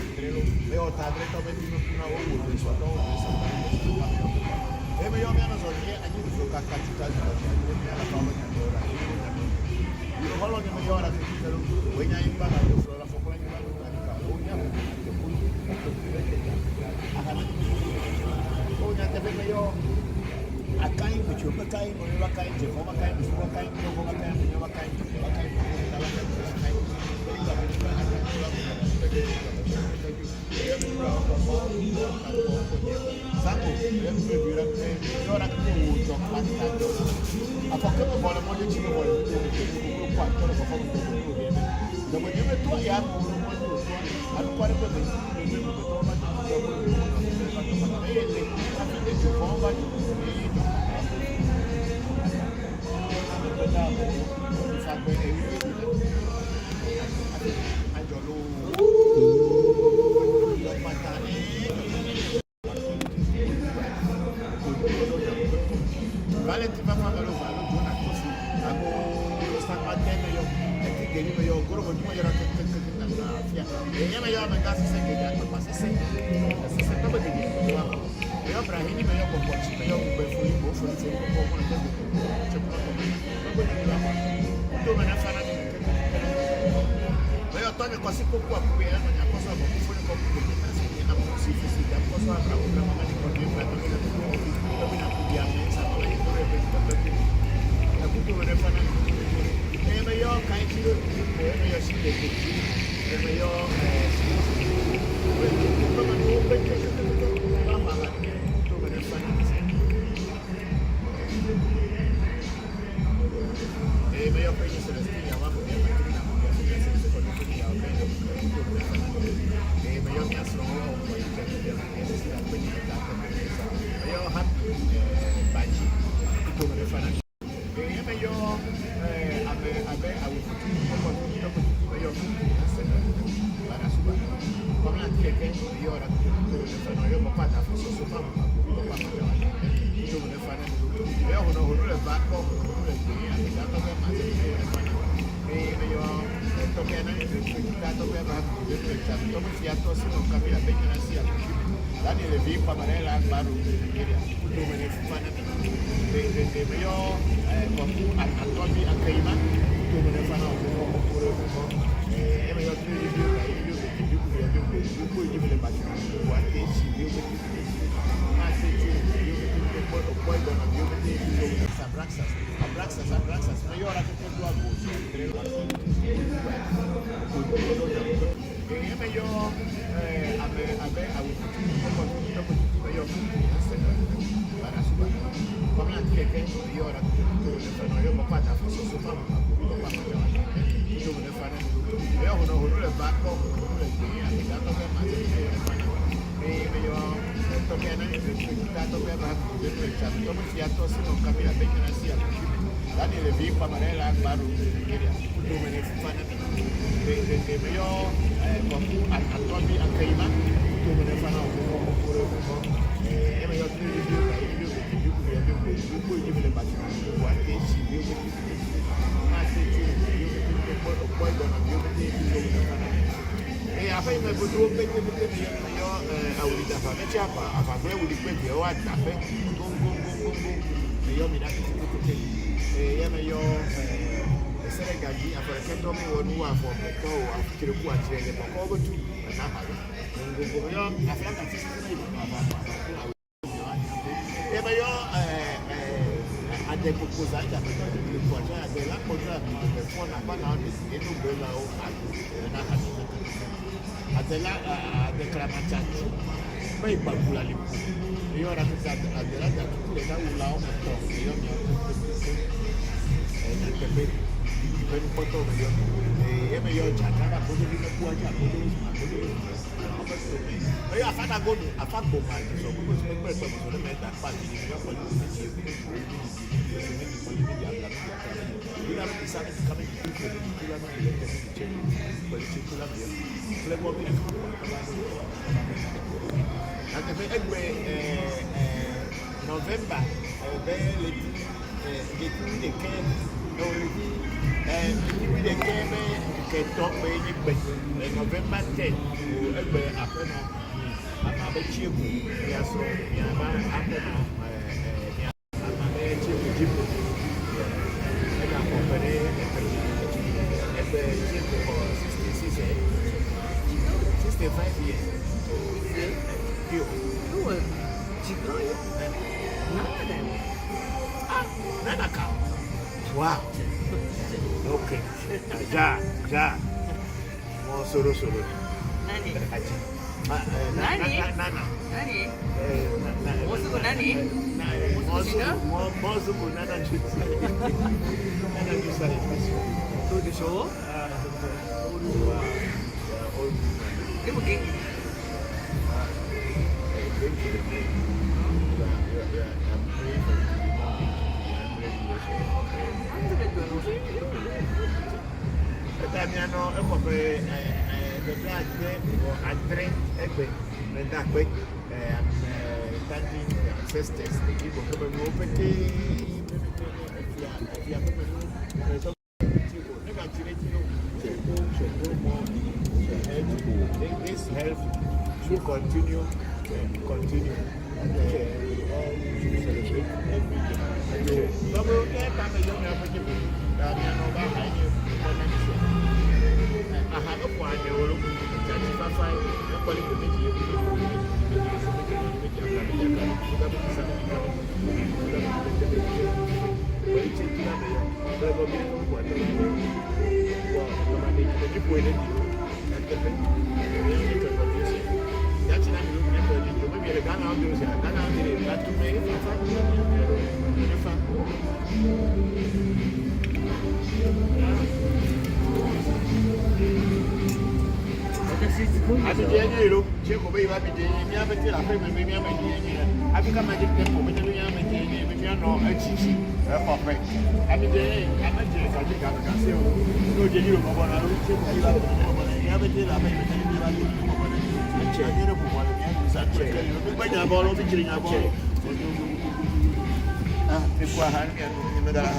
Melhor tá direto ao meio do final ao outro. Isso até o resto da caminhão. É melhor menos hoje. A gente foi com a catica de hoje. A gente vai na prova de agora. E o rolo de melhor a que tem do o enya em bana do flora foi com a gente vai no canal. O enya o enya teve melhor. A cair porque eu vai cair, não vai cair, eu vou cair, eu vou cair, eu vou cair, eu vou cair, eu vou cair. zango lem be bi rak e do rak ko to pasta do apoke me bola mo je chibo bola ko kwa to ko ko ko de da mo nyeme to ya mo mo to an kwa re be be to ma to ko ko ko ba November, November 10, wow. Okay. Ja. Mo soro. Aji. Nani? Nana. Nani? Mosuku nani? Mosuku Nana Jutsa. Nana Jutsa. So the show? They were getting. Italiano, the black and drink and that way. Thanking the ancestors, the people who have opened this help should continue. Continue. And all should celebrate every day. So we'll get back a young African. I have a point. They will look at Africa Magic Temple, which we are maintaining, which are no HCC, corporate. I mean, I'm a judge, I think I can say, no, you know, what I don't think you have a deal, I may be telling you, and check it up for one of you, but I'm all over killing our ball. If we're hanging in the middle of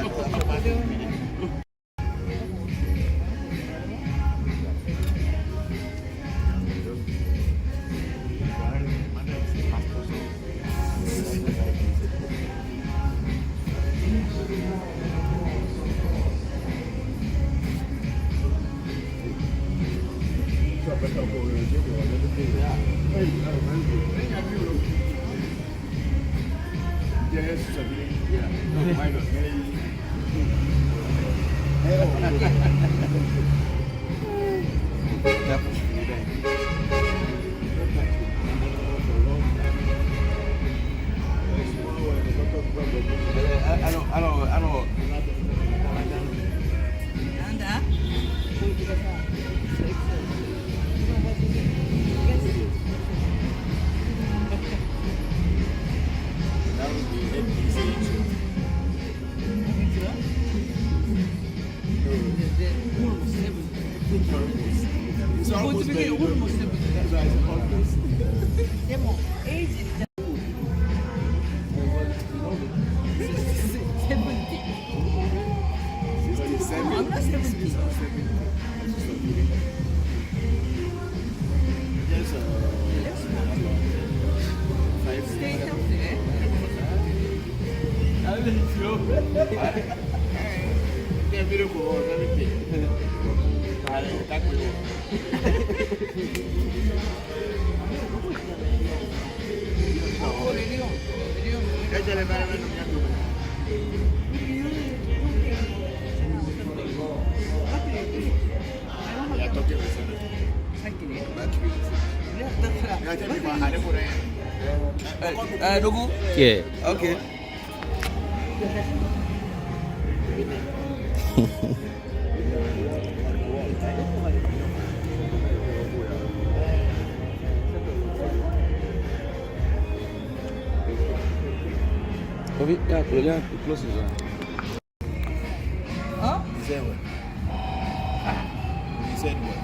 Dogu? Yeah. Okay. Ovi, yeah, close it down. Huh? Say what? He said what?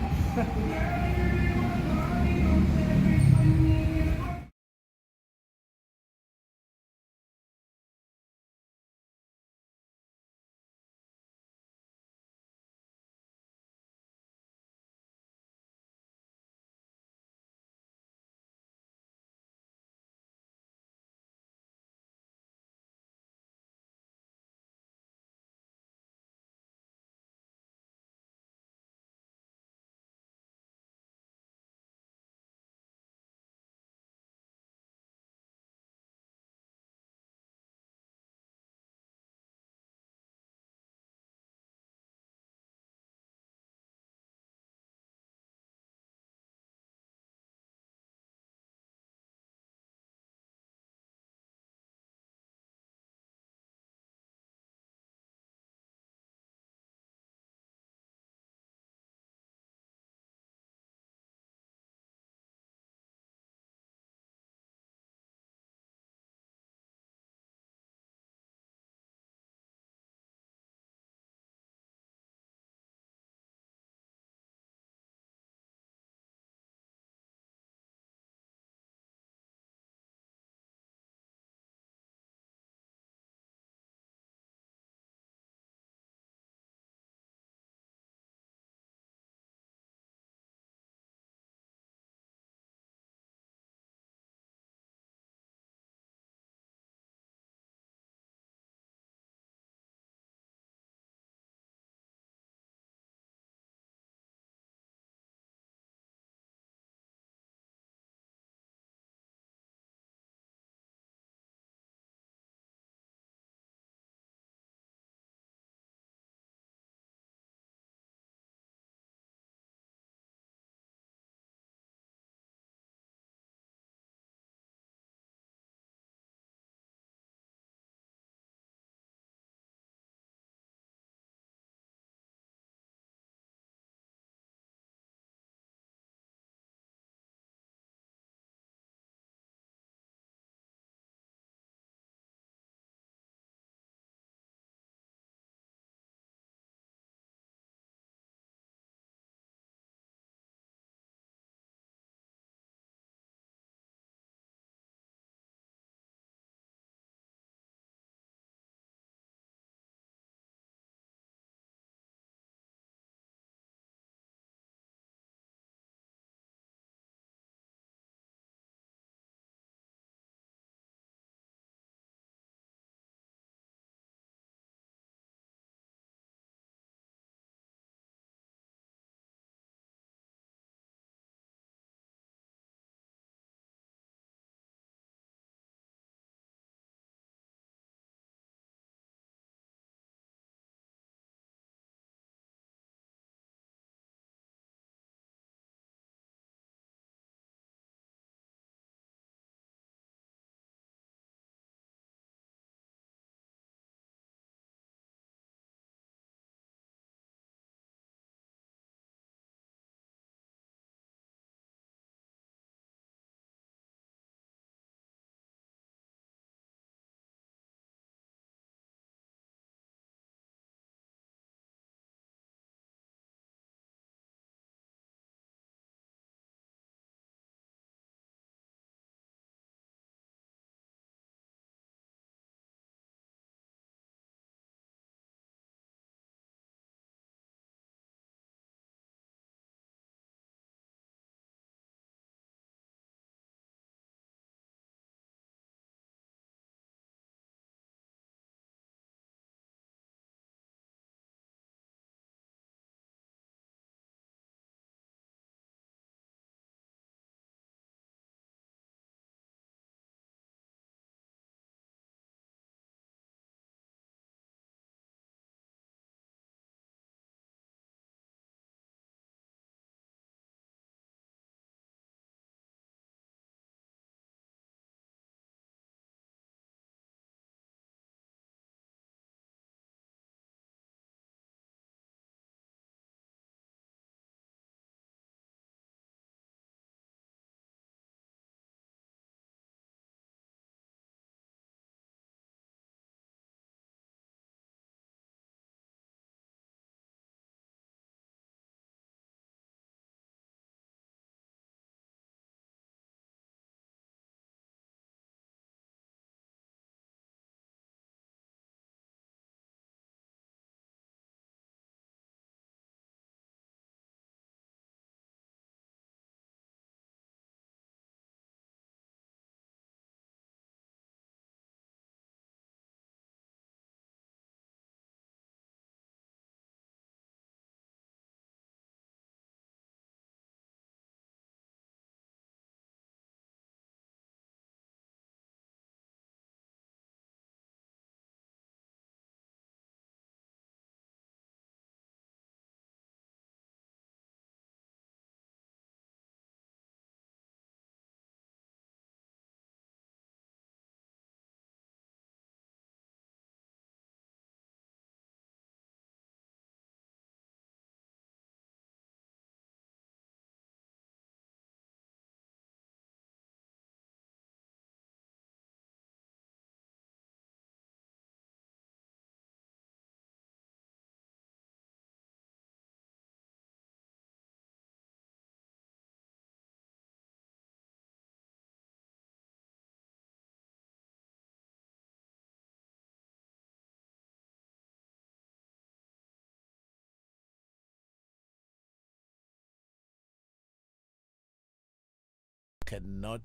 cannot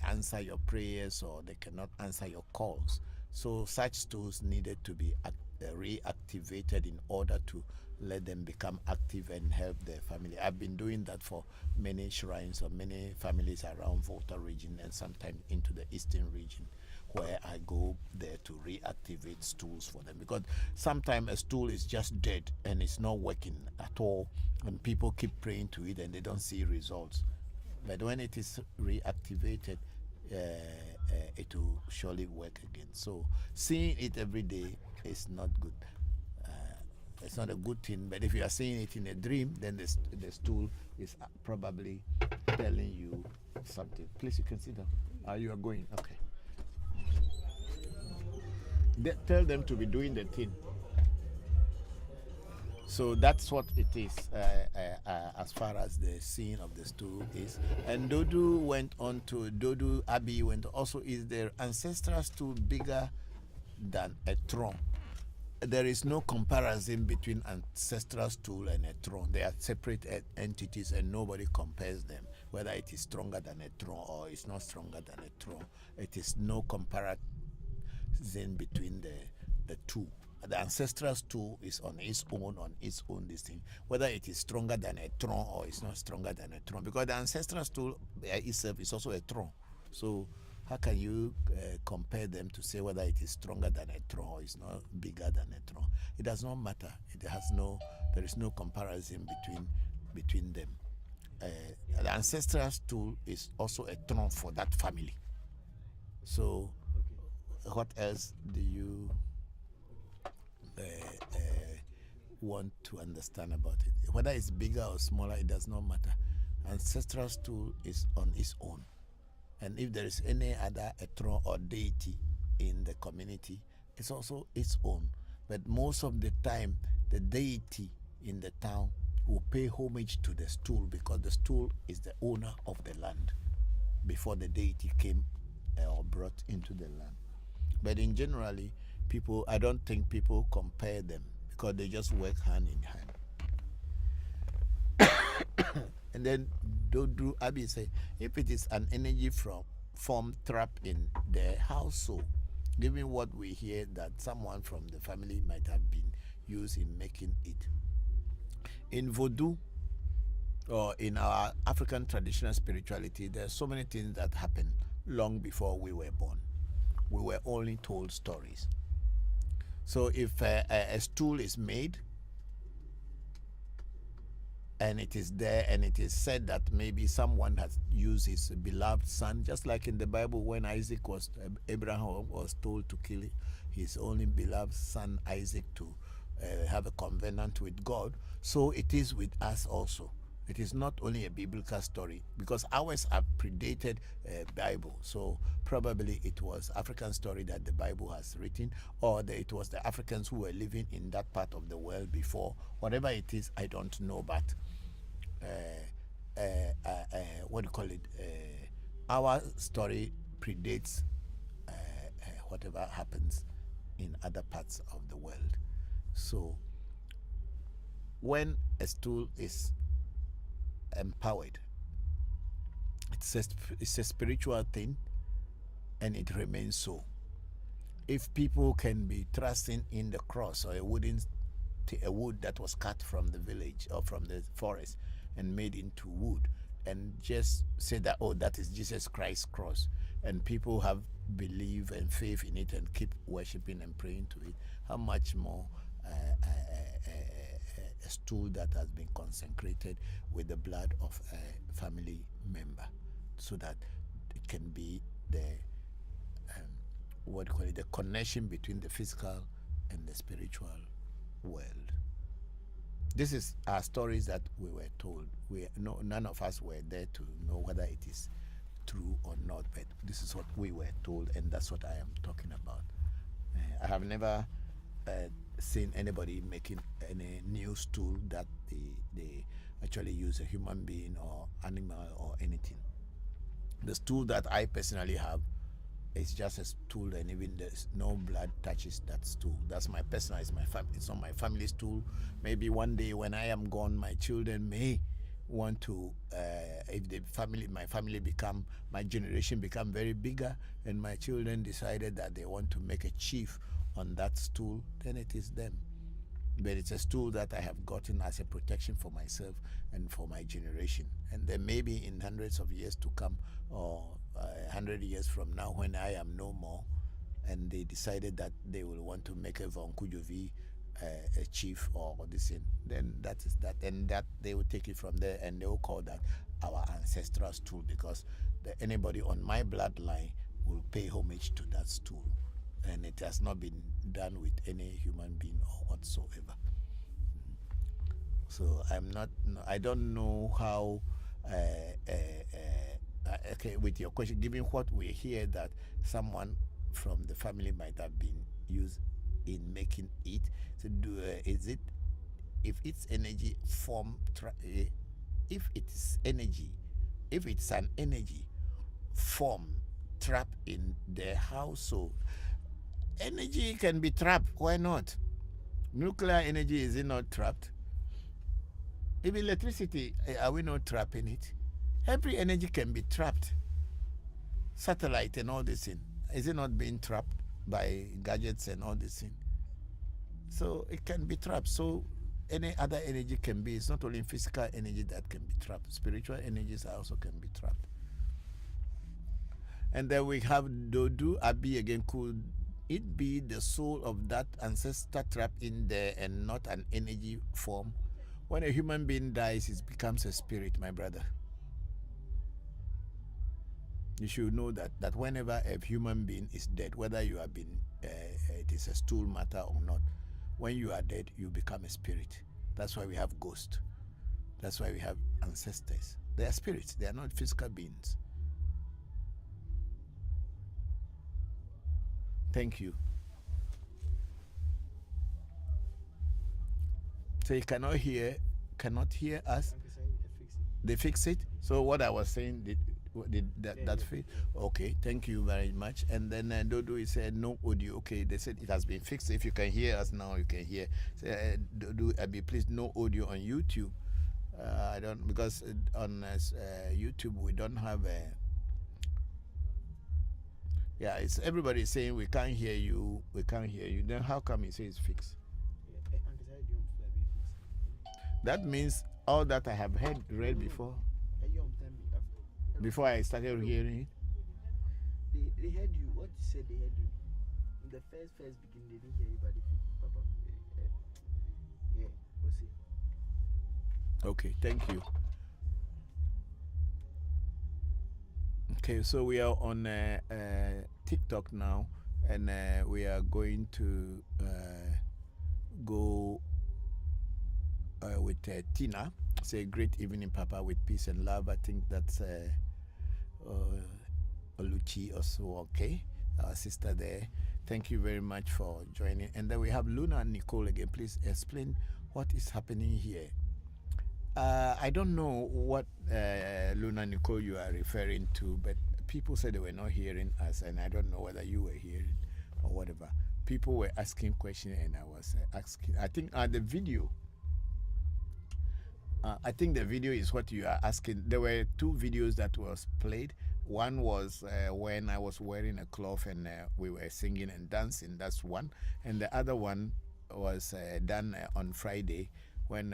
answer your prayers or they cannot answer your calls. So such stools needed to be reactivated in order to let them become active and help their family. I've been doing that for many shrines or many families around Volta region and sometimes into the eastern region, where I go there to reactivate stools for them, because sometimes a stool is just dead and it's not working at all, and people keep praying to it and they don't see results. But when it is reactivated, it will surely work again. So seeing it every day is not good. It's not a good thing. But if you are seeing it in a dream, then the stool is probably telling you something. Please, you can sit down. You are going. Okay. Tell them to be doing the thing. So that's what it is as far as the scene of the stool is. And Dodu went on to, Dodu Abbey went also, is their ancestral stool bigger than a throne? There is no comparison between ancestral stool and a throne. They are separate entities and nobody compares them, whether it is stronger than a throne or it's not stronger than a throne. It is no comparison between the two. The ancestral stool is on its own this thing, whether it is stronger than a throne or it's not stronger than a throne, because the ancestral stool itself is also a throne. So how can you compare them to say whether it is stronger than a throne or it's not bigger than a throne? It does not matter. There is no comparison between them. The ancestral stool is also a throne for that family. So what else do you want to understand about it? Whether it's bigger or smaller, it does not matter. Ancestral stool is on its own. And if there is any other throne or deity in the community, it's also its own. But most of the time, the deity in the town will pay homage to the stool, because the stool is the owner of the land before the deity came or brought into the land. But in generally, I don't think people compare them, because they just work hand in hand. And then Dodu Abi say, if it is an energy form trapped in the household, given what we hear that someone from the family might have been used in making it. In Vodou, or in our African traditional spirituality, there are so many things that happened long before we were born. We were only told stories. So if a stool is made and it is there and it is said that maybe someone has used his beloved son, just like in the Bible when Abraham was told to kill his only beloved son Isaac to have a covenant with God, so it is with us also. It is not only a biblical story, because ours have predated Bible. So probably it was African story that the Bible has written, or it was the Africans who were living in that part of the world before. Whatever it is, I don't know, but what do you call it? Our story predates whatever happens in other parts of the world. So when a stool is empowered, it's a spiritual thing, and it remains so. If people can be trusting in the cross, or a wood that was cut from the village or from the forest and made into wood, and just say that, oh, that is Jesus Christ's cross, and people have belief and faith in it and keep worshiping and praying to it, how much more a stool that has been consecrated with the blood of a family member, so that it can be the the connection between the physical and the spiritual world. This is our stories that we were told. None of us were there to know whether it is true or not, but this is what we were told, and that's what I am talking about. I have never seen anybody making any new stool that they actually use a human being or animal or anything. The stool that I personally have is just a stool, and even there's no blood touches that stool. That's my personal, it's not my family stool. Maybe one day when I am gone, my children may want to, if my generation become very bigger, and my children decided that they want to make a chief on that stool, then it is them. But it's a stool that I have gotten as a protection for myself and for my generation. And then maybe in hundreds of years to come, or 100 years from now, when I am no more, and they decided that they will want to make a Voncujovi a chief or this thing, then that is that. And that they will take it from there, and they will call that our ancestral stool, because anybody on my bloodline will pay homage to that stool. And it has not been done with any human being or whatsoever. So I don't know how, okay, with your question, given what we hear that someone from the family might have been used in making it, so is it, if it's energy form, if it's an energy form trapped in the household, energy can be trapped. Why not? Nuclear energy, is it not trapped? If electricity, are we not trapping it? Every energy can be trapped. Satellite and all this thing, is it not being trapped by gadgets and all this thing? So it can be trapped. So any other energy can be. It's not only physical energy that can be trapped. Spiritual energies also can be trapped. And then we have Dodu Abi again. Could it be the soul of that ancestor trapped in there and not an energy form? When a human being dies, it becomes a spirit, my brother. You should know that whenever a human being is dead, whether you have been, it is a stool matter or not, when you are dead, you become a spirit. That's why we have ghosts. That's why we have ancestors. They are spirits. They are not physical beings. Thank you. So you cannot hear us. They fix it. So what I was saying, did that fit? Okay, thank you very much. And then Dodo said no audio. Okay, they said it has been fixed. If you can hear us now, you can hear. Say, Dodo, please no audio on YouTube. I don't, because on YouTube we don't have a. Yeah, it's everybody saying we can't hear you. We can't hear you. Then how come you say it's fixed? That means all that I have read before. Before I started hearing it. They heard you. What you said, they heard you. In the first beginning, they didn't hear you, but Papa, yeah, we'll see. Okay, thank you. Okay, so we are on TikTok now, and we are going to go with Tina. Say great evening, Papa, with peace and love. I think that's Oluchi also. Okay, our sister there. Thank you very much for joining. And then we have Luna and Nicole again. Please explain what is happening here. I don't know what Luna Nicole you are referring to, but people said they were not hearing us, and I don't know whether you were hearing or whatever. People were asking questions, and I was asking. I think the video. I think the video is what you are asking. There were two videos that was played. One was when I was wearing a cloth and we were singing and dancing. That's one. And the other one was done on Friday when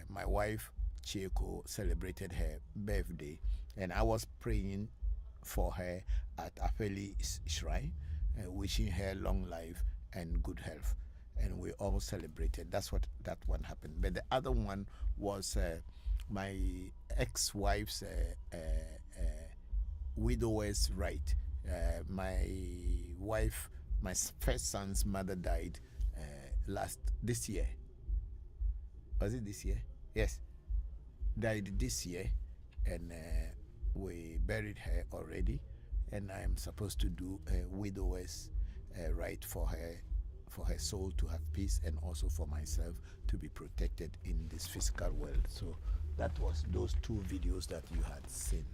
my wife, Chieko, celebrated her birthday. And I was praying for her at Afeli's shrine, wishing her long life and good health. And we all celebrated. That's what that one happened. But the other one was my ex-wife's widower's right. My wife, my first son's mother died this year. Was it this year? Yes. Died this year, and we buried her already. And I am supposed to do a widower's right for her soul to have peace, and also for myself to be protected in this physical world. So that was those two videos that you had seen.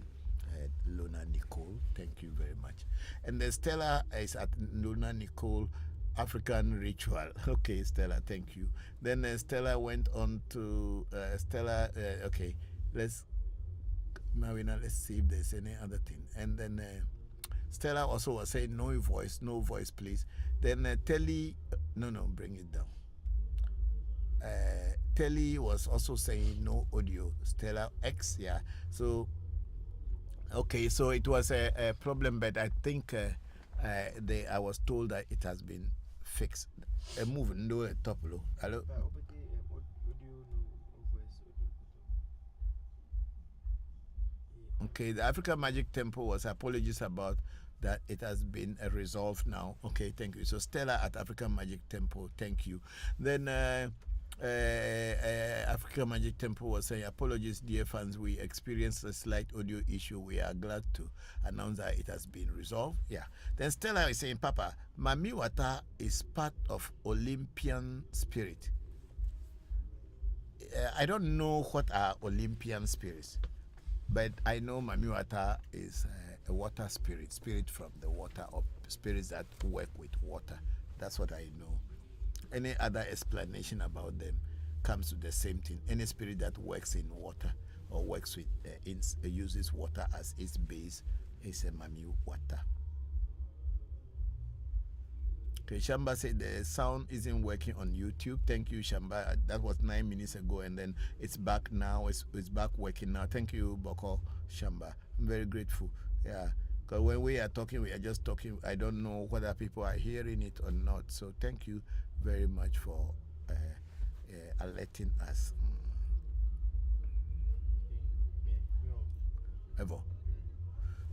Luna Nicole, thank you very much. And then Stella is at Luna Nicole African Ritual. Okay, Stella, thank you. Then Stella went on to okay. let's Marina, let's see if there's any other thing. And then Stella also was saying no voice, please. Then Telly, no, bring it down. Telly was also saying no audio. Stella X, yeah. So, okay, so it was a problem, but I think I was told that it has been fixed. Move no top low. Hello. Okay, the African Magic Temple was apologies about that. It has been resolved now. Okay, thank you. So Stella at African Magic Temple, thank you. Then African Magic Temple was saying, apologies, dear fans, we experienced a slight audio issue. We are glad to announce that it has been resolved. Yeah. Then Stella is saying, Papa, Mami Wata is part of Olympian spirit. I don't know what are Olympian spirits. But I know Mami Wata is a water spirit from the water, or spirits that work with water. That's what I know. Any other explanation about them comes to the same thing. Any spirit that works in water or works with, uses water as its base is a Mami Wata. Okay, Shamba said the sound isn't working on YouTube. Thank you, Shamba. That was 9 minutes ago, and then it's back now. It's back working now. Thank you, Bokor, Shamba. I'm very grateful. Yeah, because when we are talking, we are just talking. I don't know whether people are hearing it or not. So thank you very much for alerting us. Ever.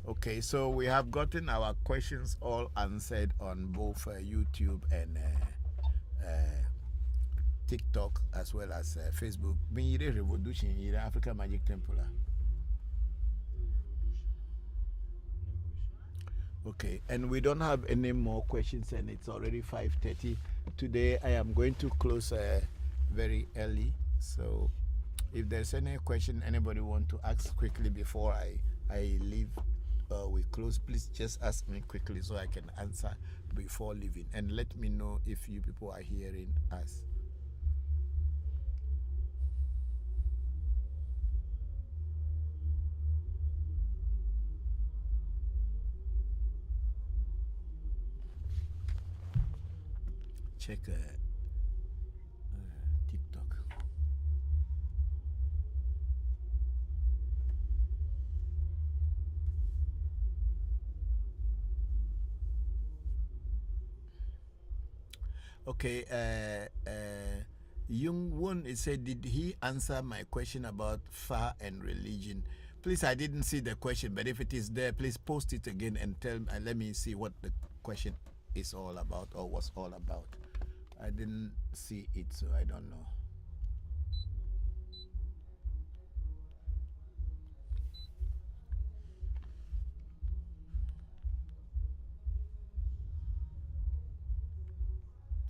Okay, so we have gotten our questions all answered on both YouTube and TikTok, as well as Facebook. Mire Revolution, Mire Africa Magic Temple. Okay, and we don't have any more questions, and it's already 5:30. Today I am going to close very early. So if there's any question anybody want to ask quickly before I leave, we close, please just ask me quickly so I can answer before leaving, and let me know if you people are hearing us. Check TikTok. Okay, Young Won said, did he answer my question about Fa and religion? Please, I didn't see the question, but if it is there, please post it again and let me see what the question is all about, or was all about. I didn't see it, so I don't know.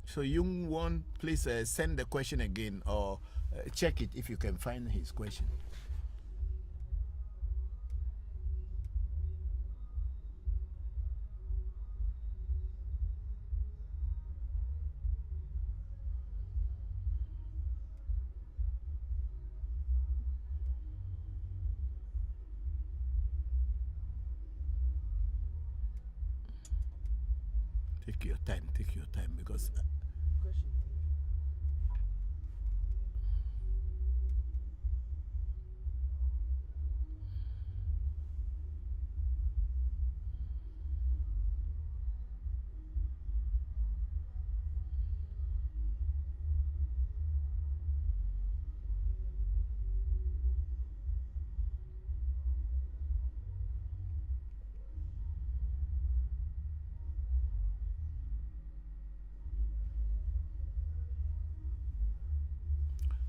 So Young Won, please send the question again, or check it if you can find his question. Take your time, because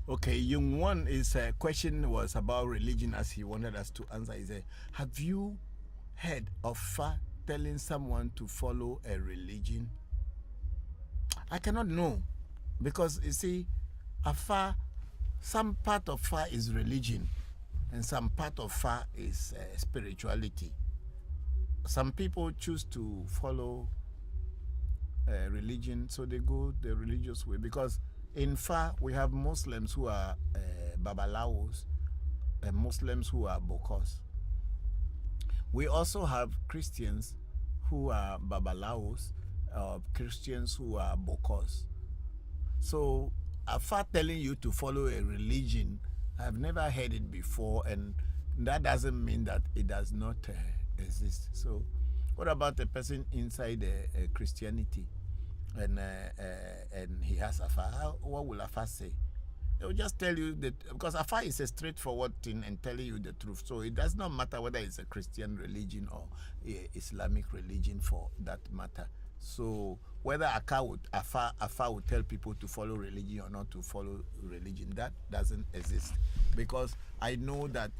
okay, Young One, his question was about religion, as he wanted us to answer. He said, have you heard of Fa telling someone to follow a religion? I cannot know, because you see, Afa, some part of Fa is religion, and some part of Fa is spirituality. Some people choose to follow religion, so they go the religious way, because in Fa we have Muslims who are Babalawos, Muslims who are Bokors. We also have Christians who are Babalaos, Christians who are Bokors. So, afar telling you to follow a religion, I've never heard it before, and that doesn't mean that it does not exist. So, what about a person inside Christianity, and he has Afar? What will Afar say? They'll just tell you that, because Afar is a straightforward thing and telling you the truth. So it does not matter whether it's a Christian religion or Islamic religion for that matter. So whether Afar would tell people to follow religion or not to follow religion, that doesn't exist. Because I know that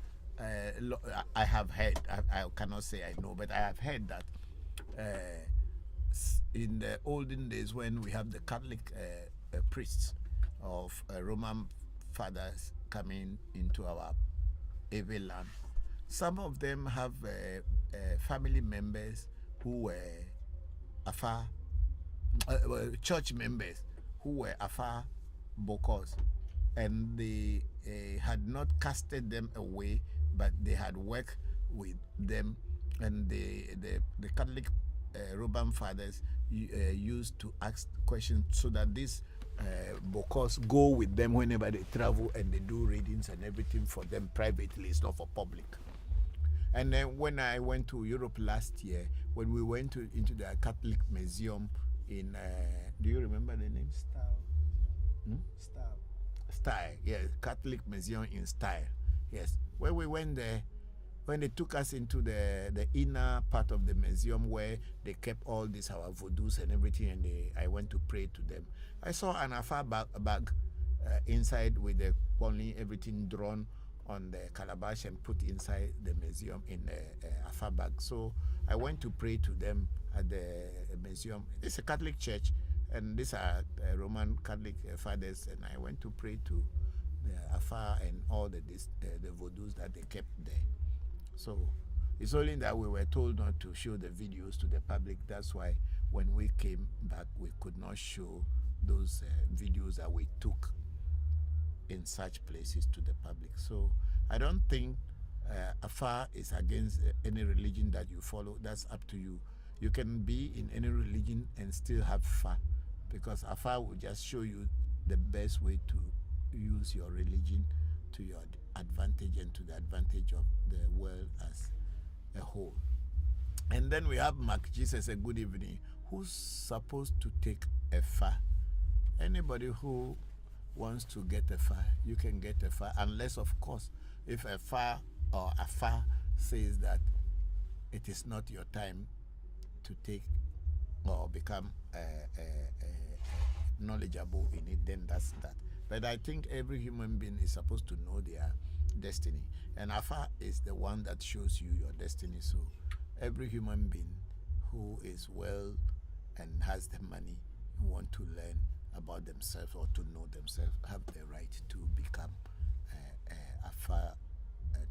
I have heard, I cannot say I know, but I have heard that in the olden days when we have the Catholic priests of Roman fathers coming into our evil land, some of them have family members who were Afar, church members who were Afar Bokors, and they had not casted them away, but they had worked with them, and the Catholic Roman fathers used to ask questions so that these Bokors go with them whenever they travel, and they do readings and everything for them privately. It's not for public. And then when I went to Europe last year, when we went into the Catholic Museum in, do you remember the name? Style, yes, Catholic Museum in Style, yes. When we went there, when they took us into the inner part of the museum where they kept all these our voodoos and everything, and I went to pray to them. I saw an Afar bag inside with the only everything drawn on the calabash and put inside the museum in the Afar bag. So I went to pray to them at the museum. It's a Catholic church, and these are Roman Catholic fathers, and I went to pray to the Afar and all the voodoos that they kept there. So it's only that we were told not to show the videos to the public. That's why when we came back, we could not show those videos that we took in such places to the public. So I don't think Afar is against any religion that you follow. That's up to you. You can be in any religion and still have fun, because Afar will just show you the best way to use your religion to your advantage and to the advantage of the world as a whole. And then we have Mark Jesus, a good evening, who's supposed to take a far. Anybody who wants to get a far, you can get a far, unless of course if a far or a far says that it is not your time to take or become knowledgeable in it, then that's that. But I think every human being is supposed to know their destiny, and Afar is the one that shows you your destiny. So every human being who is well and has the money, who want to learn about themselves or to know themselves, have the right to become a Afar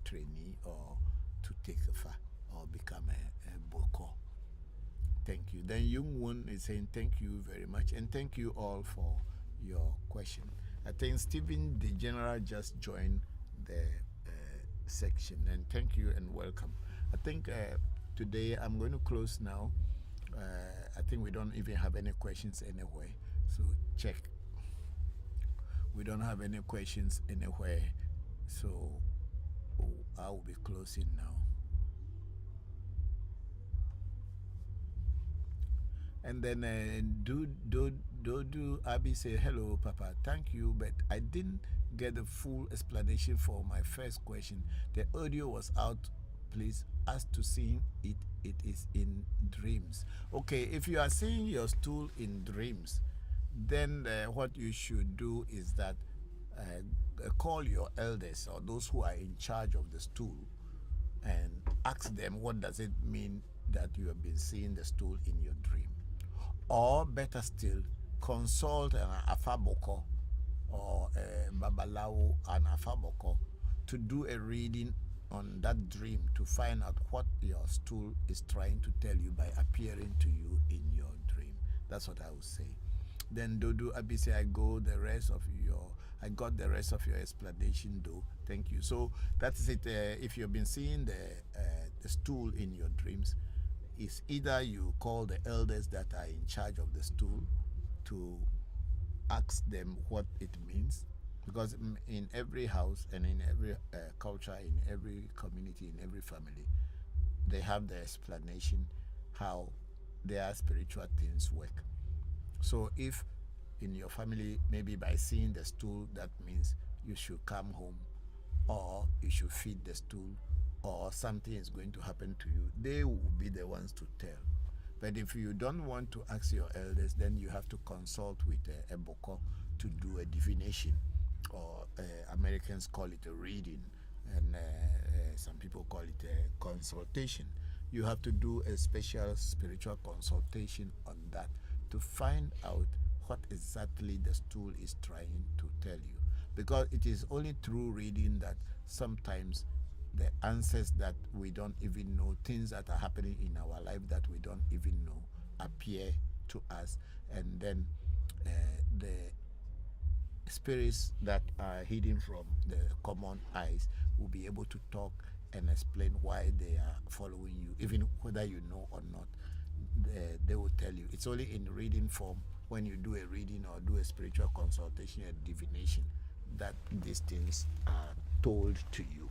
trainee, or to take Afar, or become a Bokor. Thank you. Then Young Won is saying thank you very much, and thank you all for your question. I think Stephen the General just joined the section, and thank you and welcome. I think today I'm going to close now. I think we don't even have any questions anywhere, so check. We don't have any questions anywhere, so I will be closing now. And then Dodu Abi say, hello, Papa, thank you, but I didn't get the full explanation for my first question. The audio was out, please. As to seeing it, it is in dreams. Okay, if you are seeing your stool in dreams, then what you should do is that call your elders or those who are in charge of the stool and ask them what does it mean that you have been seeing the stool in your dream. Or better still, consult an Afar Bokor or Babalawo and Afar Bokor to do a reading on that dream to find out what your stool is trying to tell you by appearing to you in your dream. That's what I would say. Then Dodo Abisi, I go the rest of your I got the rest of your explanation, though. Thank you. So that is it. If you've been seeing the stool in your dreams, it's either you call the elders that are in charge of the stool to ask them what it means, because in every house and in every culture, in every community, in every family, they have the explanation how their spiritual things work. So if in your family, maybe by seeing the stool, that means you should come home, or you should feed the stool, or something is going to happen to you, they will be the ones to tell. But if you don't want to ask your elders, then you have to consult with a Bokor to do a divination, or Americans call it a reading, and some people call it a consultation. You have to do a special spiritual consultation on that to find out what exactly the stool is trying to tell you. Because it is only through reading that sometimes the answers that we don't even know, things that are happening in our life that we don't even know, appear to us, and then the spirits that are hidden from the common eyes will be able to talk and explain why they are following you, even whether you know or not. They will tell you. It's only in reading form, when you do a reading or do a spiritual consultation or divination, that these things are told to you.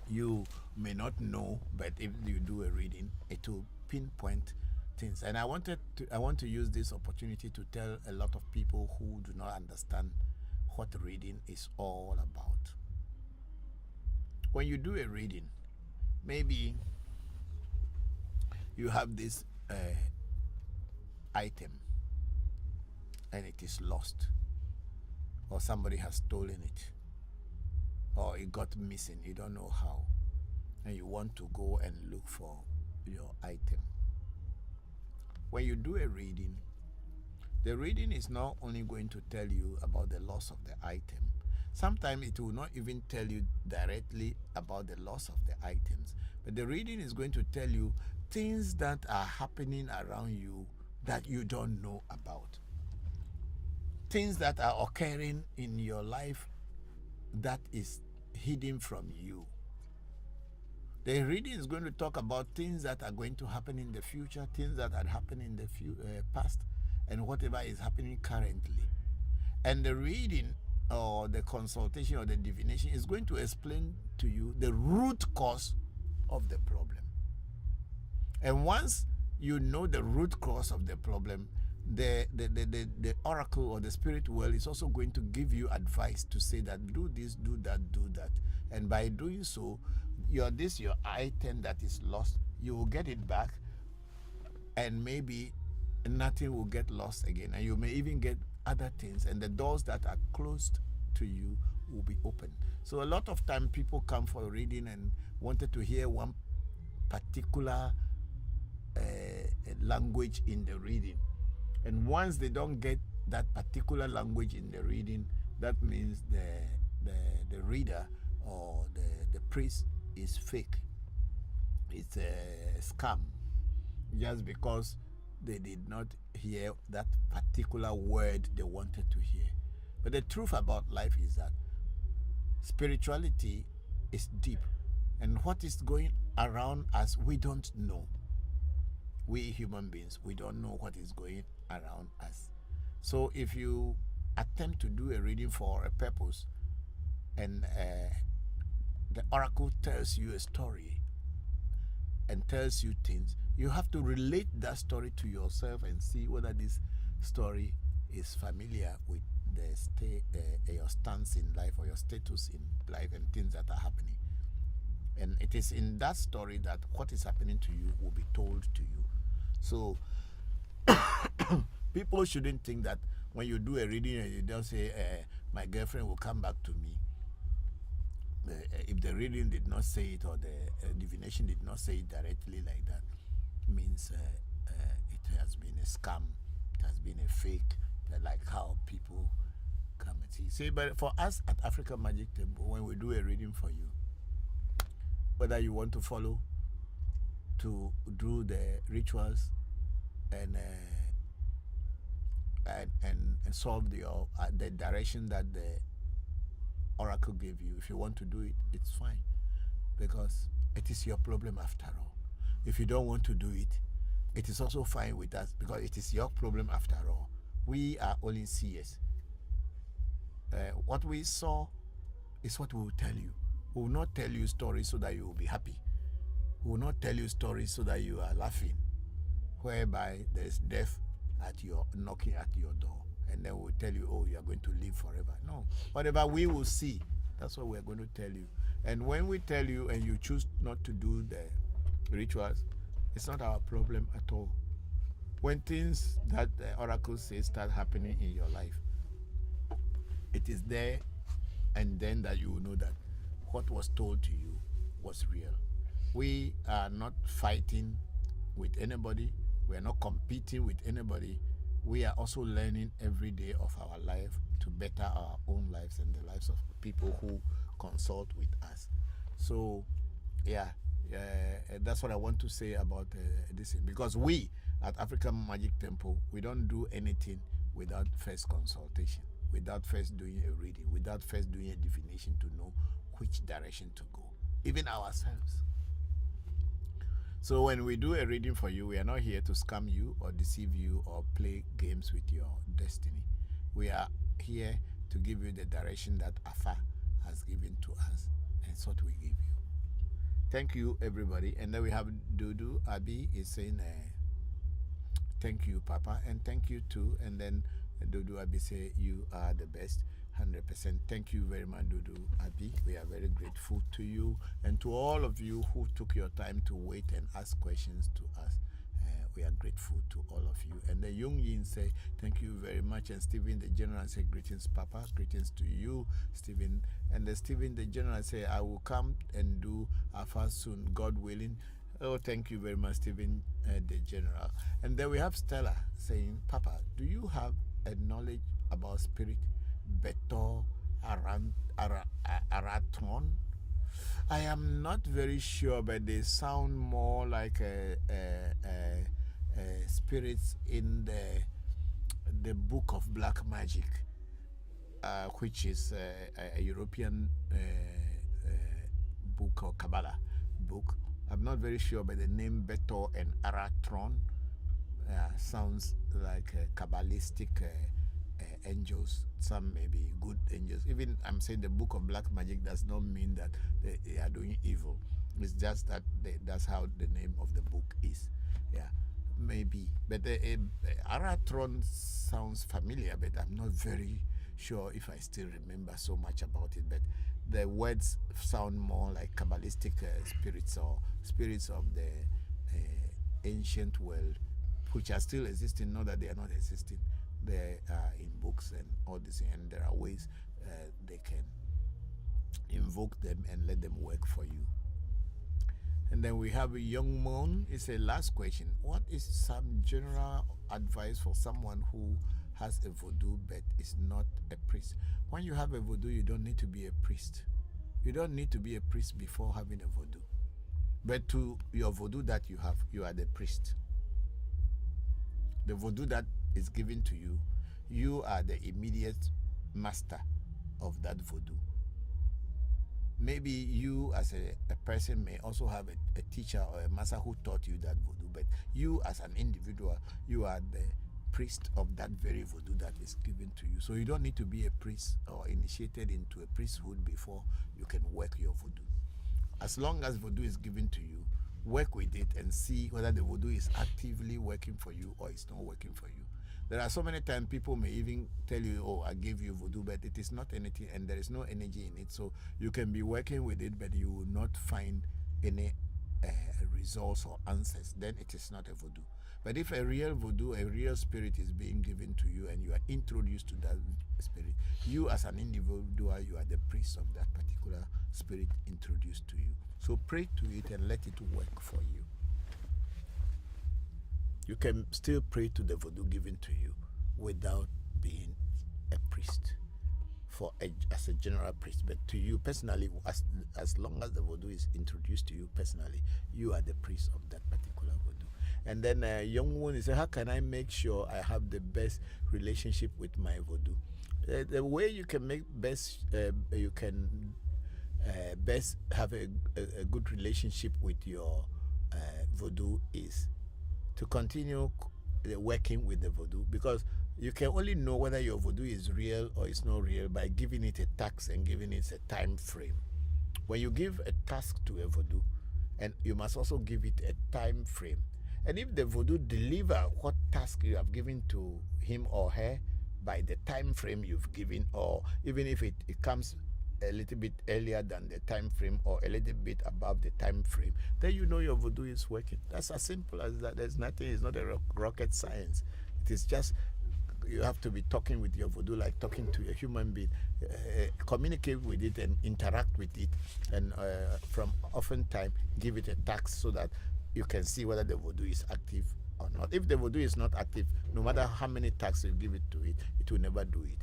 You may not know, but if you do a reading, it will pinpoint things. And I want to use this opportunity to tell a lot of people who do not understand what reading is all about. When you do a reading, maybe you have this item and it is lost, or somebody has stolen it, or it got missing, you don't know how, and you want to go and look for your item. When you do a reading, the reading is not only going to tell you about the loss of the item. Sometimes it will not even tell you directly about the loss of the items, but the reading is going to tell you things that are happening around you that you don't know about. Things that are occurring in your life that is hidden from you. The reading is going to talk about things that are going to happen in the future, things that had happened in the past, and whatever is happening currently. And the reading or the consultation or the divination is going to explain to you the root cause of the problem. And once you know the root cause of the problem, the oracle or the spirit world is also going to give you advice to say that do this, do that, do that. And by doing so, your item that is lost, you will get it back, and maybe nothing will get lost again, and you may even get other things, and the doors that are closed to you will be open. So a lot of time people come for reading and wanted to hear one particular language in the reading, and once they don't get that particular language in the reading, that means the reader or the priest is fake. It's a scam, just because they did not hear that particular word they wanted to hear. But the truth about life is that spirituality is deep, and what is going around us, we don't know. We human beings, we don't know what is going around us. So if you attempt to do a reading for a purpose, and the oracle tells you a story and tells you things, you have to relate that story to yourself and see whether this story is familiar with your stance in life or your status in life and things that are happening. And it is in that story that what is happening to you will be told to you. So people shouldn't think that when you do a reading and you don't say, my girlfriend will come back to me. If the reading did not say it, or the divination did not say it directly like that, means it has been a scam, it has been a fake, like how people come and see. See, but for us at African Magic Temple, when we do a reading for you, whether you want to follow to do the rituals and and solve the direction that the oracle gave you. If you want to do it, it's fine, because it is your problem after all. If you don't want to do it, it is also fine with us, because it is your problem after all. We are only seers. What we saw is what we will tell you. We will not tell you stories so that you will be happy. We will not tell you stories so that you are laughing, whereby there is death knocking at your door, and then we'll tell you, oh, you are going to live forever. No, whatever we will see, that's what we're going to tell you. And when we tell you and you choose not to do the rituals, it's not our problem at all. When things that the oracle says start happening in your life, it is there and then that you will know that what was told to you was real. We are not fighting with anybody. We are not competing with anybody. We are also learning every day of our life to better our own lives and the lives of people who consult with us. So, that's what I want to say about this. Because we at African Magic Temple, we don't do anything without first consultation, without first doing a reading, without first doing a divination to know which direction to go, even ourselves. So when we do a reading for you, we are not here to scam you or deceive you or play games with your destiny. We are here to give you the direction that Afa has given to us, and it's what we give you. Thank you, everybody. And then we have Dudu Abi is saying, thank you, Papa, and thank you too. And then Dudu Abi say, you are the best. 100%. Thank you very much, Dudu Abi. We are very grateful to you and to all of you who took your time to wait and ask questions to us. We are grateful to all of you. And the Young Yin say, thank you very much. And Stephen the General say, greetings, Papa. Greetings to you, Stephen. And the Stephen the General say, I will come and do Afa soon, God willing. Oh, thank you very much, Stephen the General. And then we have Stella saying, Papa, do you have a knowledge about spirit? Beto Araton? I am not very sure, but they sound more like spirits in the book of black magic, which is a European book or Kabbalah book. I'm not very sure, but the name Beto and Aratron sounds like Kabbalistic angels. Some may be good angels. Even I'm saying the book of black magic does not mean that they are doing evil. It's just that that's how the name of the book is. Yeah, maybe. But Aratron sounds familiar, but I'm not very sure if I still remember so much about it. But the words sound more like Kabbalistic spirits or spirits of the ancient world, which are still existing, not that they are not existing. They are in books and all this, and there are ways they can invoke them and let them work for you. And then we have a young man. It's a last question. What is some general advice for someone who has a voodoo but is not a priest? When you have a voodoo, you don't need to be a priest. You don't need to be a priest before having a voodoo. But to your voodoo that you have, you are the priest. The voodoo that is given to you, you are the immediate master of that voodoo. Maybe you as a person may also have a teacher or a master who taught you that voodoo, but you as an individual, you are the priest of that very voodoo that is given to you. So you don't need to be a priest or initiated into a priesthood before you can work your voodoo. As long as voodoo is given to you, work with it and see whether the voodoo is actively working for you or it's not working for you. There are so many times people may even tell you, oh, I gave you voodoo, but it is not anything and there is no energy in it. So you can be working with it, but you will not find any results or answers. Then it is not a voodoo. But if a real voodoo, a real spirit is being given to you and you are introduced to that spirit, you as an individual, you are the priest of that particular spirit introduced to you. So pray to it and let it work for you. You can still pray to the voodoo given to you without being a priest, as a general priest. But to you personally, as long as the voodoo is introduced to you personally, you are the priest of that particular voodoo. And then a young woman is, how can I make sure I have the best relationship with my voodoo? The way you can make best, you can best have a good relationship with your voodoo is to continue working with the voodoo, because you can only know whether your voodoo is real or it's not real by giving it a task and giving it a time frame. When you give a task to a voodoo, and you must also give it a time frame. And if the voodoo deliver what task you have given to him or her by the time frame you've given, or even if it comes a little bit earlier than the time frame or a little bit above the time frame, then you know your voodoo is working. That's as simple as that. There's nothing, it's not a rocket science. It is just, you have to be talking with your voodoo like talking to a human being. Communicate with it and interact with it, and from often time give it a task so that you can see whether the voodoo is active or not. If the voodoo is not active, no matter how many tasks you give it to it, it will never do it,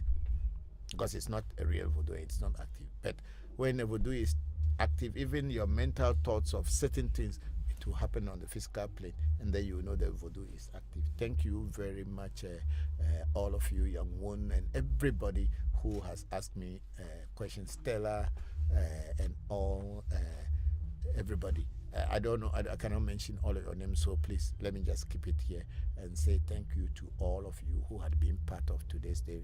because it's not a real voodoo, it's not active. But when the voodoo is active, even your mental thoughts of certain things, it will happen on the physical plane, and then you know the voodoo is active. Thank you very much, all of you, young one, and everybody who has asked me questions, Stella, and all, everybody. I don't know, I cannot mention all of your names, so please let me just keep it here and say thank you to all of you who had been part of today's day,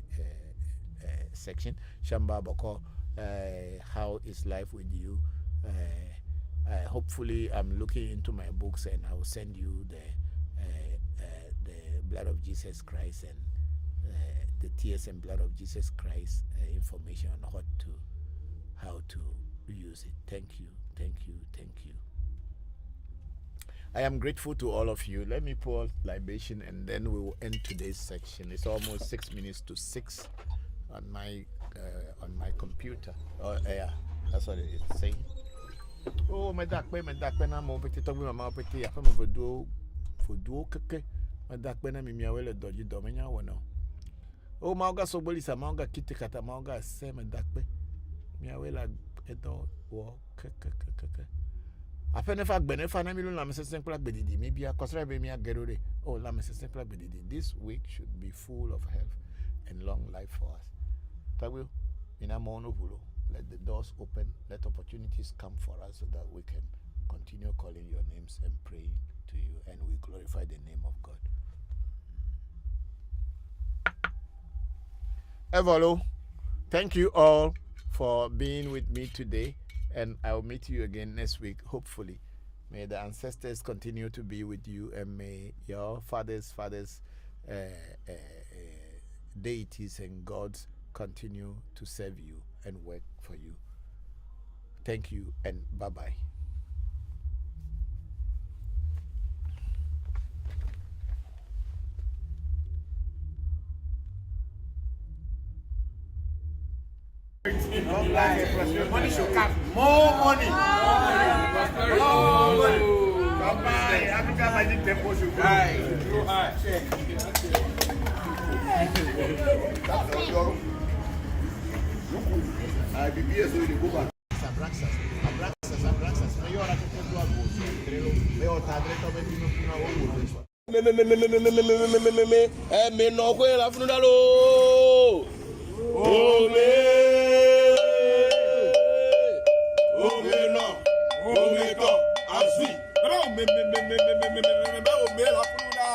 section. Shamba Bokor, how is life with you? Hopefully I'm looking into my books, and I will send you the blood of Jesus Christ and the tears and blood of Jesus Christ information on how to use it. Thank you, thank you, thank you. I am grateful to all of you. Let me pour libation and then we will end today's section. It's almost 6 minutes to 6 on my computer. Oh yeah, that's what it is saying. Oh, my dark pen, I'm over to talk with my mouth. I found for do keke. My dark pen, I'm well dodgy domina. Oh, Mauga so bullies a manga kitty cat a manga, same and dark pen. Miawela a dog walk keke. I found if I benefit, I'm in Lamson Clark Bedidi. Maybe I consider me a gerode. Oh, Lamson Clark Bedidi. This week should be full of health and long life for us. Tagu, in a monovulo. Let the doors open, let opportunities come for us so that we can continue calling your names and praying to you, and we glorify the name of God. Evolo, thank you all for being with me today, and I'll meet you again next week, hopefully. May the ancestors continue to be with you, and may your fathers' deities and gods continue to serve you and work for you. Thank you and bye-bye. Money should come. More money. More money. Bye-bye. Africa Magic Temple should go. I be here so you go back. Abraxas. Mayor Atento do Agosto. Mayor Tadreto Betino Puna Ogo. Me no kwe la funudalo. Oh me no. Oh me to. Asi. Oh me la funudalo. Oh me. La funudalo.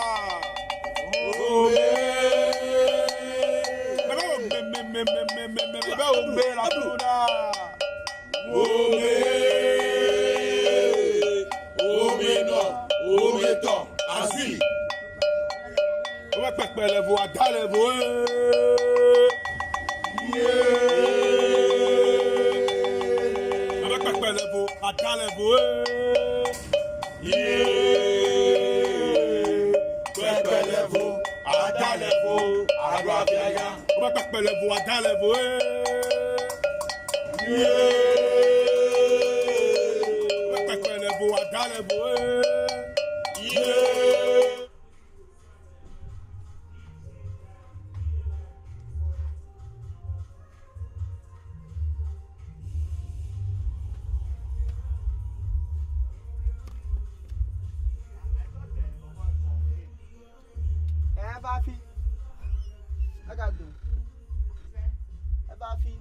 Ome no, ome to, asi. Ome pepe levo, ada levo, Ome pepe levo, ada levo, Pepe levo, ada levo, agua viaja. Ome pepe levo, ada levo, Ebafi. I got do. Ebafi.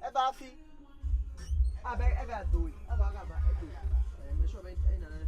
Ebafi. I got do it. I got do it. I'm sure I ain't another